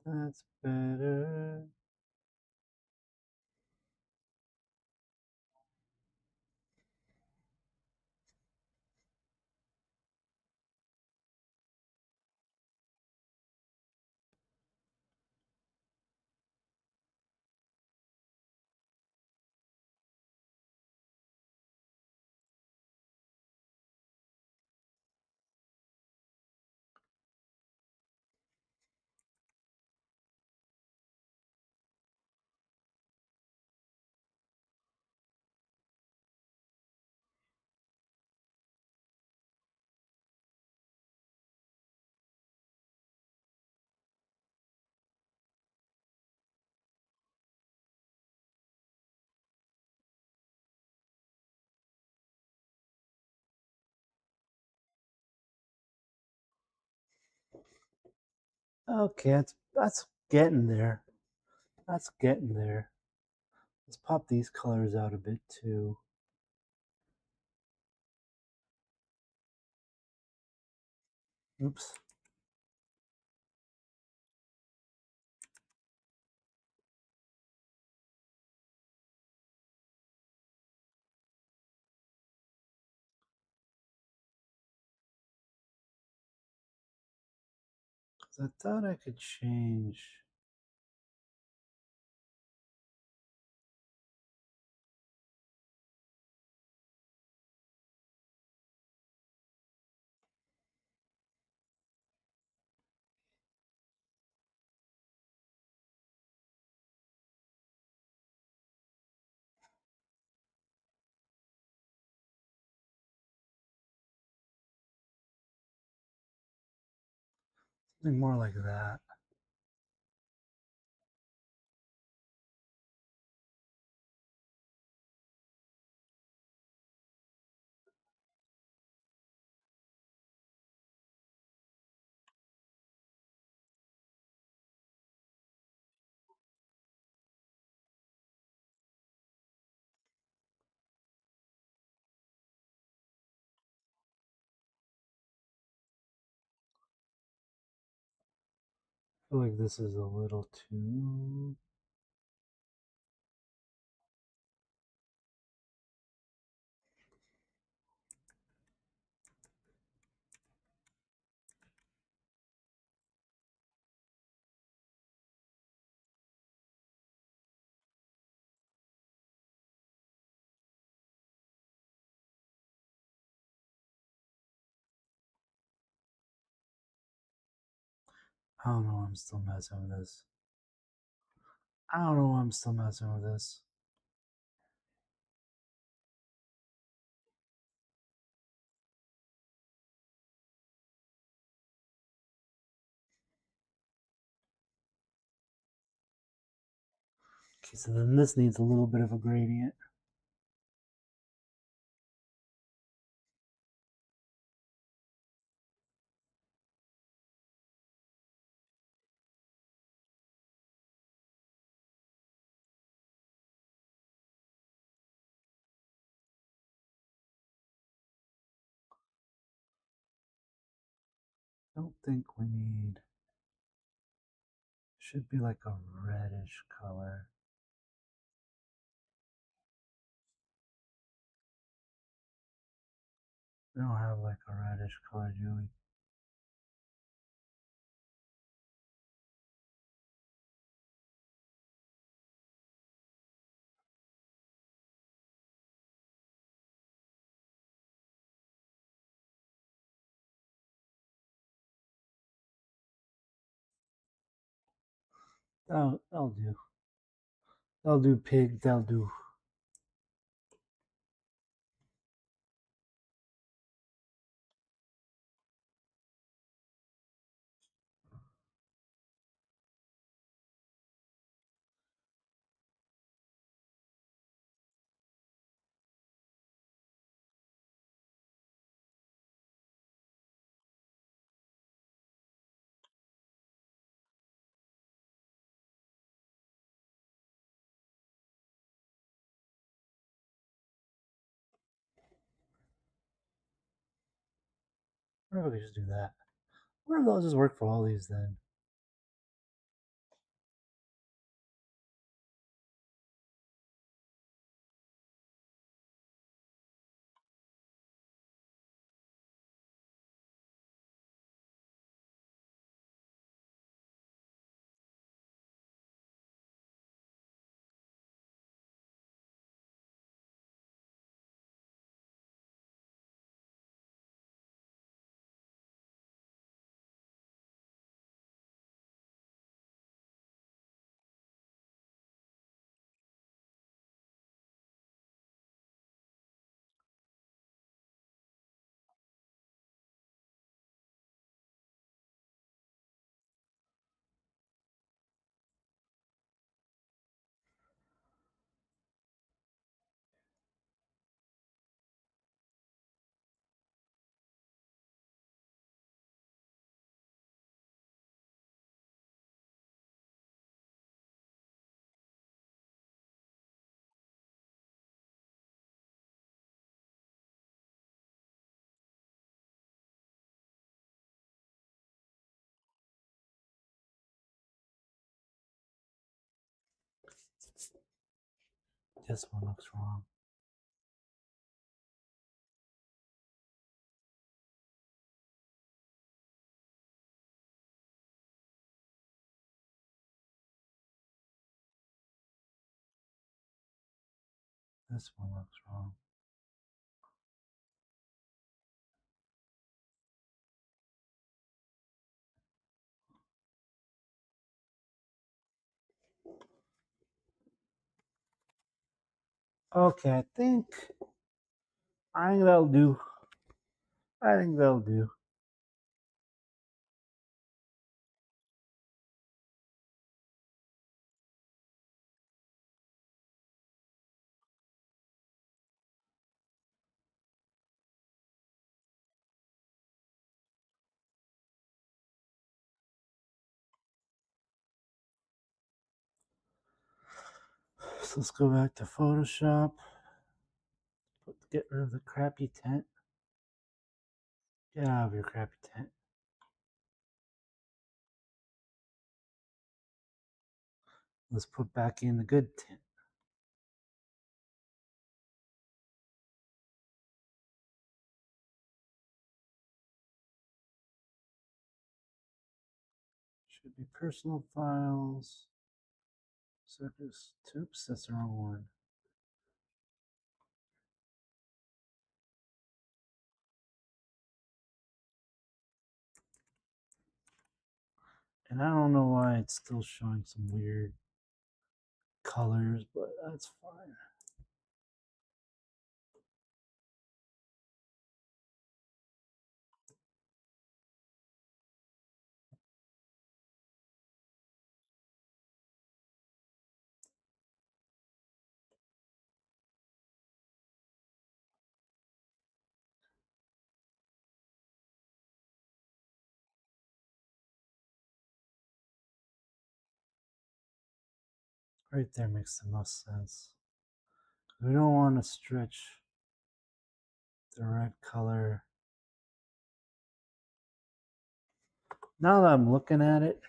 A: That's better. Okay, that's getting there. That's getting there. Let's pop these colors out a bit too. Oops. I thought I could change. Something more like that. feel like this is a little too. I don't know why I'm still messing with this. I don't know why I'm still messing with this. Okay, so then this needs a little bit of a gradient. I don't think we need. Should be like a reddish color. We don't have like a reddish color, do we? That'll do. That'll do, pig. That'll do. What if we could just do that? What if I'll just work for all these then? This one looks wrong. This one looks wrong. Okay, I think that'll do. I think that'll do. So let's go back to Photoshop. Get rid of the crappy tent. Get out of your crappy tent. Let's put back in the good tint. Should be personal files. Circus. Oops, that's the wrong one. And I don't know why it's still showing some weird colors, but that's fine. Right there makes the most sense. We don't want to stretch the red color. Now that I'm looking at it,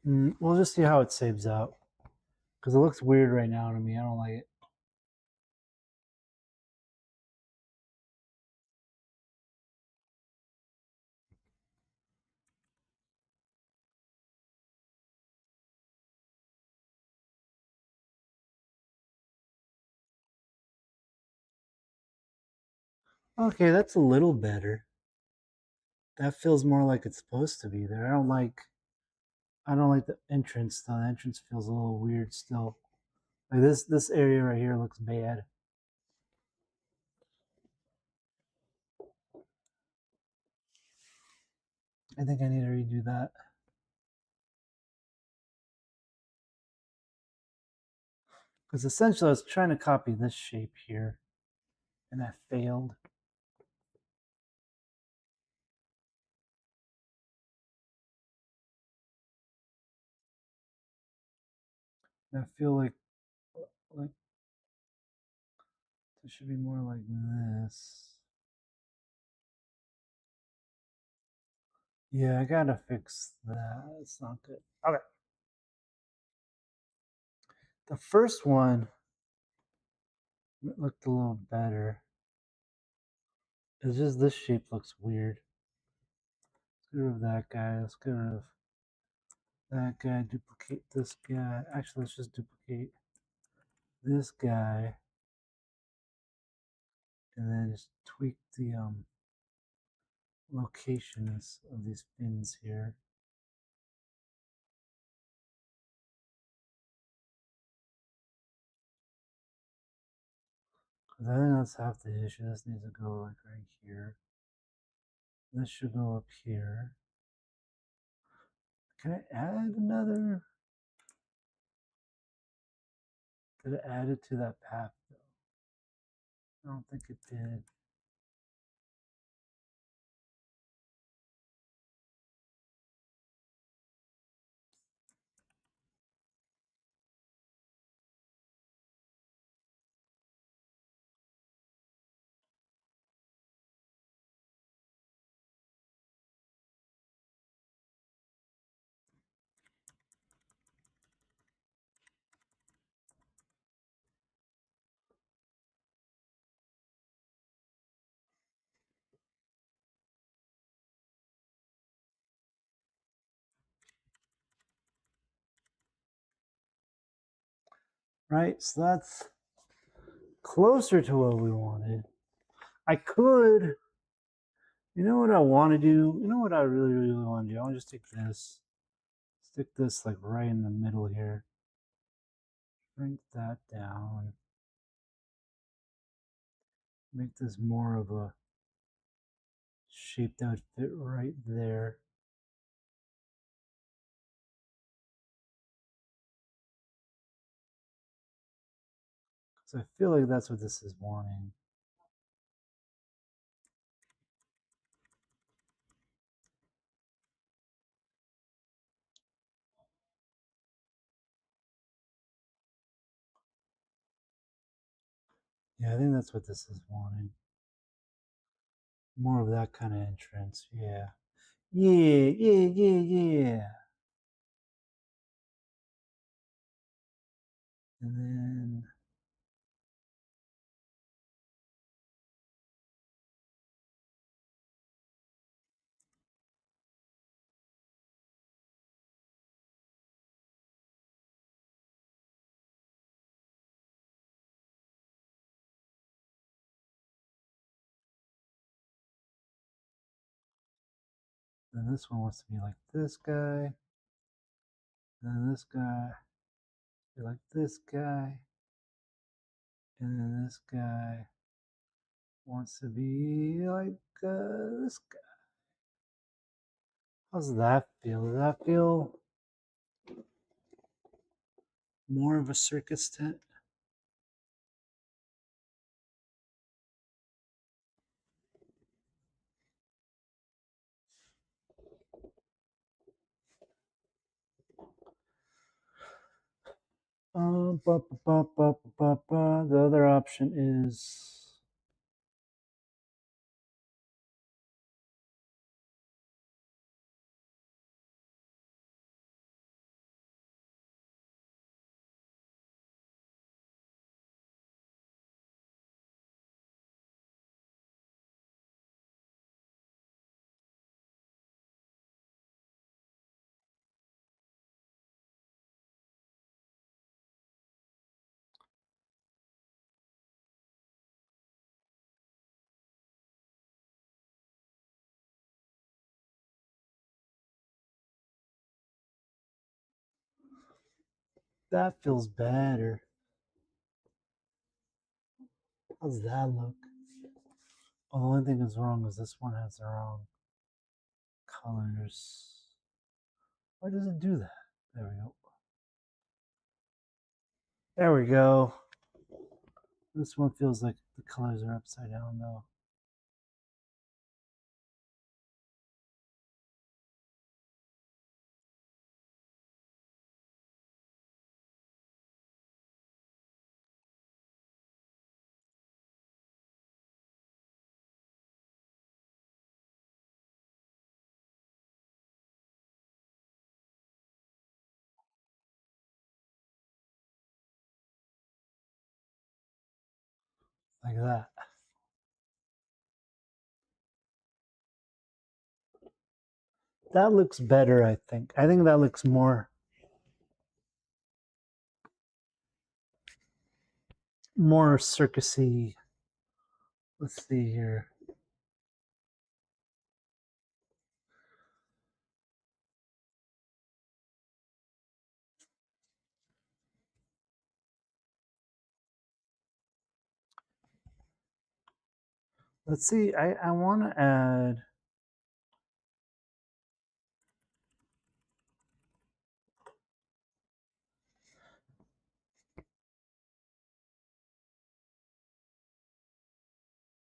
A: we'll just see how it saves out. Because it looks weird right now to me. I don't like it. Okay, that's a little better. That feels more like it's supposed to be there. I don't like the entrance though. The entrance feels a little weird still. Like this area right here looks bad. I think I need to redo that. Because essentially I was trying to copy this shape here and I failed. And I feel like it should be more like this. Yeah, I gotta fix that. It's not good. Okay. The first one looked a little better. It's just this shape looks weird. Let's get rid of that guy. Let's get rid of that guy. Duplicate this guy. Actually, let's just duplicate this guy. And then just tweak the locations of these fins here. Because I think that's half the issue. This needs to go like right here. This should go up here. Can I add another? Did it add it to that path though? I don't think it did. Right, so that's closer to what we wanted. I could, you know what I want to do? You know what I really, really want to do? I want to just take this, stick this like right in the middle here. Shrink that down. Make this more of a shape that would fit right there. So I feel like that's what this is wanting. Yeah, I think that's what this is wanting. More of that kind of entrance. Yeah. Yeah. And then this one wants to be like this guy. And then this guy be like this guy. And then this guy wants to be like this guy. How's that feel? Does that feel more of a circus tent? The other option is that feels better. How's that look? Oh, the only thing that's wrong is this one has the wrong colors. Why does it do that? There we go. There we go. This one feels like the colors are upside down though. Like that. That looks better, I think. I think that looks more circusy. Let's see here. Let's see. I want to add.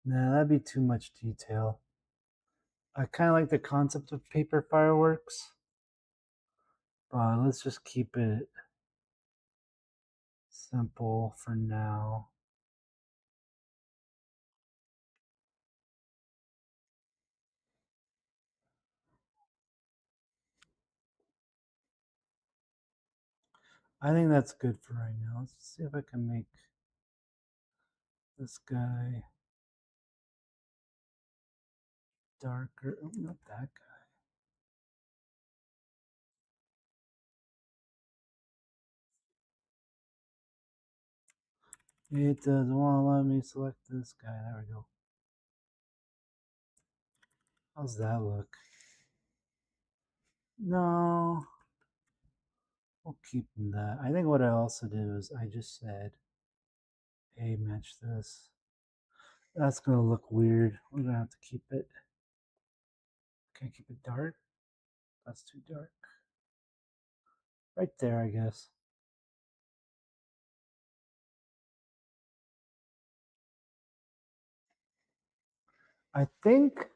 A: Nah, that'd be too much detail. I kind of like the concept of paper fireworks, but let's just keep it simple for now. I think that's good for right now. Let's see if I can make this guy darker. Oh, not that guy. It doesn't want to let me select this guy. There we go. How's that look? No, we'll keep that. I think what I also did was I just said, hey, match this. That's going to look weird. We're going to have to keep it. Can I keep it dark? That's too dark. Right there, I guess. I think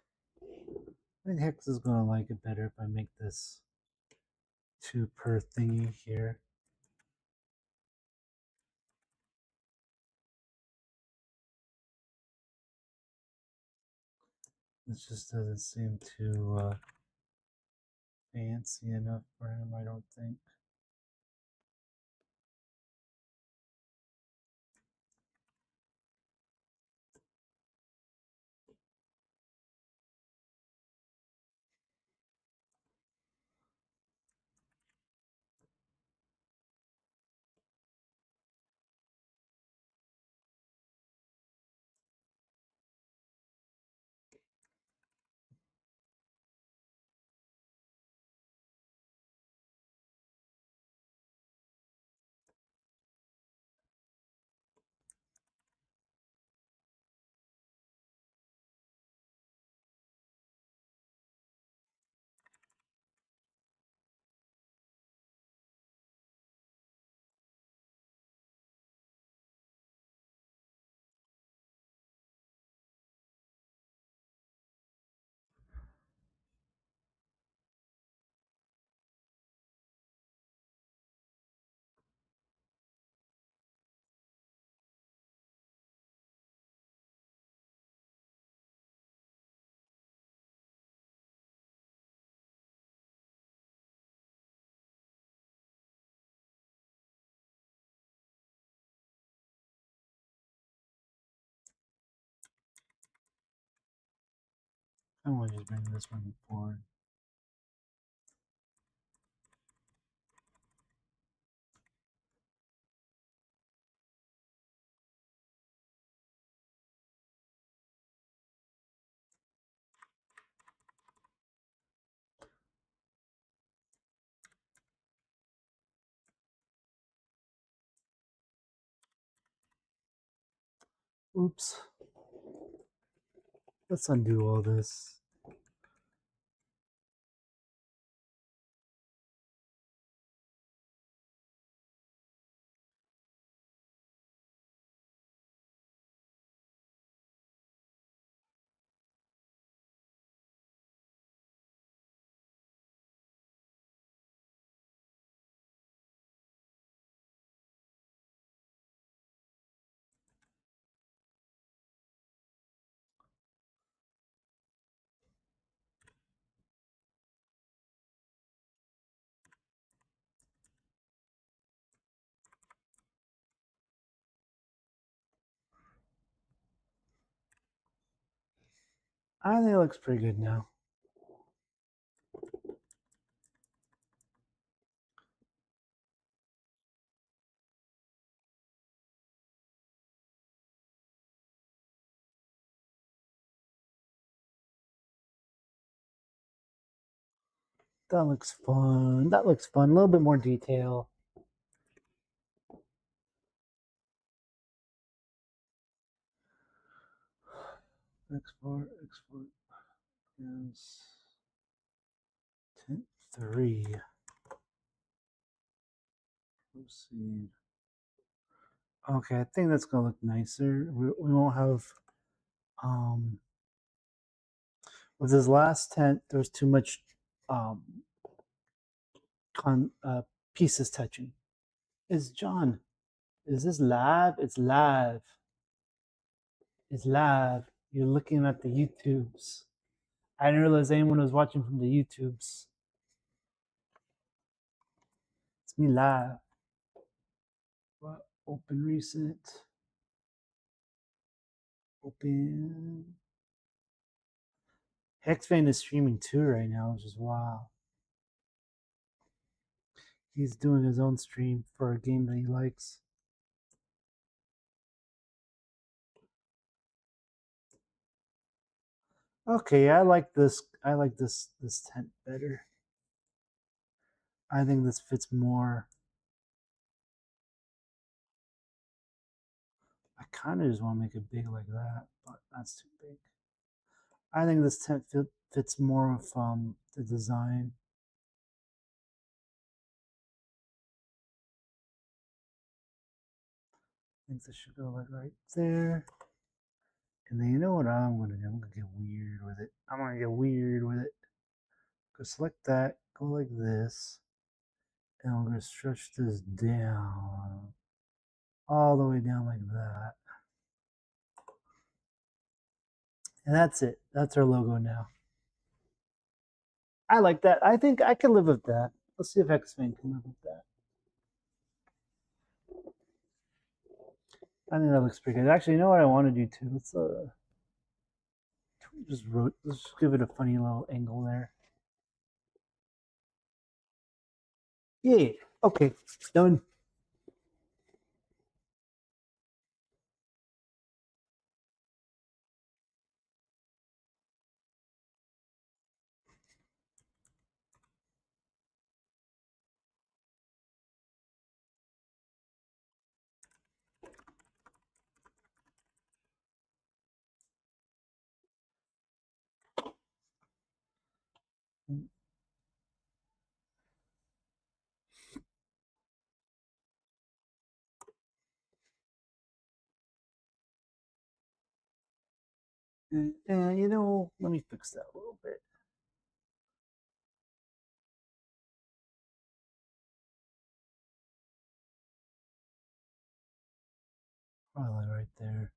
A: Hex is gonna like it better if I make this 2 per thingy here. This just doesn't seem too fancy enough for him, I don't think. I want to just bring this one forward. Oops. Let's undo all this. I think it looks pretty good now. That looks fun. That looks fun. A little bit more detail. Export. Yes. Tint 3. Proceed. Okay, I think that's gonna look nicer. We won't have with this last tent. There's too much um pieces touching. Is John? Is this live? It's live. It's live. You're looking at the YouTubes. I didn't realize anyone was watching from the YouTubes. It's me live. What? Open recent. Open. Hexfan is streaming too right now, which is wow. He's doing his own stream for a game that he likes. Okay, I like this. I like this tent better. I think this fits more. I kind of just want to make it big like that, but that's too big. I think this tent fits more of the design. I think this should go like right there. And then you know what I'm gonna do? I'm gonna get weird with it. I'm gonna get weird with it. Go select that, go like this, and I'm gonna stretch this down. All the way down like that. And that's it. That's our logo now. I like that. I think I can live with that. Let's see if X-Men can live with that. I think that looks pretty good. Actually, you know what I want to do too? Let's just give it a funny little angle there. Yeah. Okay. Done. And you know, let me fix that a little bit. Probably right there.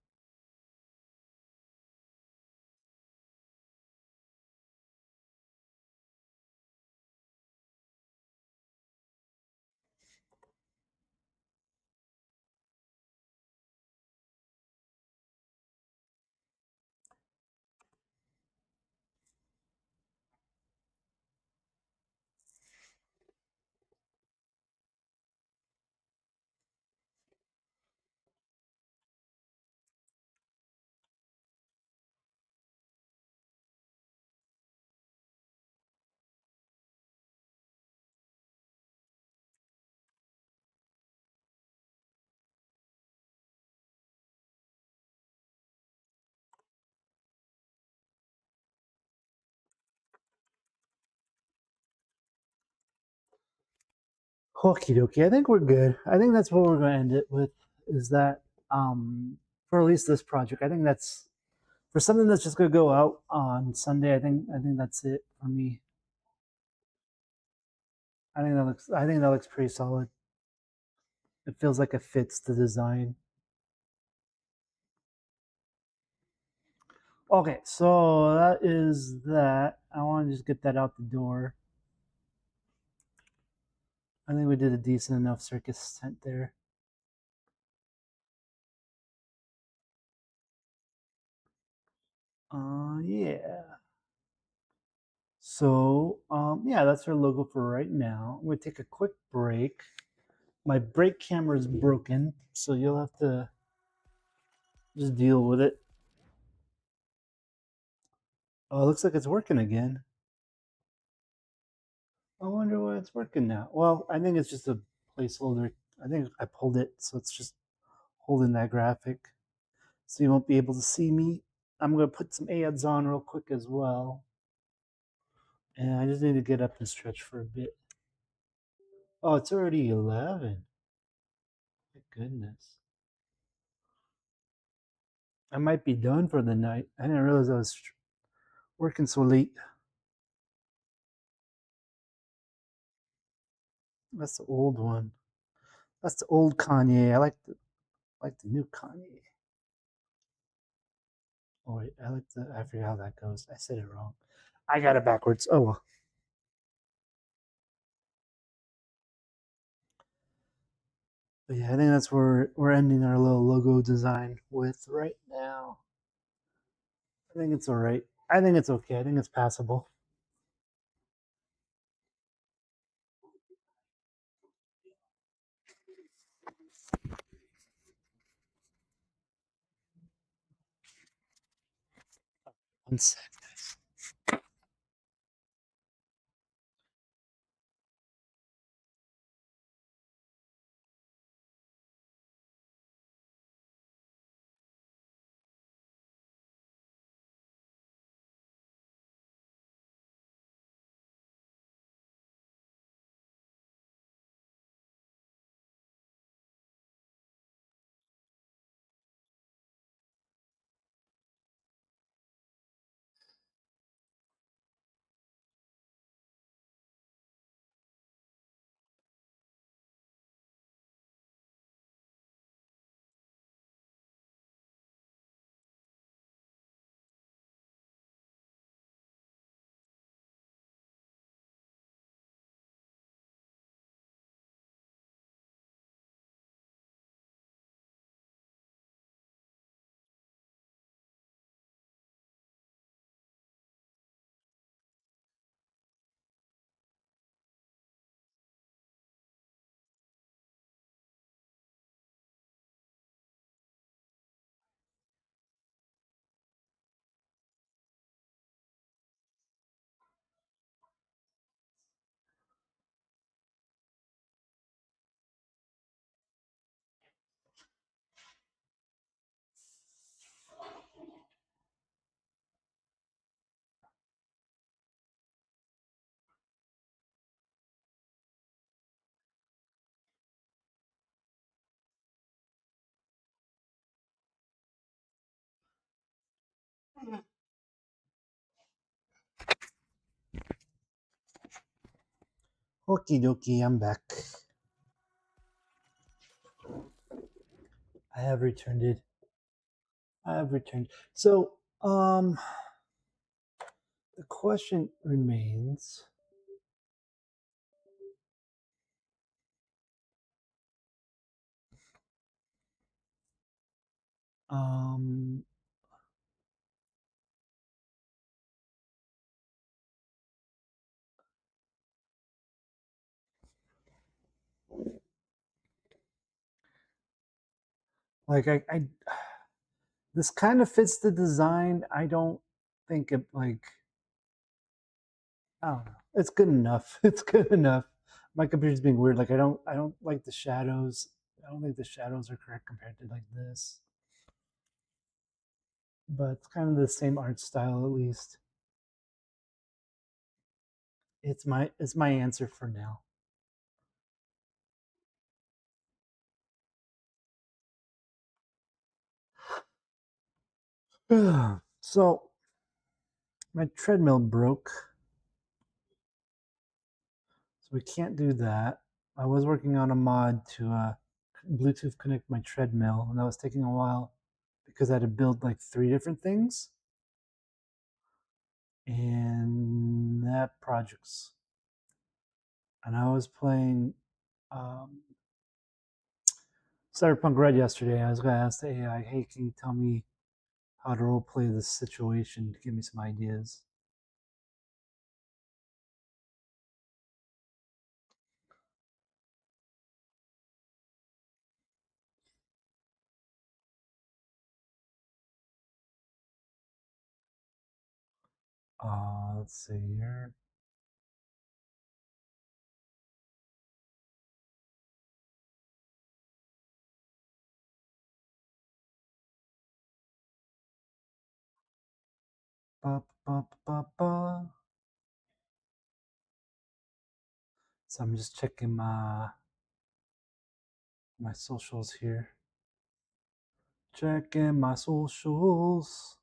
A: Okie dokie. I think we're good. I think that's what we're going to end it with. Is that for at least this project? I think that's for something that's just going to go out on Sunday. I think that's it for me. I think that looks pretty solid. It feels like it fits the design. Okay, so that is that. I want to just get that out the door. I think we did a decent enough circus tent there. Yeah. So, yeah, that's our logo for right now. I'm gonna take a quick break. My brake camera is broken, so you'll have to just deal with it. Oh, it looks like it's working again. I wonder why it's working now. Well, I think it's just a placeholder. I think I pulled it, so it's just holding that graphic. So you won't be able to see me. I'm gonna put some ads on real quick as well. And I just need to get up and stretch for a bit. Oh, it's already 11. My goodness. I might be done for the night. I didn't realize I was working so late. That's the old one. That's the old Kanye. I like the new Kanye. Oh wait, I forget how that goes. I said it wrong. I got it backwards. Oh well. But yeah, I think that's where we're ending our little logo design with right now. I think it's all right. I think it's okay. I think it's passable. One sec. Okie dokie, I'm back. I have returned it. I have returned. So, the question remains. Um, like I this kind of fits the design. I don't think it like I don't know. It's good enough. It's good enough. My computer's being weird. Like I don't like the shadows. I don't think the shadows are correct compared to like this. But it's kind of the same art style at least. It's my answer for now. So my treadmill broke, so we can't do that. I was working on a mod to Bluetooth connect my treadmill, and that was taking a while because I had to build like three different things, and that project's. And I was playing um, Cyberpunk Red yesterday. I was gonna ask the AI, "Hey, can you tell me how to role play this situation to give me some ideas?" Let's see here. Ba, ba, ba, ba. So I'm just checking my socials here. Checking my socials.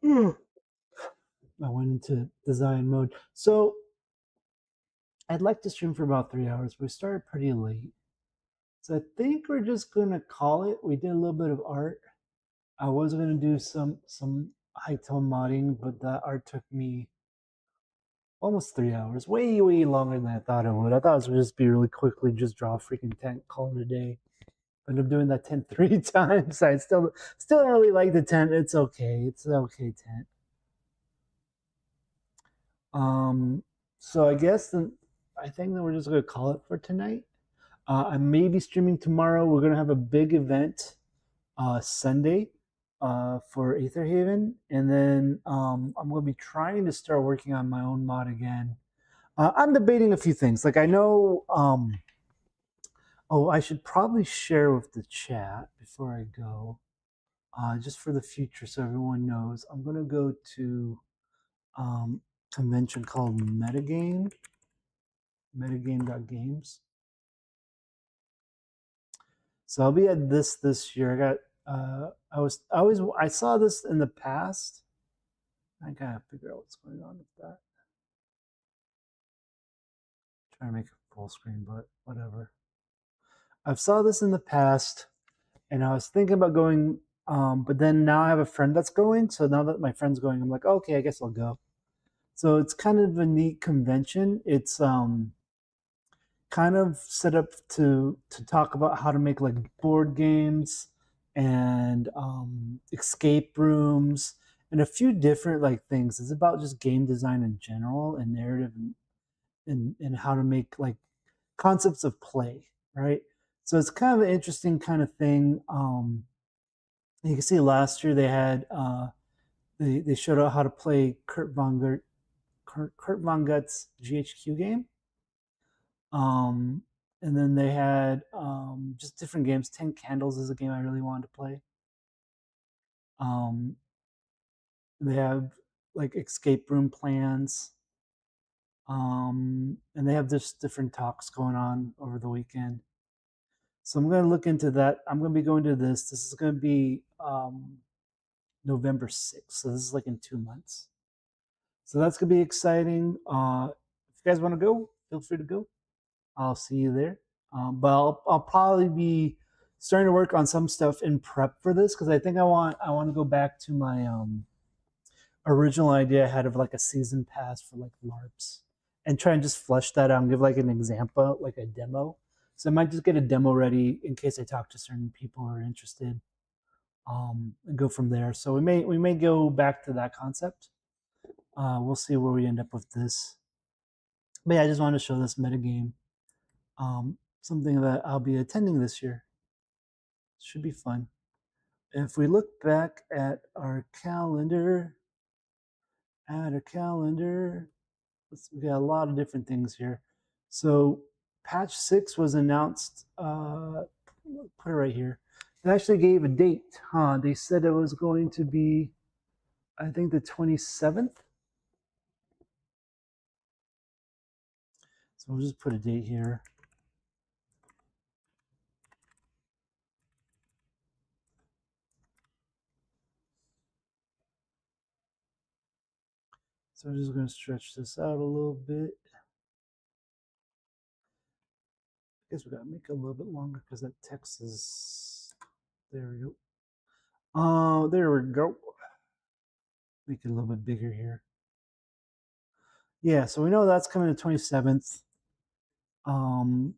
A: I went into design mode. So I'd like to stream for about 3 hours. We started pretty late. So I think we're just gonna call it. We did a little bit of art. I was gonna do some high tone modding, but that art took me almost 3 hours. Way longer than I thought it would. I thought it would just be really quickly, just draw a freaking tent, call it a day. End up doing that tent 3 times. I still don't really like the tent. It's okay. It's an okay tent. Um, so I think that we're just gonna call it for tonight. I may be streaming tomorrow. We're gonna have a big event Sunday for Aetherhaven, and then I'm gonna be trying to start working on my own mod again. I'm debating a few things. Like I know. Oh, I should probably share with the chat before I go, just for the future, so everyone knows. I'm gonna go to convention called Metagame, metagame.games. So I'll be at this year. I saw this in the past. I gotta figure out what's going on with that. Trying to make it full screen, but whatever. I've saw this in the past, and I was thinking about going, but then now I have a friend that's going. So now that my friend's going, I'm like, okay, I guess I'll go. So it's kind of a neat convention. It's kind of set up to talk about how to make like board games and escape rooms and a few different like things. It's about just game design in general and narrative and how to make like concepts of play, right? So it's kind of an interesting kind of thing. You can see last year they had they showed out how to play Kurt Vonnegut's GHQ game. Um, and then they had just different games. 10 Candles is a game I really wanted to play. Um, they have like escape room plans. And they have just different talks going on over the weekend. So I'm going to look into that. I'm going to be going to this. This is going to be November 6th. So this is like in 2 months. So that's gonna be exciting. If you guys want to go, feel free to go. I'll see you there. But I'll probably be starting to work on some stuff in prep for this because I think I want to go back to my original idea I had of like a season pass for like LARPs and try and just flesh that out and give like an example, like a demo. So I might just get a demo ready in case I talk to certain people who are interested, and go from there. So we may go back to that concept. We'll see where we end up with this. But yeah, I just wanted to show this metagame. Something that I'll be attending this year. Should be fun. If we look back at our calendar, we got a lot of different things here. So patch 6 was announced. Put it right here. They actually gave a date. They said it was going to be, I think, the 27th. So we'll just put a date here. So I'm just going to stretch this out a little bit. I guess we got to make it a little bit longer because that text is, there we go. Oh, there we go. Make it a little bit bigger here. Yeah, so we know that's coming to 27th. So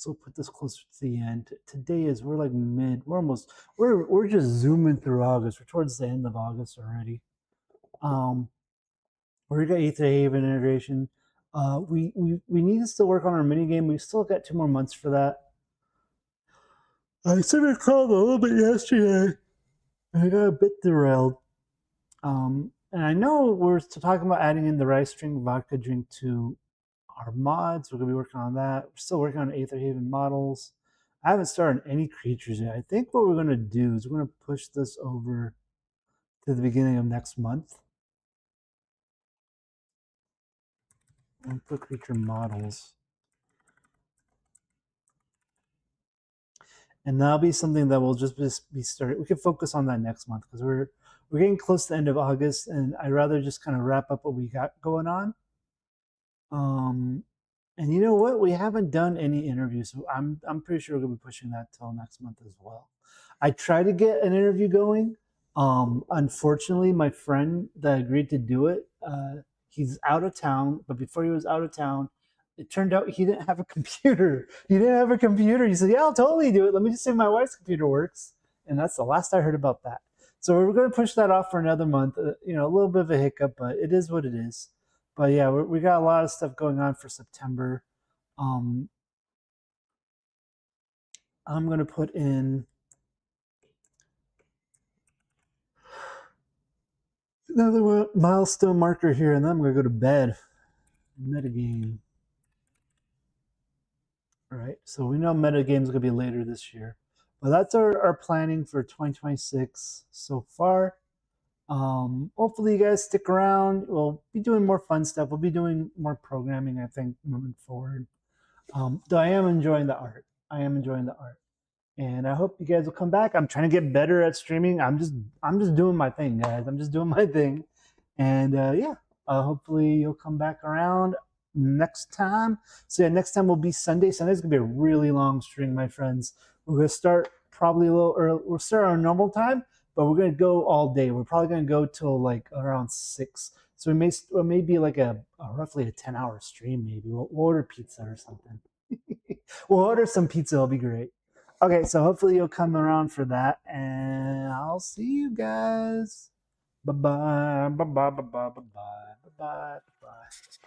A: we'll put this closer to the end. Today is, we're like we're just zooming through August. We're towards the end of August already. We got Aetherhaven integration. We need to still work on our mini game. We still got 2 more months for that. I sort of called a little bit yesterday. I got a bit derailed. And I know we're still talking about adding in the rice drink, vodka drink to our mods. We're going to be working on that. We're still working on Aetherhaven models. I haven't started any creatures yet. I think what we're going to do is we're going to push this over to the beginning of next month. And put creature models. And that'll be something that will just be started. We can focus on that next month because we're getting close to the end of August, and I'd rather just kind of wrap up what we got going on. And you know what? We haven't done any interviews, so I'm pretty sure we're gonna be pushing that till next month as well. I tried to get an interview going. Unfortunately, my friend that agreed to do it, he's out of town. But before he was out of town, it turned out he didn't have a computer. He said, "Yeah, I'll totally do it. Let me just see if my wife's computer works." And that's the last I heard about that. So we're going to push that off for another month. A little bit of a hiccup, but it is what it is. But yeah, we got a lot of stuff going on for September. I'm going to put in another milestone marker here, and then I'm going to go to bed. Metagame. All right, so we know metagame is going to be later this year. But that's our planning for 2026 so far. Hopefully you guys stick around. We'll be doing more fun stuff. We'll be doing more programming, I think, moving forward. Though I am enjoying the art. And I hope you guys will come back. I'm trying to get better at streaming. I'm just doing my thing, guys. I'm just doing my thing. And yeah, hopefully you'll come back around next time. So yeah, next time will be Sunday. Sunday's gonna be a really long stream, my friends. We're gonna start probably a little early. We'll start our normal time, but we're gonna go all day. We're probably gonna go till like around 6. So it may be like a roughly a 10-hour stream. Maybe we'll order pizza or something. We'll order some pizza. It'll be great. Okay, so hopefully you'll come around for that, and I'll see you guys. Bye bye. Bye bye. Bye bye. Bye bye. Bye bye.